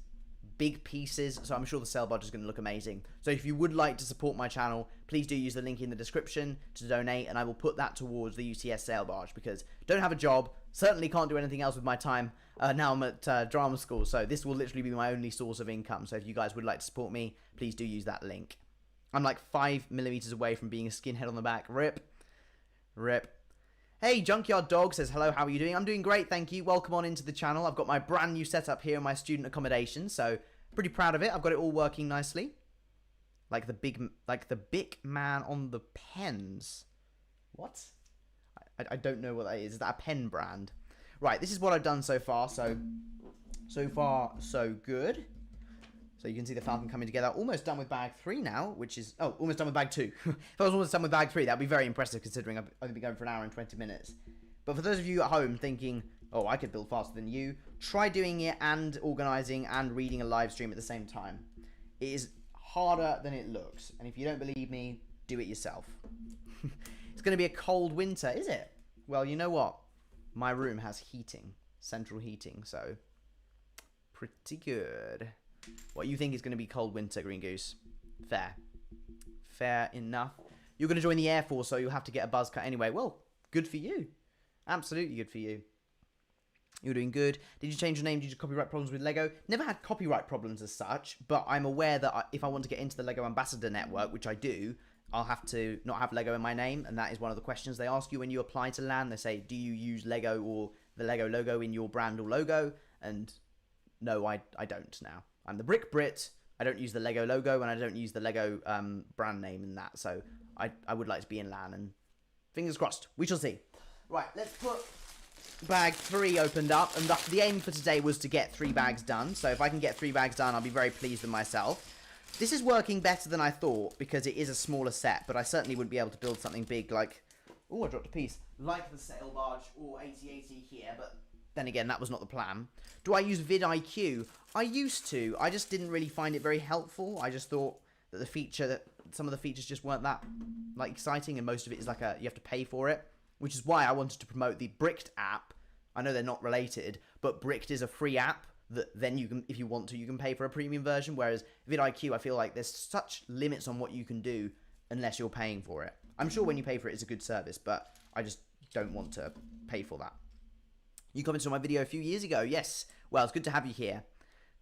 big pieces, so I'm sure the sale barge is going to look amazing. So if you would like to support my channel, please do use the link in the description to donate, and I will put that towards the UCS sale barge, because don't have a job, certainly can't do anything else with my time. Now I'm at drama school, so this will literally be my only source of income. So if you guys would like to support me, please do use that link. I'm like 5 millimeters away from being a skinhead on the back. Rip. Hey, Junkyard Dog says, hello, how are you doing? I'm doing great, thank you. Welcome on into the channel. I've got my brand new setup here in my student accommodation, so pretty proud of it. I've got it all working nicely. Like the big man on the pens. What? I don't know what that is. Is that a pen brand? Right, this is what I've done so far. So far, so good. So you can see the Falcon coming together. Almost done with bag 3 now, which is... Oh, almost done with bag 2. If I was almost done with bag 3, that would be very impressive, considering I've only been going for an hour and 20 minutes. But for those of you at home thinking, oh, I could build faster than you, try doing it and organising and reading a live stream at the same time. It is harder than it looks. And if you don't believe me, do it yourself. It's going to be a cold winter, is it? Well, you know what? My room has heating. Central heating, so... pretty good. What you think is going to be cold winter, Green Goose? Fair. Fair enough. You're going to join the Air Force, so you'll have to get a buzz cut anyway. Well, good for you. Absolutely good for you. You're doing good. Did you change your name due to copyright problems with Lego? Never had copyright problems as such, but I'm aware that if I want to get into the Lego Ambassador Network, which I do, I'll have to not have Lego in my name, and that is one of the questions they ask you when you apply to LAN. They say, do you use Lego or the Lego logo in your brand or logo? And no, I don't now. I'm the Brick Brit. I don't use the Lego logo, and I don't use the Lego brand name in that. So I would like to be in LAN, and fingers crossed. We shall see. Right, let's put bag 3 opened up, and the aim for today was to get 3 bags done. So if I can get 3 bags done, I'll be very pleased with myself. This is working better than I thought, because it is a smaller set, but I certainly wouldn't be able to build something big like... Oh, I dropped a piece. Like the sail barge or 8080 here, but then again, that was not the plan. Do I use vidIQ? I used to. I just didn't really find it very helpful. I just thought that some of the features just weren't that like exciting, and most of it is like you have to pay for it, which is why I wanted to promote the Bricked app. I know they're not related, but Bricked is a free app that then you can, if you want to, you can pay for a premium version, whereas vidIQ, I feel like there's such limits on what you can do unless you're paying for it. I'm sure when you pay for it, it's a good service, but I just don't want to pay for that. You commented on my video a few years ago. Yes. Well, it's good to have you here.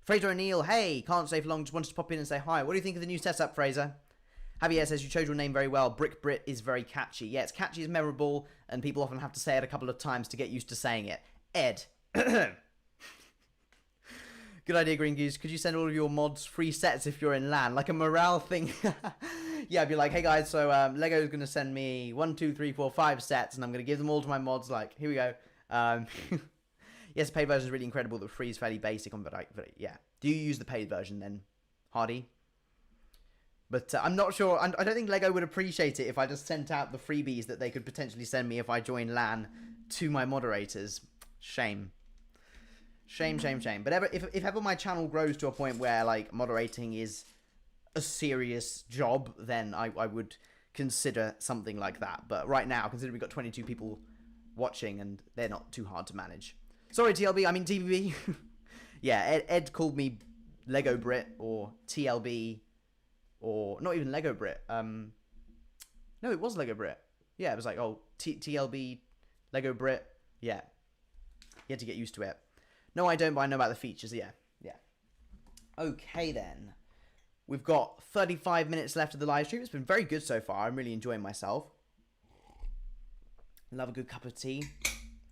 Fraser O'Neill, hey, can't stay for long, just wanted to pop in and say hi. What do you think of the new setup, Fraser? Javier says, you chose your name very well. Brick Brit is very catchy. Yeah, it's catchy, it's memorable, and people often have to say it a couple of times to get used to saying it. Ed. Good idea, Green Goose. Could you send all of your mods free sets if you're in LAN? Like a morale thing. Yeah, I'd be like, hey guys, so Lego's going to send me 1, 2, 3, 4, 5 sets, and I'm going to give them all to my mods. Like, here we go. Yes, the paid version is really incredible. The free is fairly basic on but yeah. Do you use the paid version then, Hardy? But I'm not sure. I don't think Lego would appreciate it if I just sent out the freebies that they could potentially send me if I join LAN to my moderators. Shame. Shame. But if ever my channel grows to a point where like moderating is a serious job, then I would consider something like that. But right now, considering we've got 22 people watching and they're not too hard to manage. Sorry, TLB, I mean TBB. Yeah, Ed called me Lego Brit or TLB or not even Lego Brit. No, it was Lego Brit. Yeah, it was like, oh, TLB, Lego Brit. Yeah, you had to get used to it. No, I don't, but I know about the features. Yeah. Okay, then. We've got 35 minutes left of the live stream. It's been very good so far. I'm really enjoying myself. Love a good cup of tea.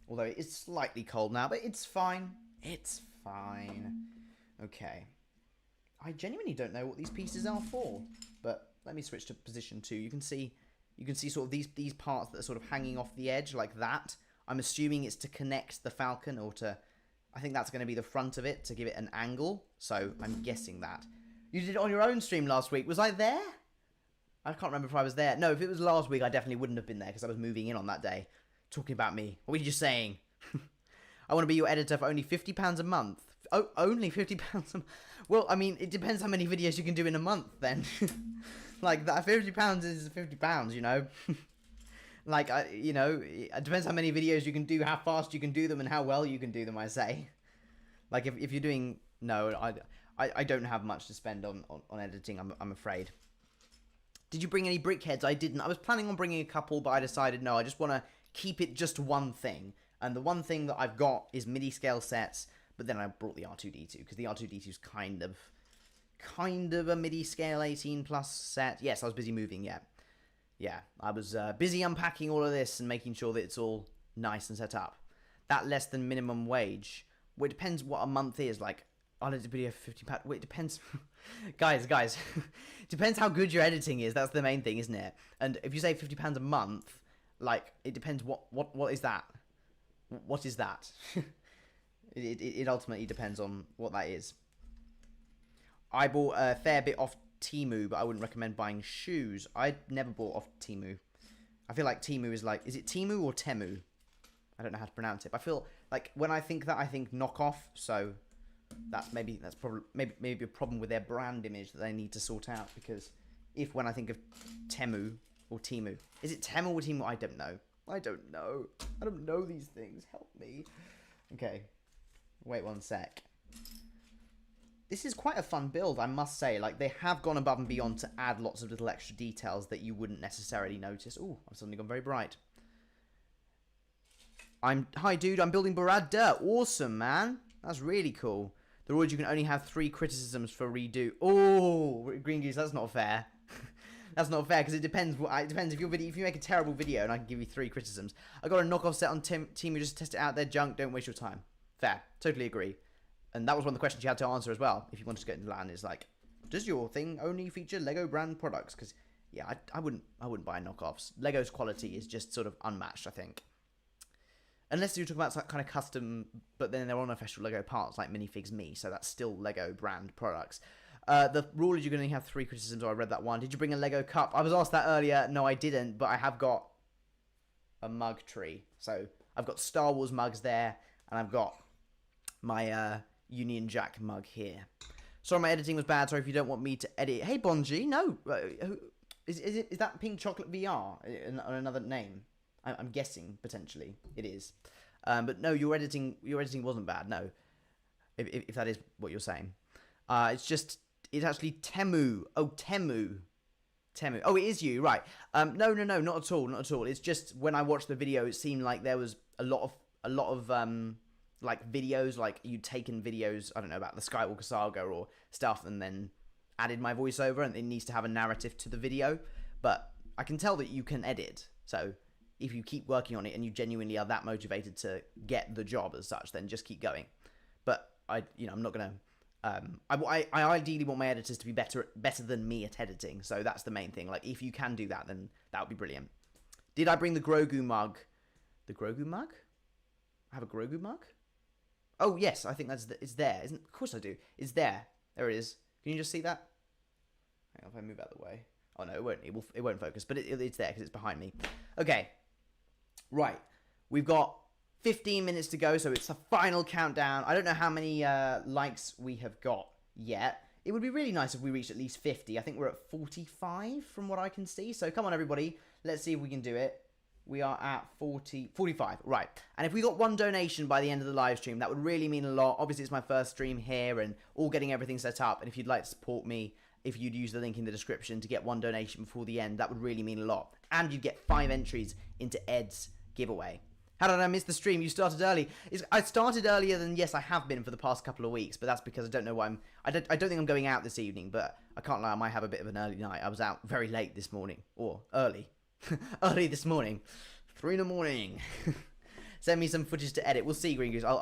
Although it is slightly cold now, but it's fine. It's fine. Okay. I genuinely don't know what these pieces are for. But let me switch to position 2. You can see sort of these parts that are sort of hanging off the edge like that. I'm assuming it's to connect the Falcon or to... I think that's going to be the front of it to give it an angle. So I'm guessing that. You did it on your own stream last week. Was I there? I can't remember if I was there. No, if it was last week, I definitely wouldn't have been there because I was moving in on that day. Talking about me. What were you just saying? I want to be your editor for only £50 a month. only £50 a month. Well, I mean, it depends how many videos you can do in a month then. Like, that £50 is £50, you know? Like, you know, it depends how many videos you can do, how fast you can do them, and how well you can do them, I say. Like, if you're doing... No, I don't have much to spend on editing, I'm afraid. Did you bring any brickheads? I didn't. I was planning on bringing a couple, but I decided, no, I just want to keep it just one thing. And the one thing that I've got is MIDI scale sets, but then I brought the R2-D2, because the R2-D2 is kind of a MIDI scale 18 plus set. Yes, I was busy moving, yeah. Yeah, I was busy unpacking all of this and making sure that it's all nice and set up. That less than minimum wage. Well, it depends what a month is. Like, I'll edit a video for £50. Well, it depends. guys. Depends how good your editing is. That's the main thing, isn't it? And if you say £50 a month, like, it depends what is that? What is that? it ultimately depends on what that is. I bought a fair bit off Temu, but I wouldn't recommend buying shoes. I never bought off Temu. I feel like Temu is like... Is it Temu or Temu? I don't know how to pronounce it. But I feel like when I think that, I think knockoff. So that's probably maybe a problem with their brand image that they need to sort out. Because if when I think of Temu or Temu... Is it Temu or Temu? I don't know. I don't know these things. Help me. Okay. Wait one sec. This is quite a fun build, I must say. Like, they have gone above and beyond to add lots of little extra details that you wouldn't necessarily notice. Ooh, I've suddenly gone very bright. Hi, dude, I'm building Barad Dirt. Awesome, man. That's really cool. The rule is you can only have 3 criticisms for redo. Oh, Green Goose, that's not fair. That's not fair, because it depends. It depends if you make a terrible video and I can give you 3 criticisms. I got a knockoff set on Team. You just test it out. They're junk. Don't waste your time. Fair. Totally agree. And that was one of the questions you had to answer as well, if you wanted to get into LAN, is like, does your thing only feature Lego brand products? Because, yeah, I wouldn't buy knockoffs. Lego's quality is just sort of unmatched, I think. Unless you're talking about some kind of custom, but then they're on official Lego parts, like Minifigs Me, so that's still Lego brand products. The rule is you're going to have 3 criticisms, or I read that one. Did you bring a Lego cup? I was asked that earlier. No, I didn't, but I have got a mug tree. So I've got Star Wars mugs there, and I've got my... Union Jack mug here. Sorry, my editing was bad. Sorry if you don't want me to edit. Hey, Bonji, no. Is that Pink Chocolate VR? Another name? I'm guessing, potentially. It is. But no, your editing wasn't bad, no. If that is what you're saying. It's actually Temu. Oh, Temu. Oh, it is you, right. No, not at all. It's just when I watched the video, it seemed like there was a lot of like videos, like you'd taken videos, I don't know, about the Skywalker saga or stuff, and then added my voiceover, and it needs to have a narrative to the video. But I can tell that you can edit. So if you keep working on it and you genuinely are that motivated to get the job as such, then just keep going. But I'm not gonna. I ideally want my editors to be better than me at editing. So that's the main thing. Like, if you can do that, then that would be brilliant. Did I bring the Grogu mug? The Grogu mug? I have a Grogu mug? Oh, yes, I think it's there. Of course I do. It's there. There it is. Can you just see that? Hang on, if I move out of the way. Oh, no, it won't focus, but it's there because it's behind me. Okay. Right. We've got 15 minutes to go, so it's the final countdown. I don't know how many likes we have got yet. It would be really nice if we reached at least 50. I think we're at 45 from what I can see. So come on, everybody. Let's see if we can do it. We are at 45, right. And if we got 1 donation by the end of the live stream, that would really mean a lot. Obviously, it's my first stream here and all getting everything set up. And if you'd like to support me, if you'd use the link in the description to get 1 donation before the end, that would really mean a lot. And you'd get 5 entries into Ed's giveaway. How did I miss the stream? You started early. I started earlier than, yes, I have been for the past couple of weeks, but that's because I don't know why I don't think I'm going out this evening, but I can't lie, I might have a bit of an early night. I was out very late this morning, or early. Early this morning, 3 in the morning. Send me some footage to edit. We'll see, Green Goose. I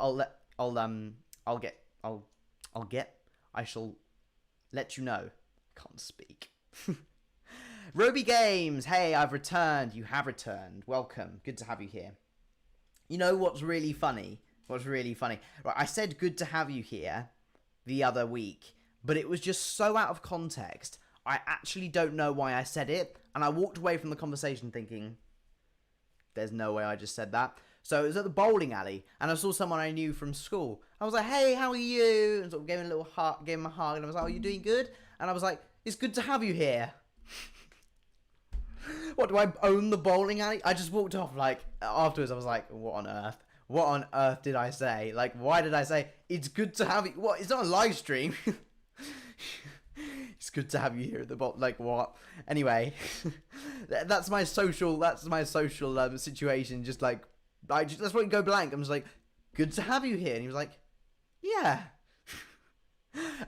shall let you know. Can't speak. Roby Games. Hey, I've returned. You have returned. Welcome. Good to have you here. You know what's really funny? Right, I said good to have you here the other week, but it was just so out of context. I actually don't know why I said it, and I walked away from the conversation thinking, there's no way I just said that. So it was at the bowling alley, and I saw someone I knew from school. I was like, "Hey, how are you?" And sort of gave him a little hug, gave him a hug, and I was like, "Oh, you doing good?" And I was like, "It's good to have you here." What, do I own the bowling alley? I just walked off, like, afterwards I was like, what on earth? What on earth did I say? Like, why did I say, it's good to have you? What, it's not a live stream. It's good to have you here at the bottom. Like, what? Anyway, that's my social situation. Just like, that's why you go blank. I'm just like, good to have you here. And he was like, yeah.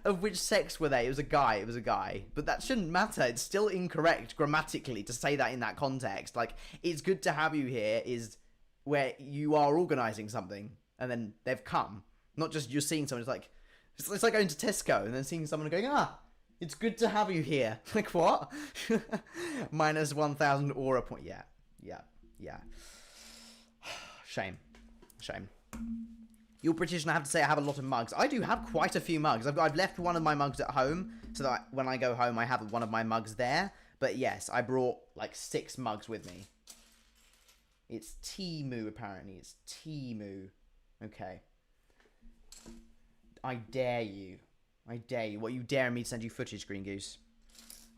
Of which sex were they? It was a guy. It was a guy. But that shouldn't matter. It's still incorrect grammatically to say that in that context. Like, it's good to have you here is where you are organising something and then they've come. Not just you're seeing someone. It's like going to Tesco and then seeing someone and going, it's good to have you here. Like, what? Minus 1,000 aura point. Yeah. Shame. You're British, and I have to say I have a lot of mugs. I do have quite a few mugs. I've left one of my mugs at home, so that when I go home, I have one of my mugs there. But yes, I brought like 6 mugs with me. It's Temu, apparently. It's Temu. Okay. I dare you. What, you dare me to send you footage, Green Goose?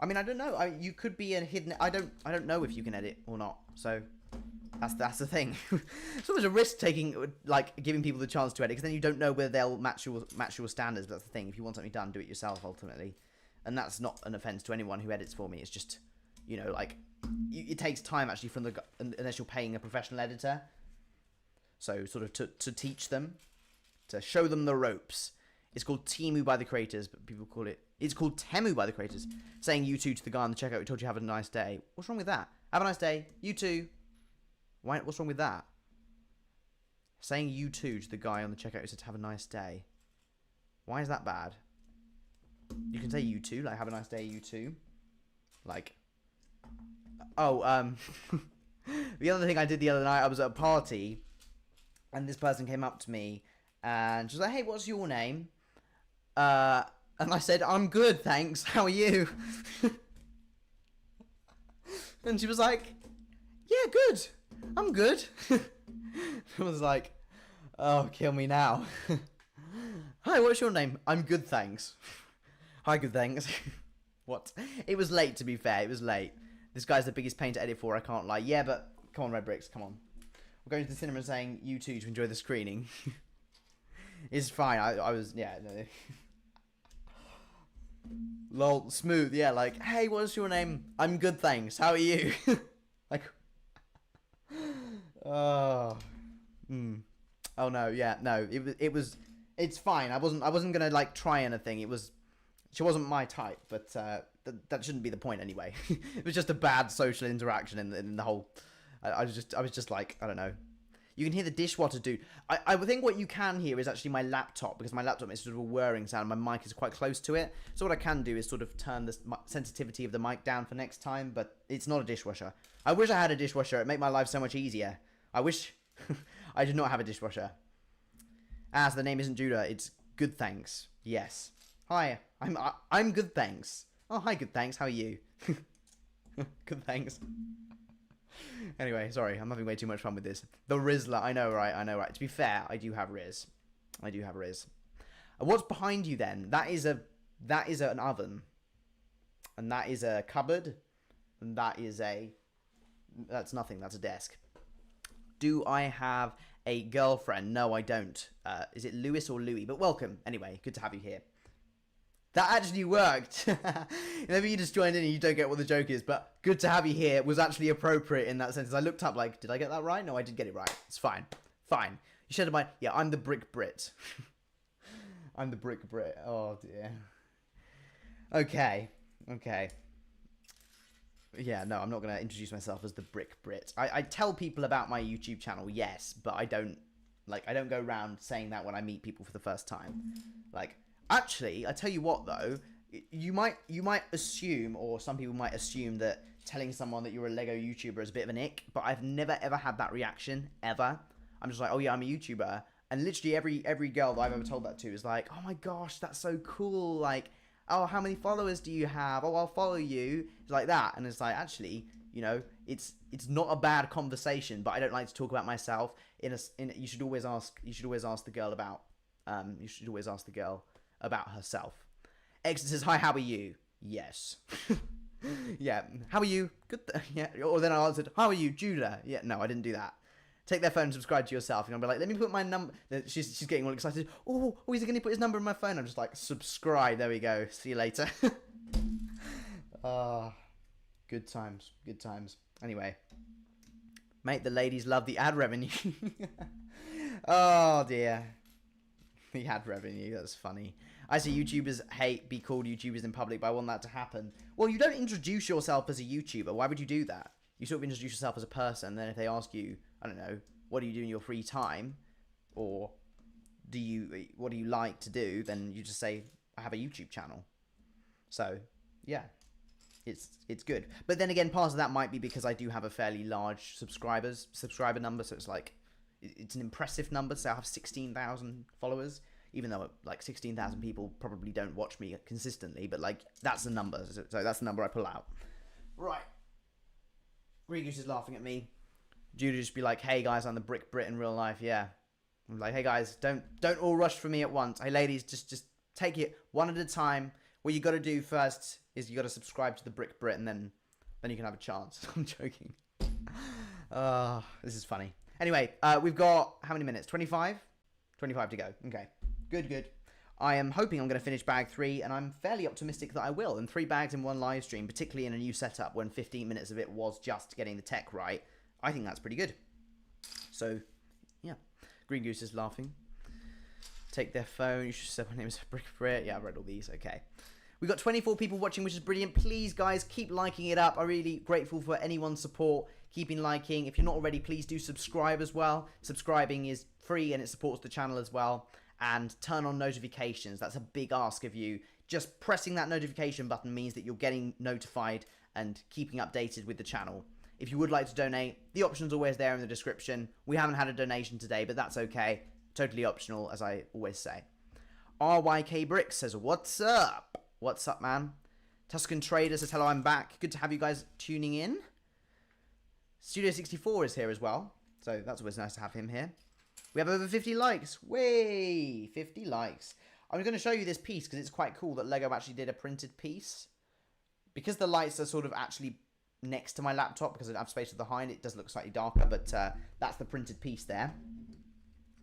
I mean, I don't know. You could be a hidden... I don't know if you can edit or not, so... That's the thing. It's always a risk taking, like, giving people the chance to edit, because then you don't know whether they'll match your standards. But that's the thing. If you want something done, do it yourself ultimately, and that's not an offense to anyone who edits for me. It's just, you know, like, it takes time actually from unless you're paying a professional editor. So sort of to teach them, to show them the ropes. It's called Temu by the creators, but people call it's called Temu by the creators. Saying you too to the guy on the checkout who told you have a nice day. What's wrong with that? Have a nice day. You too. Why? What's wrong with that? Saying you too to the guy on the checkout who said have a nice day. Why is that bad? You can say you too, like have a nice day, you too. Like, the other thing I did the other night, I was at a party, and this person came up to me, and she was like, "Hey, what's your name?" And I said, "I'm good, thanks. How are you?" And she was like, "Yeah, good. I'm good." I was like, oh, kill me now. "Hi, what's your name?" "I'm good, thanks." "Hi, good, thanks." What? It was late, to be fair. It was late. This guy's the biggest pain to edit for, I can't lie. Yeah, but come on, Red Bricks, come on. We're going to the cinema and saying you too to enjoy the screening. It's fine. I was, yeah, no. Lol, smooth, yeah, like, "Hey, what's your name?" "I'm good, thanks. How are you?" Like, oh no, yeah, no, it's fine. I wasn't gonna like try anything. She wasn't my type, but that shouldn't be the point anyway. It was just a bad social interaction in the whole. I was just like, I don't know. You can hear the dishwater dude. I think what you can hear is actually my laptop, because my laptop makes sort of a whirring sound. My mic is quite close to it. So what I can do is sort of turn the sensitivity of the mic down for next time, but it's not a dishwasher. I wish I had a dishwasher. It'd make my life so much easier. I wish I did not have a dishwasher. So the name isn't Judah, it's good, thanks. Yes. Hi, I'm good, thanks. Oh, hi, good, thanks. How are you? Good, thanks. Anyway, sorry, I'm having way too much fun with this. The Rizzler, I know, right? To be fair, I do have Riz. What's behind you then? That is an oven. And that is a cupboard. And that's nothing, that's a desk. Do I have a girlfriend? No, I don't. Is it Lewis or Louis? But welcome, anyway, good to have you here. That actually worked. Maybe you just joined in and you don't get what the joke is, but good to have you here was actually appropriate in that sentence. I looked up like, did I get that right? No, I did get it right. It's fine. You should have my... Yeah, I'm the Brick Brit. I'm the Brick Brit. Oh, dear. Okay. Yeah, no, I'm not going to introduce myself as the Brick Brit. I tell people about my YouTube channel, yes, but I don't go around saying that when I meet people for the first time. Like... Actually, I tell you what though, you might assume, or some people might assume, that telling someone that you're a Lego YouTuber is a bit of an ick, but I've never ever had that reaction, ever. I'm just like, oh yeah, I'm a YouTuber, and literally every girl that I've ever told that to is like, oh my gosh, that's so cool, like, oh, how many followers do you have? Oh, I'll follow you. It's like that, and it's like, actually, you know, It's not a bad conversation, but I don't like to talk about myself. You should always ask the girl about herself. Exit says, "Hi, how are you?" Yes. Yeah. How are you? Good. Yeah. Or then I answered, "How are you, Judah?" Yeah. No, I didn't do that. Take their phone and subscribe to yourself. And I'll be like, "Let me put my number." She's getting all excited. Oh, is he going to put his number in my phone? I'm just like, subscribe. There we go. See you later. Good times. Good times. Anyway, mate, the ladies love the ad revenue. Oh dear. The ad revenue, that's funny. I see YouTubers be called YouTubers in public, but I want that to happen. Well, you don't introduce yourself as a YouTuber. Why would you do that? You sort of introduce yourself as a person, and then if they ask you, I don't know, what do you do in your free time? Or what do you like to do? Then you just say, I have a YouTube channel. So, yeah. It's good. But then again, part of that might be because I do have a fairly large subscriber number, so it's like, it's an impressive number. So I have 16,000 followers, even though like 16,000 people probably don't watch me consistently, but like that's the number. So that's the number I pull out. Right. Green Goose is laughing at me. Judah just be like, "Hey guys, I'm the Brick Brit in real life." Yeah. I'm like, "Hey guys, don't all rush for me at once. Hey ladies, just take it one at a time. What you got to do first is you got to subscribe to the Brick Brit, and then you can have a chance." I'm joking. This is funny. Anyway, we've got how many minutes? 25? 25 to go. Okay. Good. I am hoping I'm going to finish bag 3, and I'm fairly optimistic that I will. And 3 bags in one live stream, particularly in a new setup when 15 minutes of it was just getting the tech right. I think that's pretty good. So, yeah. Green Goose is laughing. Take their phone. You should say my name is Brick Brit. Yeah, I've read all these. Okay. We've got 24 people watching, which is brilliant. Please, guys, keep liking it up. I'm really grateful for anyone's support. Keeping liking. If you're not already, please do subscribe as well. Subscribing is free and it supports the channel as well. And turn on notifications. That's a big ask of you. Just pressing that notification button means that you're getting notified and keeping updated with the channel. If you would like to donate, the option's always there in the description. We haven't had a donation today, but that's okay. Totally optional, as I always say. RYK Bricks says, "What's up?" What's up, man? Tuscan Trader says, "Hello, I'm back. Good to have you guys tuning in." Studio 64 is here as well, so that's always nice to have him here. We have over 50 likes. Way 50 likes. I'm going to show you this piece because it's quite cool that Lego actually did a printed piece. Because the lights are sort of actually next to my laptop because I have space behind, it does look slightly darker, but that's the printed piece there.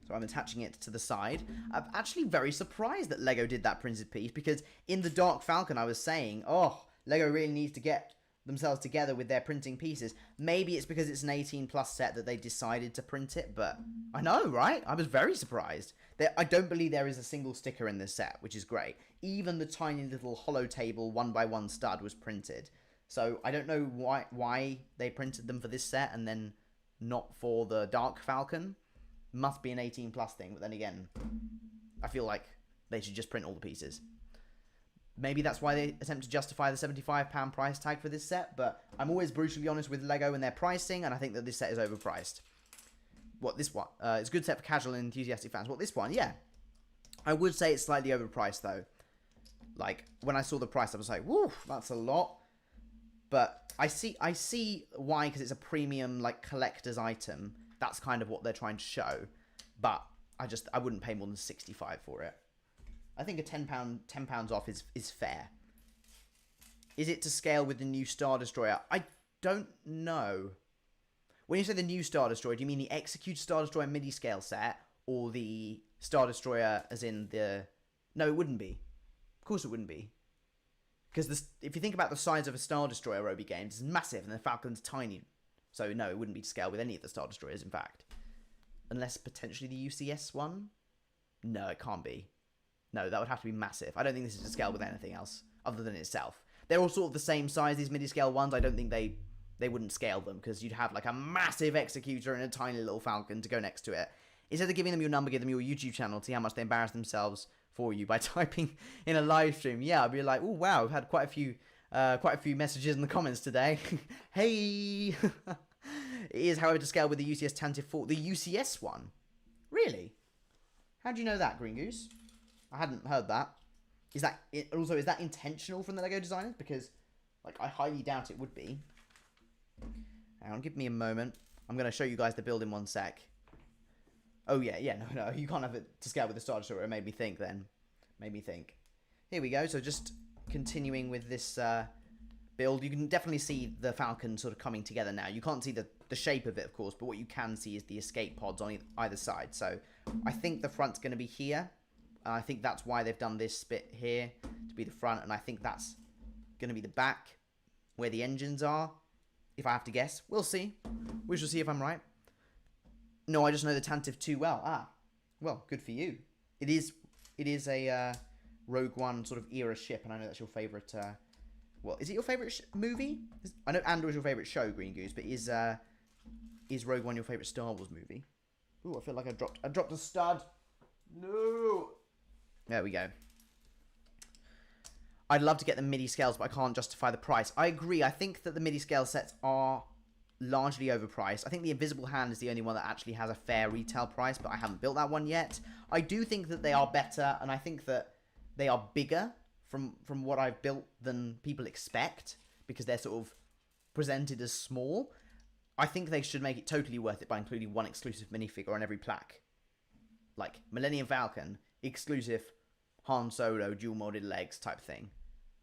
So I'm attaching it to the side. I'm actually very surprised that Lego did that printed piece because in the Dark Falcon I was saying, oh, Lego really needs to get themselves together with their printing pieces. Maybe it's because it's an 18 plus set that they decided to print it, but I know, right? I was very surprised. I don't believe there is a single sticker in this set, which is great. Even the tiny little hollow table 1x1 stud was printed. So I don't know why they printed them for this set and then not for the Dark Falcon. Must be an 18 plus thing, but then again, I feel like they should just print all the pieces. Maybe that's why they attempt to justify the £75 price tag for this set, but I'm always brutally honest with Lego and their pricing, and I think that this set is overpriced. What, this one? It's a good set for casual and enthusiastic fans. What, this one? Yeah. I would say it's slightly overpriced, though. Like, when I saw the price, I was like, woo, that's a lot. But I see why, because it's a premium, like, collector's item. That's kind of what they're trying to show. But I wouldn't pay more than 65 for it. I think a £10 off is fair. Is it to scale with the new Star Destroyer? I don't know. When you say the new Star Destroyer, do you mean the Execute Star Destroyer midi scale set or the Star Destroyer as in the... No, it wouldn't be. Of course it wouldn't be. Because if you think about the size of a Star Destroyer Roby game, it's massive and the Falcon's tiny. So no, it wouldn't be to scale with any of the Star Destroyers, in fact. Unless potentially the UCS one? No, it can't be. No, that would have to be massive. I don't think this is to scale with anything else other than itself. They're all sort of the same size, these midi-scale ones. I don't think they wouldn't scale them because you'd have like a massive Executor and a tiny little Falcon to go next to it. Instead of giving them your number, give them your YouTube channel, see how much they embarrass themselves for you by typing in a live stream. Yeah, I'd be like, oh wow, we've had quite a few messages in the comments today. Hey! It is, however, to scale with the UCS Tantive 4. The UCS one? Really? How do you know that, Green Goose? I hadn't heard that. Is that intentional from the Lego designers? Because, like, I highly doubt it would be. Hang on, give me a moment. I'm going to show you guys the build in 1 sec. Oh, yeah, no, you can't have it to scale with the Star Destroyer. It made me think then. Made me think. Here we go. So just continuing with this build. You can definitely see the Falcon sort of coming together now. You can't see the shape of it, of course, but what you can see is the escape pods on either side. So I think the front's going to be here. I think that's why they've done this bit here to be the front. And I think that's going to be the back where the engines are. If I have to guess. We'll see. We shall see if I'm right. No, I just know the Tantive too well. Ah, well, good for you. It is a Rogue One sort of era ship, and I know that's your favourite. Well, is it your favourite movie? I know Andor is your favourite show, Green Goose, but is Rogue One your favourite Star Wars movie? Ooh, I feel like I dropped a stud. No. There we go. I'd love to get the MIDI scales, but I can't justify the price. I agree. I think that the MIDI scale sets are largely overpriced. I think the Invisible Hand is the only one that actually has a fair retail price, but I haven't built that one yet. I do think that they are better, and I think that they are bigger from what I've built than people expect, because they're sort of presented as small. I think they should make it totally worth it by including one exclusive minifigure on every plaque. Like Millennium Falcon, exclusive Han Solo, dual modded legs type thing.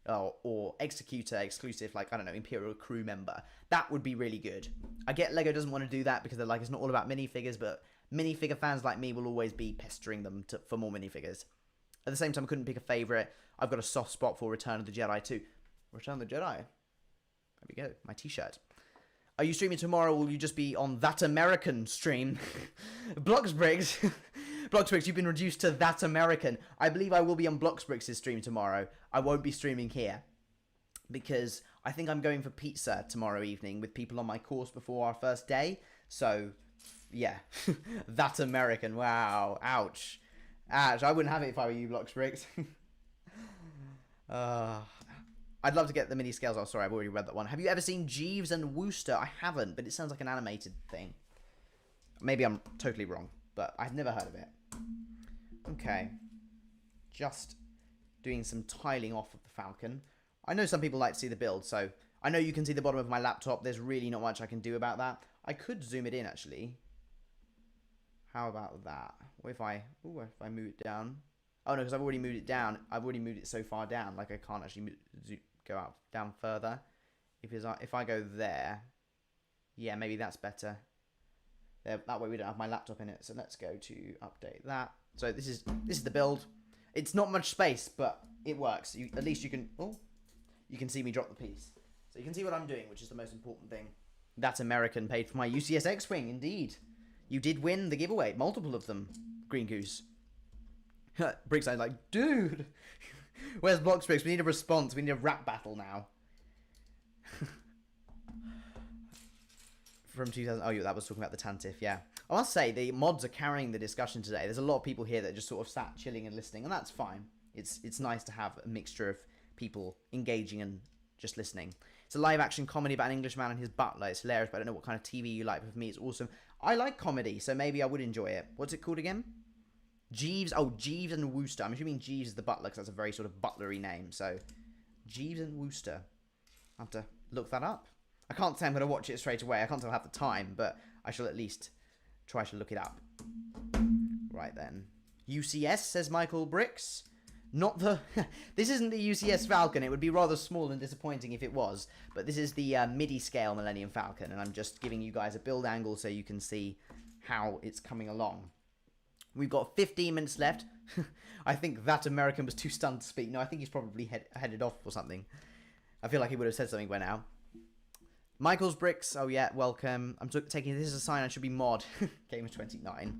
Or Executor exclusive, like, I don't know, Imperial crew member. That would be really good. I get Lego doesn't want to do that because they're like, it's not all about minifigures, but minifigure fans like me will always be pestering them for more minifigures. At the same time, I couldn't pick a favourite. I've got a soft spot for Return of the Jedi too. Return of the Jedi. There we go, my t-shirt. Are you streaming tomorrow, or will you just be on That American stream? Bloxbricks. Bloxbricks, you've been reduced to That American. I believe I will be on Bloxbricks' stream tomorrow. I won't be streaming here, because I think I'm going for pizza tomorrow evening with people on my course before our first day. So, yeah. That American. Wow. Ouch. Ouch. I wouldn't have it if I were you, Bloxbricks. I'd love to get the mini scales. Oh, sorry, I've already read that one. Have you ever seen Jeeves and Wooster? I haven't, but it sounds like an animated thing. Maybe I'm totally wrong, but I've never heard of it. Okay. Just doing some tiling off of the Falcon. I know some people like to see the build, so I know you can see the bottom of my laptop. There's really not much I can do about that. I could zoom it in, actually. How about that? What if I move it down? Oh, no, because I've already moved it down. I've already moved it so far down, like I can't actually go out down further. If I go there, yeah, maybe that's better. That way we don't have my laptop in it. So let's go to update that. So this is the build. It's not much space, but it works. At least you can see me drop the piece. So you can see what I'm doing, which is the most important thing. That American paid for my UCS X-Wing, indeed. You did win the giveaway, multiple of them, Green Goose. Brickside like, dude, where's Bloxbricks? We need a response. We need a rap battle now. From 2000. Oh, yeah, that was talking about the Tantive. Yeah, I must say the mods are carrying the discussion today. There's a lot of people here that just sort of sat chilling and listening, and that's fine. It's nice to have a mixture of people engaging and just listening. It's a live action comedy about an Englishman and his butler. It's hilarious, but I don't know what kind of TV you like. But for me, it's awesome. I like comedy, so maybe I would enjoy it. What's it called again? Jeeves. Oh, Jeeves and Wooster. I'm assuming Jeeves is the butler because that's a very sort of butlery name. So, Jeeves and Wooster. I'll have to look that up. I can't say I'm going to watch it straight away. I can't say I'll have the time, but I shall at least try to look it up. Right then. UCS, says Michael Bricks. Not the... This isn't the UCS Falcon. It would be rather small and disappointing if it was. But this is the MIDI scale Millennium Falcon. And I'm just giving you guys a build angle so you can see how it's coming along. We've got 15 minutes left. I think that American was too stunned to speak. No, I think he's probably headed off or something. I feel like he would have said something by now. Michael's Bricks. Oh, yeah, welcome. I'm taking this as a sign I should be mod. Game of 29.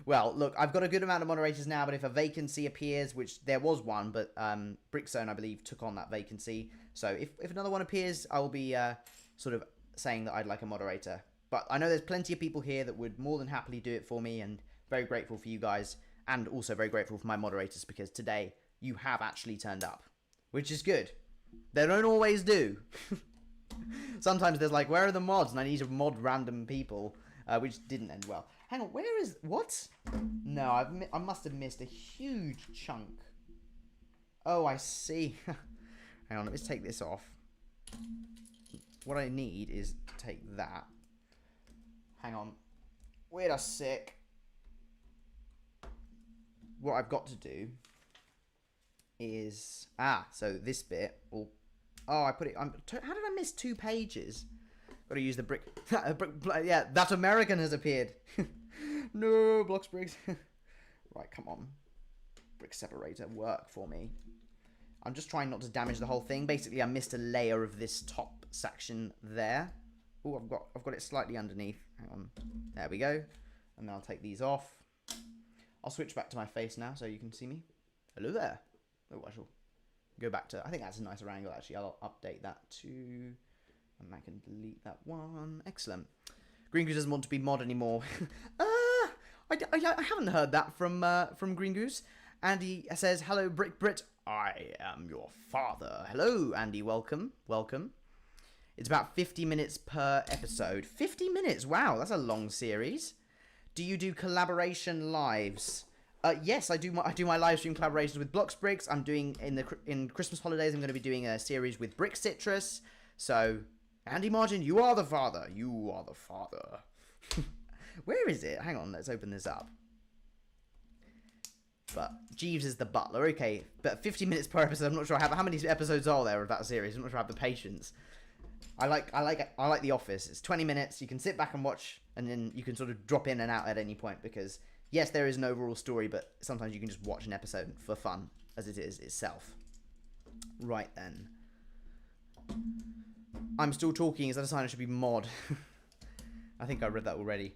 Well, look, I've got a good amount of moderators now, but if a vacancy appears, which there was one, but Brickzone, I believe, took on that vacancy. So if another one appears, I will be sort of saying that I'd like a moderator. But I know there's plenty of people here that would more than happily do it for me, and very grateful for you guys, and also very grateful for my moderators, because today you have actually turned up, which is good. They don't always do. Sometimes there's like, where are the mods? And I need to mod random people, which didn't end well. Hang on, where is... What? No, I must have missed a huge chunk. Oh, I see. Hang on, let me take this off. What I need is take that, Hang on. Wait a sec. What I've got to do is... so this bit will... Oh, I put it... How did I miss 2 pages? Got to use the brick... yeah, that American has appeared. No, blocks bricks. Right, come on. Brick separator, work for me. I'm just trying not to damage the whole thing. Basically, I missed a layer of this top section there. Oh, I've got it slightly underneath. Hang on. There we go. And then I'll take these off. I'll switch back to my face now so you can see me. Hello there. Oh, I shall go back to... I think that's a nicer angle, actually. I'll update that to... And I can delete that one. Excellent. Green Goose doesn't want to be mod anymore. I haven't heard that from Green Goose. Andy says, hello, Brit. I am your father. Hello, Andy. Welcome. Welcome. It's about 50 minutes per episode. 50 minutes? Wow, that's a long series. Do you do collaboration lives? Yes, I do my live stream collaborations with Blocks Bricks. I'm doing in Christmas holidays. I'm going to be doing a series with Brick Citrus. So, Andy Margin, you are the father. You are the father. Where is it? Hang on, let's open this up. But Jeeves is the butler. Okay, but 50 minutes per episode. I'm not sure how many episodes are there of that series. I'm not sure I have the patience. I like The Office. It's 20 minutes. You can sit back and watch, and then you can sort of drop in and out at any point because yes, there is an overall story, but sometimes you can just watch an episode for fun as it is itself. Right then. I'm still talking. Is that a sign I should be mod? I think I read that already.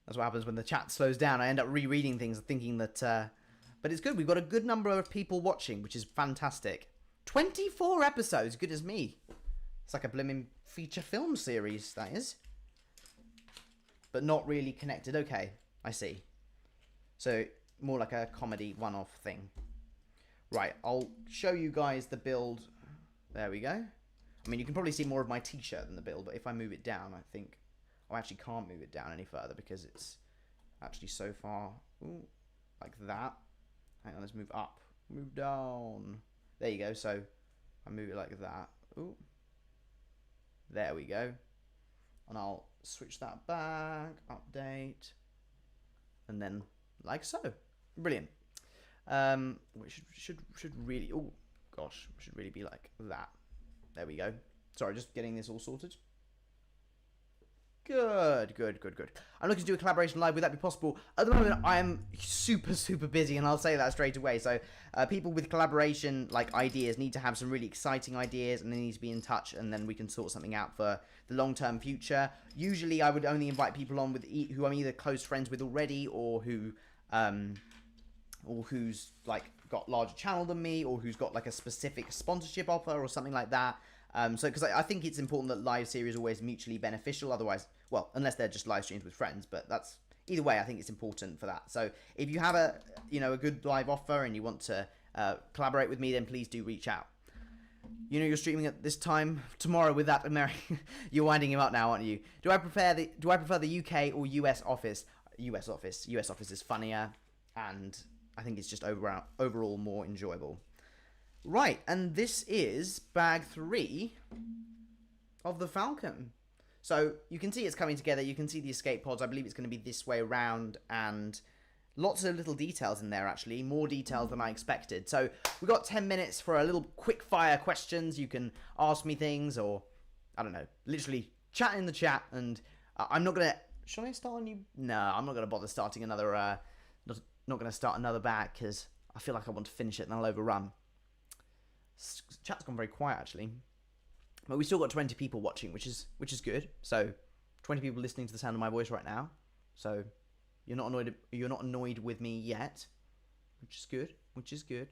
That's what happens when the chat slows down. I end up rereading things thinking that... But it's good. We've got a good number of people watching, which is fantastic. 24 episodes. Good as me. It's like a blimmin' feature film series, that is. But not really connected. Okay, I see. So, more like a comedy one-off thing. Right, I'll show you guys the build. There we go. I mean, you can probably see more of my t-shirt than the build, but if I move it down, I think... I actually can't move it down any further because it's actually so far... Ooh, like that. Hang on, let's move up. Move down. There you go. So, I move it like that. Ooh. There we go. And I'll switch that back. Update. And then, like so. Brilliant. Which should really... Oh, gosh. Should really be like that. There we go. Sorry, just getting this all sorted. Good. I'm looking to do a collaboration live. Would that be possible? At the moment, I am super busy, and I'll say that straight away. So, people with collaboration like ideas need to have some really exciting ideas, and they need to be in touch, and then we can sort something out for the long-term future. Usually, I would only invite people on with who I'm either close friends with already, or who's like got larger channel than me, or who's got like a specific sponsorship offer or something like that. So, because I think it's important that live series are always mutually beneficial. Otherwise, well, unless they're just live streams with friends, but that's either way. I think it's important for that. So, if you have a good live offer and you want to collaborate with me, then please do reach out. You know, you're streaming at this time tomorrow with that American. You're winding him up now, aren't you? Do I prefer the UK or US office? US office is funnier, and I think it's just overall more enjoyable. Right, and this is bag 3 of the Falcon. So you can see it's coming together. You can see the escape pods. I believe it's going to be this way around, and lots of little details in there, actually. More details than I expected. So we've got 10 minutes for a little quick fire questions. You can ask me things, or, I don't know, literally chat in the chat. And I'm not going to... Should I start a new... No, I'm not going to bother starting another... not going to start another bag, because I feel like I want to finish it and I'll overrun. Chat's gone very quiet, actually, but we still got 20 people watching, which is good. So 20 people listening to the sound of my voice right now. So you're not annoyed with me yet, which is good.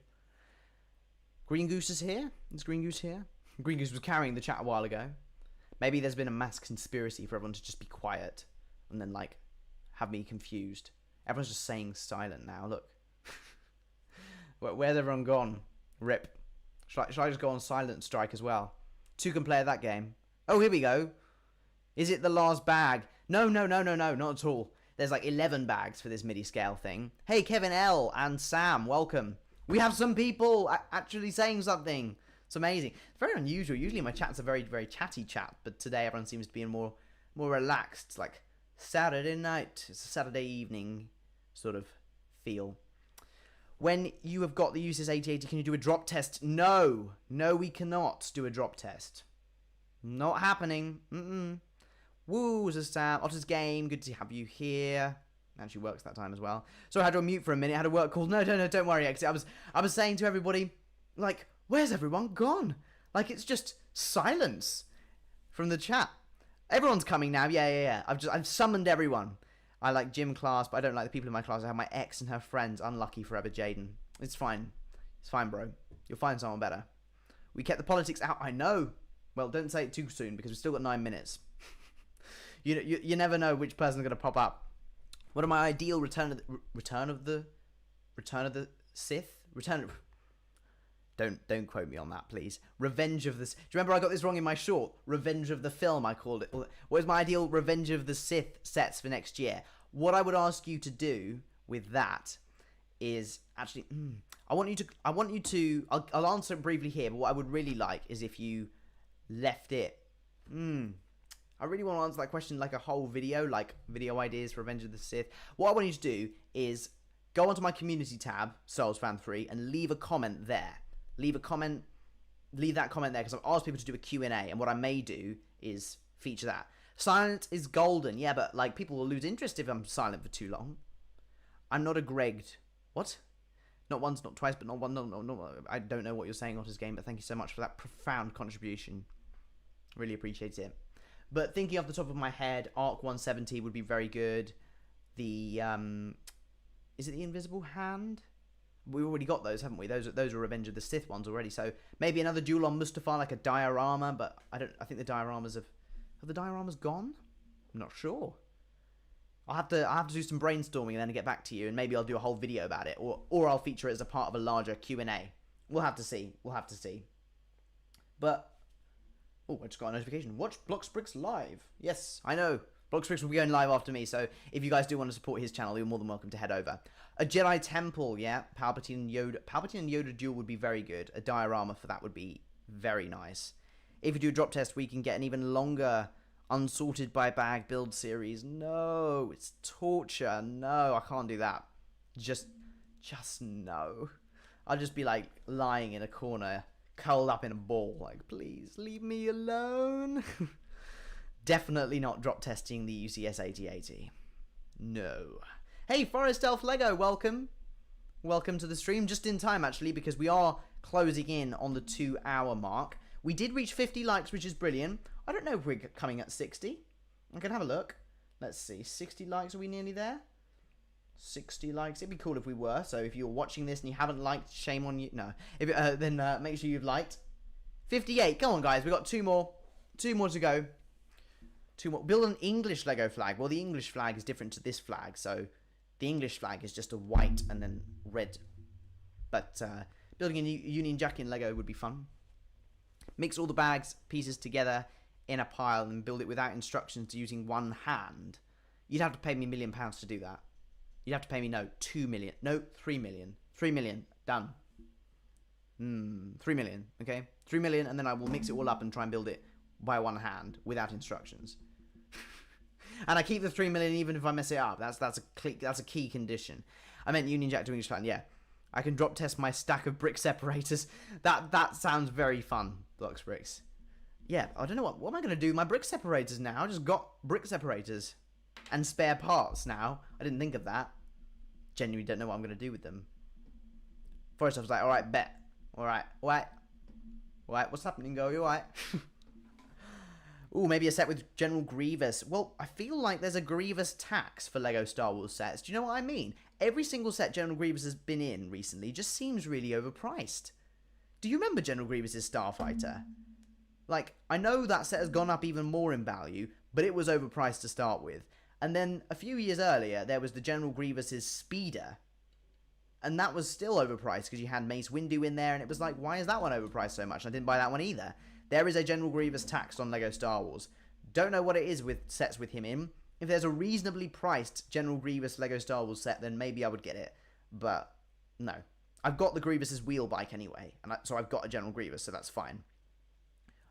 Green Goose is here. Is Green Goose here? Green Goose was carrying the chat a while ago. Maybe there's been a mass conspiracy for everyone to just be quiet and then like have me confused. Everyone's just saying silent now. Look. Where's everyone gone? Rip. Should I just go on silent strike as well? 2 can play that game. Oh, here we go. Is it the last bag? No, not at all. There's like 11 bags for this MIDI scale thing. Hey, Kevin L. and Sam, welcome. We have some people actually saying something. It's amazing. It's very unusual. Usually my chat's a very, very chatty chat, but today everyone seems to be in more relaxed, like Saturday night. It's a Saturday evening sort of feel. When you have got the UCS 8080, can you do a drop test? No. No, we cannot do a drop test. Not happening. Woo, was a Sam. Otter's Game, good to have you here. Actually works that time as well. So I had to unmute for a minute. I had a work call. No, don't worry. I was saying to everybody, like, where's everyone gone? Like, it's just silence from the chat. Everyone's coming now. Yeah. I've summoned everyone. I like gym class, but I don't like the people in my class. I have my ex and her friends. Unlucky forever, Jaden. It's fine. It's fine, bro. You'll find someone better. We kept the politics out. I know. Well, don't say it too soon because we've still got 9 minutes. You never know which person's going to pop up. What are my ideal return of the Sith? Don't quote me on that, please. Revenge of the... Do you remember I got this wrong in my short? Revenge of the Film, I called it. What is my ideal Revenge of the Sith sets for next year? What I would ask you to do with that is actually... I want you to... I'll answer it briefly here, but what I would really like is if you left it... I really want to answer that question like a whole video, like video ideas for Revenge of the Sith. What I want you to do is go onto my community tab, SoulsFan3, and leave a comment there. Leave that comment there, because I've asked people to do a Q&A, and what I may do is feature that. Silence is golden, yeah, but like people will lose interest if I'm silent for too long. I'm not a Gregged. What? Not once, not twice, but not one. No. I don't know what you're saying, Otter's Game, but thank you so much for that profound contribution. Really appreciate it. But thinking off the top of my head, Arc 170 would be very good. The is it the Invisible Hand? We've already got those, haven't we? Those are Revenge of the Sith ones already. So maybe another duel on Mustafar, like a diorama. But I think the dioramas have the dioramas gone? I'm not sure. I'll have to do some brainstorming and then get back to you, and maybe I'll do a whole video about it, or I'll feature it as a part of a larger Q&A. We'll have to see. But oh, I just got a notification. Watch Bloxbricks live. Yes, I know. Bloxbricks will be going live after me, so if you guys do want to support his channel, you're more than welcome to head over. A Jedi Temple, yeah. Palpatine and Yoda duel would be very good. A diorama for that would be very nice. If you do a drop test, we can get an even longer unsorted by bag build series. No, it's torture. No, I can't do that. Just no. I'll just be like lying in a corner, curled up in a ball, like, please leave me alone. Definitely not drop testing the UCS 8080. No. Hey, Forest Elf Lego, welcome. Welcome to the stream. Just in time, actually, because we are closing in on the 2-hour mark. We did reach 50 likes, which is brilliant. I don't know if we're coming at 60. I can have a look. Let's see. 60 likes, are we nearly there? 60 likes. It'd be cool if we were. So if you're watching this and you haven't liked, shame on you. No. Then make sure you've liked. 58. Come on, guys. We've got 2 more. 2 more to go. 2 more. Build an English Lego flag. Well, the English flag is different to this flag. So the English flag is just a white and then red. But building a Union Jack in Lego would be fun. Mix all the bags, pieces together in a pile and build it without instructions using one hand. You'd have to pay me £1 million to do that. You'd have to pay me, no, 2 million. No, 3 million. 3 million. Done. 3 million. Okay? 3 million, and then I will mix it all up and try and build it by one hand without instructions. And I keep the 3 million even if I mess it up. That's a key condition. I meant Union Jack to English fan. Yeah. I can drop test my stack of brick separators. That sounds very fun, Bloxbricks. Yeah, I don't know what am I going to do with my brick separators now? I just got brick separators and spare parts now. I didn't think of that. Genuinely don't know what I'm going to do with them. First I was like, alright, bet. Alright, what's happening, Go? You alright? Ooh, maybe a set with General Grievous. Well, I feel like there's a Grievous tax for LEGO Star Wars sets. Do you know what I mean? Every single set General Grievous has been in recently just seems really overpriced. Do you remember General Grievous's Starfighter? Like, I know that set has gone up even more in value, but it was overpriced to start with. And then a few years earlier, there was the General Grievous's Speeder. And that was still overpriced because you had Mace Windu in there, and it was like, why is that one overpriced so much? I didn't buy that one either. There is a General Grievous tax on LEGO Star Wars. Don't know what it is with sets with him in. If there's a reasonably priced General Grievous LEGO Star Wars set, then maybe I would get it. But, no. I've got the Grievous's wheel bike anyway, and so I've got a General Grievous, so that's fine.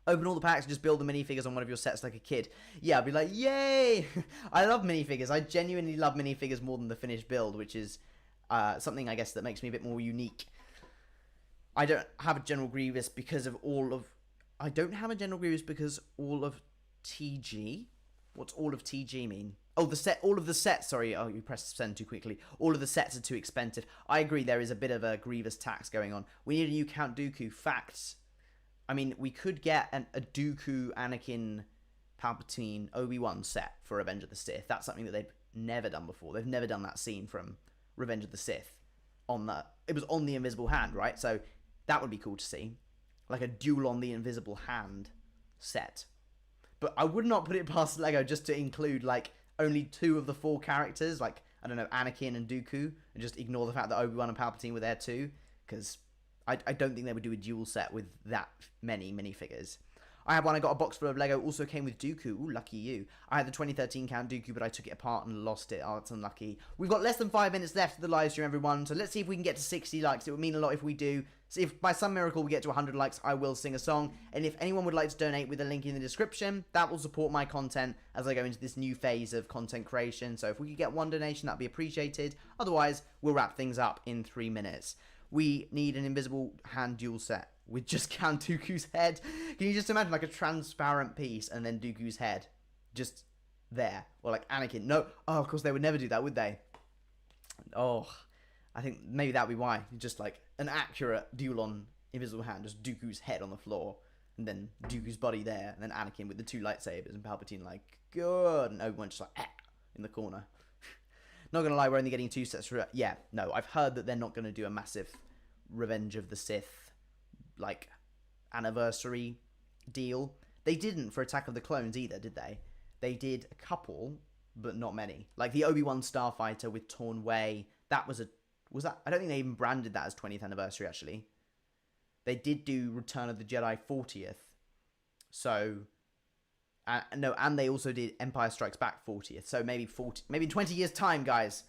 Open all the packs and just build the minifigures on one of your sets like a kid. Yeah, I'd be like, yay! I love minifigures. I genuinely love minifigures more than the finished build, which is something, I guess, that makes me a bit more unique. I don't have a General Grievous because of all of... I don't have a General Grievous because all of TG... What's all of TG mean? Oh, the set, all of the sets, sorry, oh, you pressed send too quickly. All of the sets are too expensive. I agree, there is a bit of a Grievous tax going on. We need a new Count Dooku. Facts. I mean, we could get a Dooku, Anakin, Palpatine, Obi-Wan set for Revenge of the Sith. That's something that they've never done before. They've never done that scene from Revenge of the Sith. It was on the Invisible Hand, right? So that would be cool to see. Like a Duel on the Invisible Hand set. But I would not put it past LEGO just to include, like, only 2 of the 4 characters, like, I don't know, Anakin and Dooku, and just ignore the fact that Obi-Wan and Palpatine were there too, because I don't think they would do a dual set with that many minifigures. I had one, I got a box full of LEGO, also came with Dooku. Ooh, lucky you. I had the 2013 Count Dooku, but I took it apart and lost it. Oh, it's unlucky. We've got less than 5 minutes left of the live stream, everyone, so let's see if we can get to 60 likes. It would mean a lot if we do. So if by some miracle we get to 100 likes, I will sing a song. And if anyone would like to donate with a link in the description, that will support my content as I go into this new phase of content creation. So if we could get 1 donation, that'd be appreciated. Otherwise, we'll wrap things up in 3 minutes. We need an Invisible Hand dual set with just Count Dooku's head. Can you just imagine like a transparent piece and then Dooku's head just there? Or like Anakin. No. Oh, of course they would never do that, would they? Oh, I think maybe that would be why. Just like an accurate duel on Invisible Hand. Just Dooku's head on the floor. And then Dooku's body there. And then Anakin with the 2 lightsabers. And Palpatine like, good. And Obi-Wan just like, in the corner. Not going to lie, we're only getting 2 sets for... Yeah, no, I've heard that they're not going to do a massive Revenge of the Sith, like, anniversary deal. They didn't for Attack of the Clones either, did they? They did a couple, but not many. Like, the Obi-Wan Starfighter with Torn Way, that was a... Was that... I don't think they even branded that as 20th anniversary, actually. They did do Return of the Jedi 40th. So... no, and they also did Empire Strikes Back 40th. So maybe 20 years' time, guys.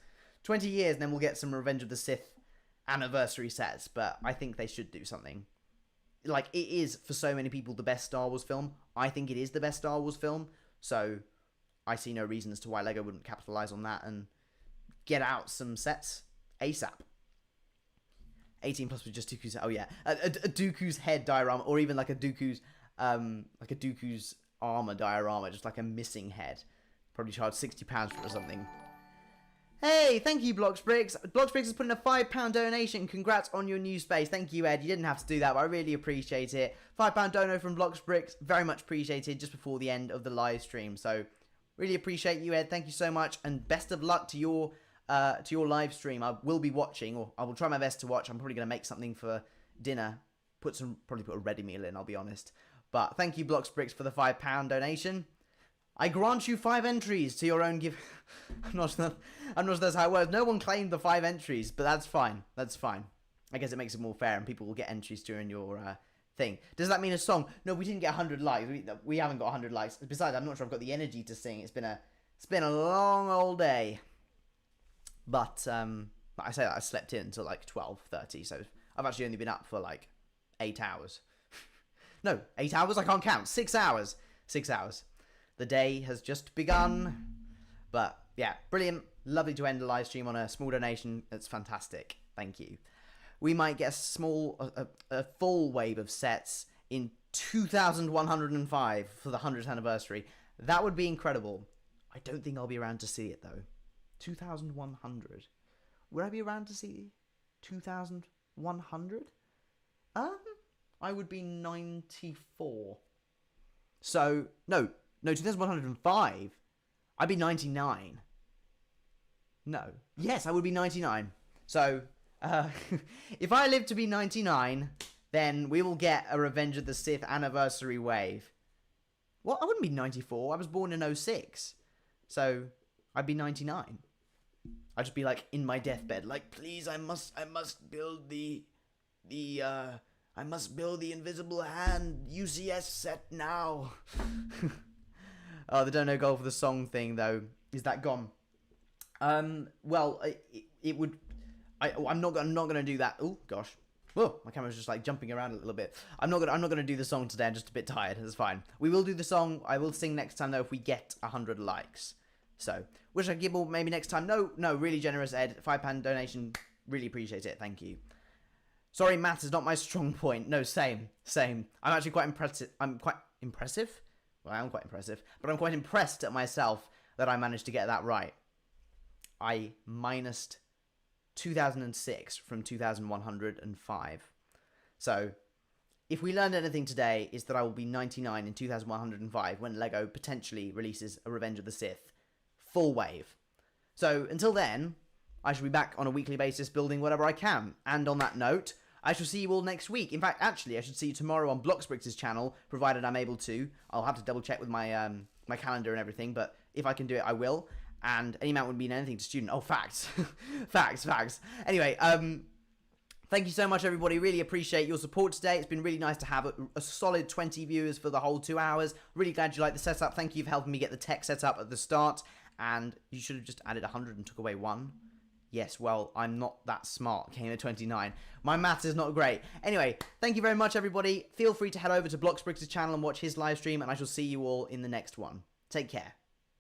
20 years, and then we'll get some Revenge of the Sith anniversary sets. But I think they should do something. Like, it is, for so many people, the best Star Wars film. I think it is the best Star Wars film. So I see no reason as to why LEGO wouldn't capitalize on that and get out some sets ASAP. 18 plus with just Dooku's... Oh, yeah. A Dooku's head diorama, or even like a Dooku's... armor diorama, just like a missing head. Probably charge £60 for it or something. Hey, thank you, Bloxbricks. Bloxbricks has put in a £5 donation. Congrats on your new space. Thank you, Ed. You didn't have to do that, but I really appreciate it. £5 dono from Bloxbricks. Very much appreciated just before the end of the live stream. So, really appreciate you, Ed. Thank you so much, and best of luck to your live stream. I will be watching, or I will try my best to watch. I'm probably going to make something for dinner. Probably put a ready meal in, I'll be honest. But thank you, Bloxbricks, for the £5 donation. I grant you 5 entries to your own give. I'm not sure that's how it works. No one claimed the 5 entries, but that's fine. That's fine. I guess it makes it more fair, and people will get entries during your thing. Does that mean a song? No, we didn't get 100 likes. We haven't got 100 likes. Besides, I'm not sure I've got the energy to sing. It's been a long old day. But I say that I slept in until like 12:30, so I've actually only been up for like 8 hours. No, 8 hours? I can't count. 6 hours. 6 hours. The day has just begun. But, yeah, brilliant. Lovely to end the live stream on a small donation. That's fantastic. Thank you. We might get a full wave of sets in 2105 for the 100th anniversary. That would be incredible. I don't think I'll be around to see it, though. 2100. Would I be around to see 2100? I would be 94. So, no, 2105. I'd be 99. No. Yes, I would be 99. So, if I live to be 99, then we will get a Revenge of the Sith anniversary wave. Well, I wouldn't be 94. I was born in 06. So, I'd be 99. I'd just be like in my deathbed, like, please, I must build I must build the Invisible Hand UCS set now. Oh, the don't know goal for the song thing, though. Is that gone? Well, it would... I'm not going to do that. Oh, gosh. Whoa, my camera's just like jumping around a little bit. I'm not gonna do the song today. I'm just a bit tired. It's fine. We will do the song. I will sing next time though if we get 100 likes. So, wish I gibble maybe next time. No, really generous Ed. £5 donation. Really appreciate it. Thank you. Sorry, math is not my strong point. No, same. I'm actually quite impressive. I'm quite impressive. Well, I am quite impressive, but I'm quite impressed at myself that I managed to get that right. I minused 2006 from 2105. So, if we learned anything today, is that I will be 99 in 2105 when LEGO potentially releases a Revenge of the Sith full wave. So, until then, I shall be back on a weekly basis building whatever I can. And on that note, I shall see you all next week. In fact, actually, I should see you tomorrow on Bloxbricks' channel, provided I'm able to. I'll have to double check with my my calendar and everything, but if I can do it, I will. And any amount would mean anything to student. Oh, facts. facts. Anyway, thank you so much, everybody. Really appreciate your support today. It's been really nice to have a solid 20 viewers for the whole 2 hours. Really glad you liked the setup. Thank you for helping me get the tech set up at the start. And you should have just added 100 and took away 1. Yes, well, I'm not that smart. Came at 29. My maths is not great. Anyway, thank you very much, everybody. Feel free to head over to Bloxbricks' channel and watch his live stream, and I shall see you all in the next one. Take care.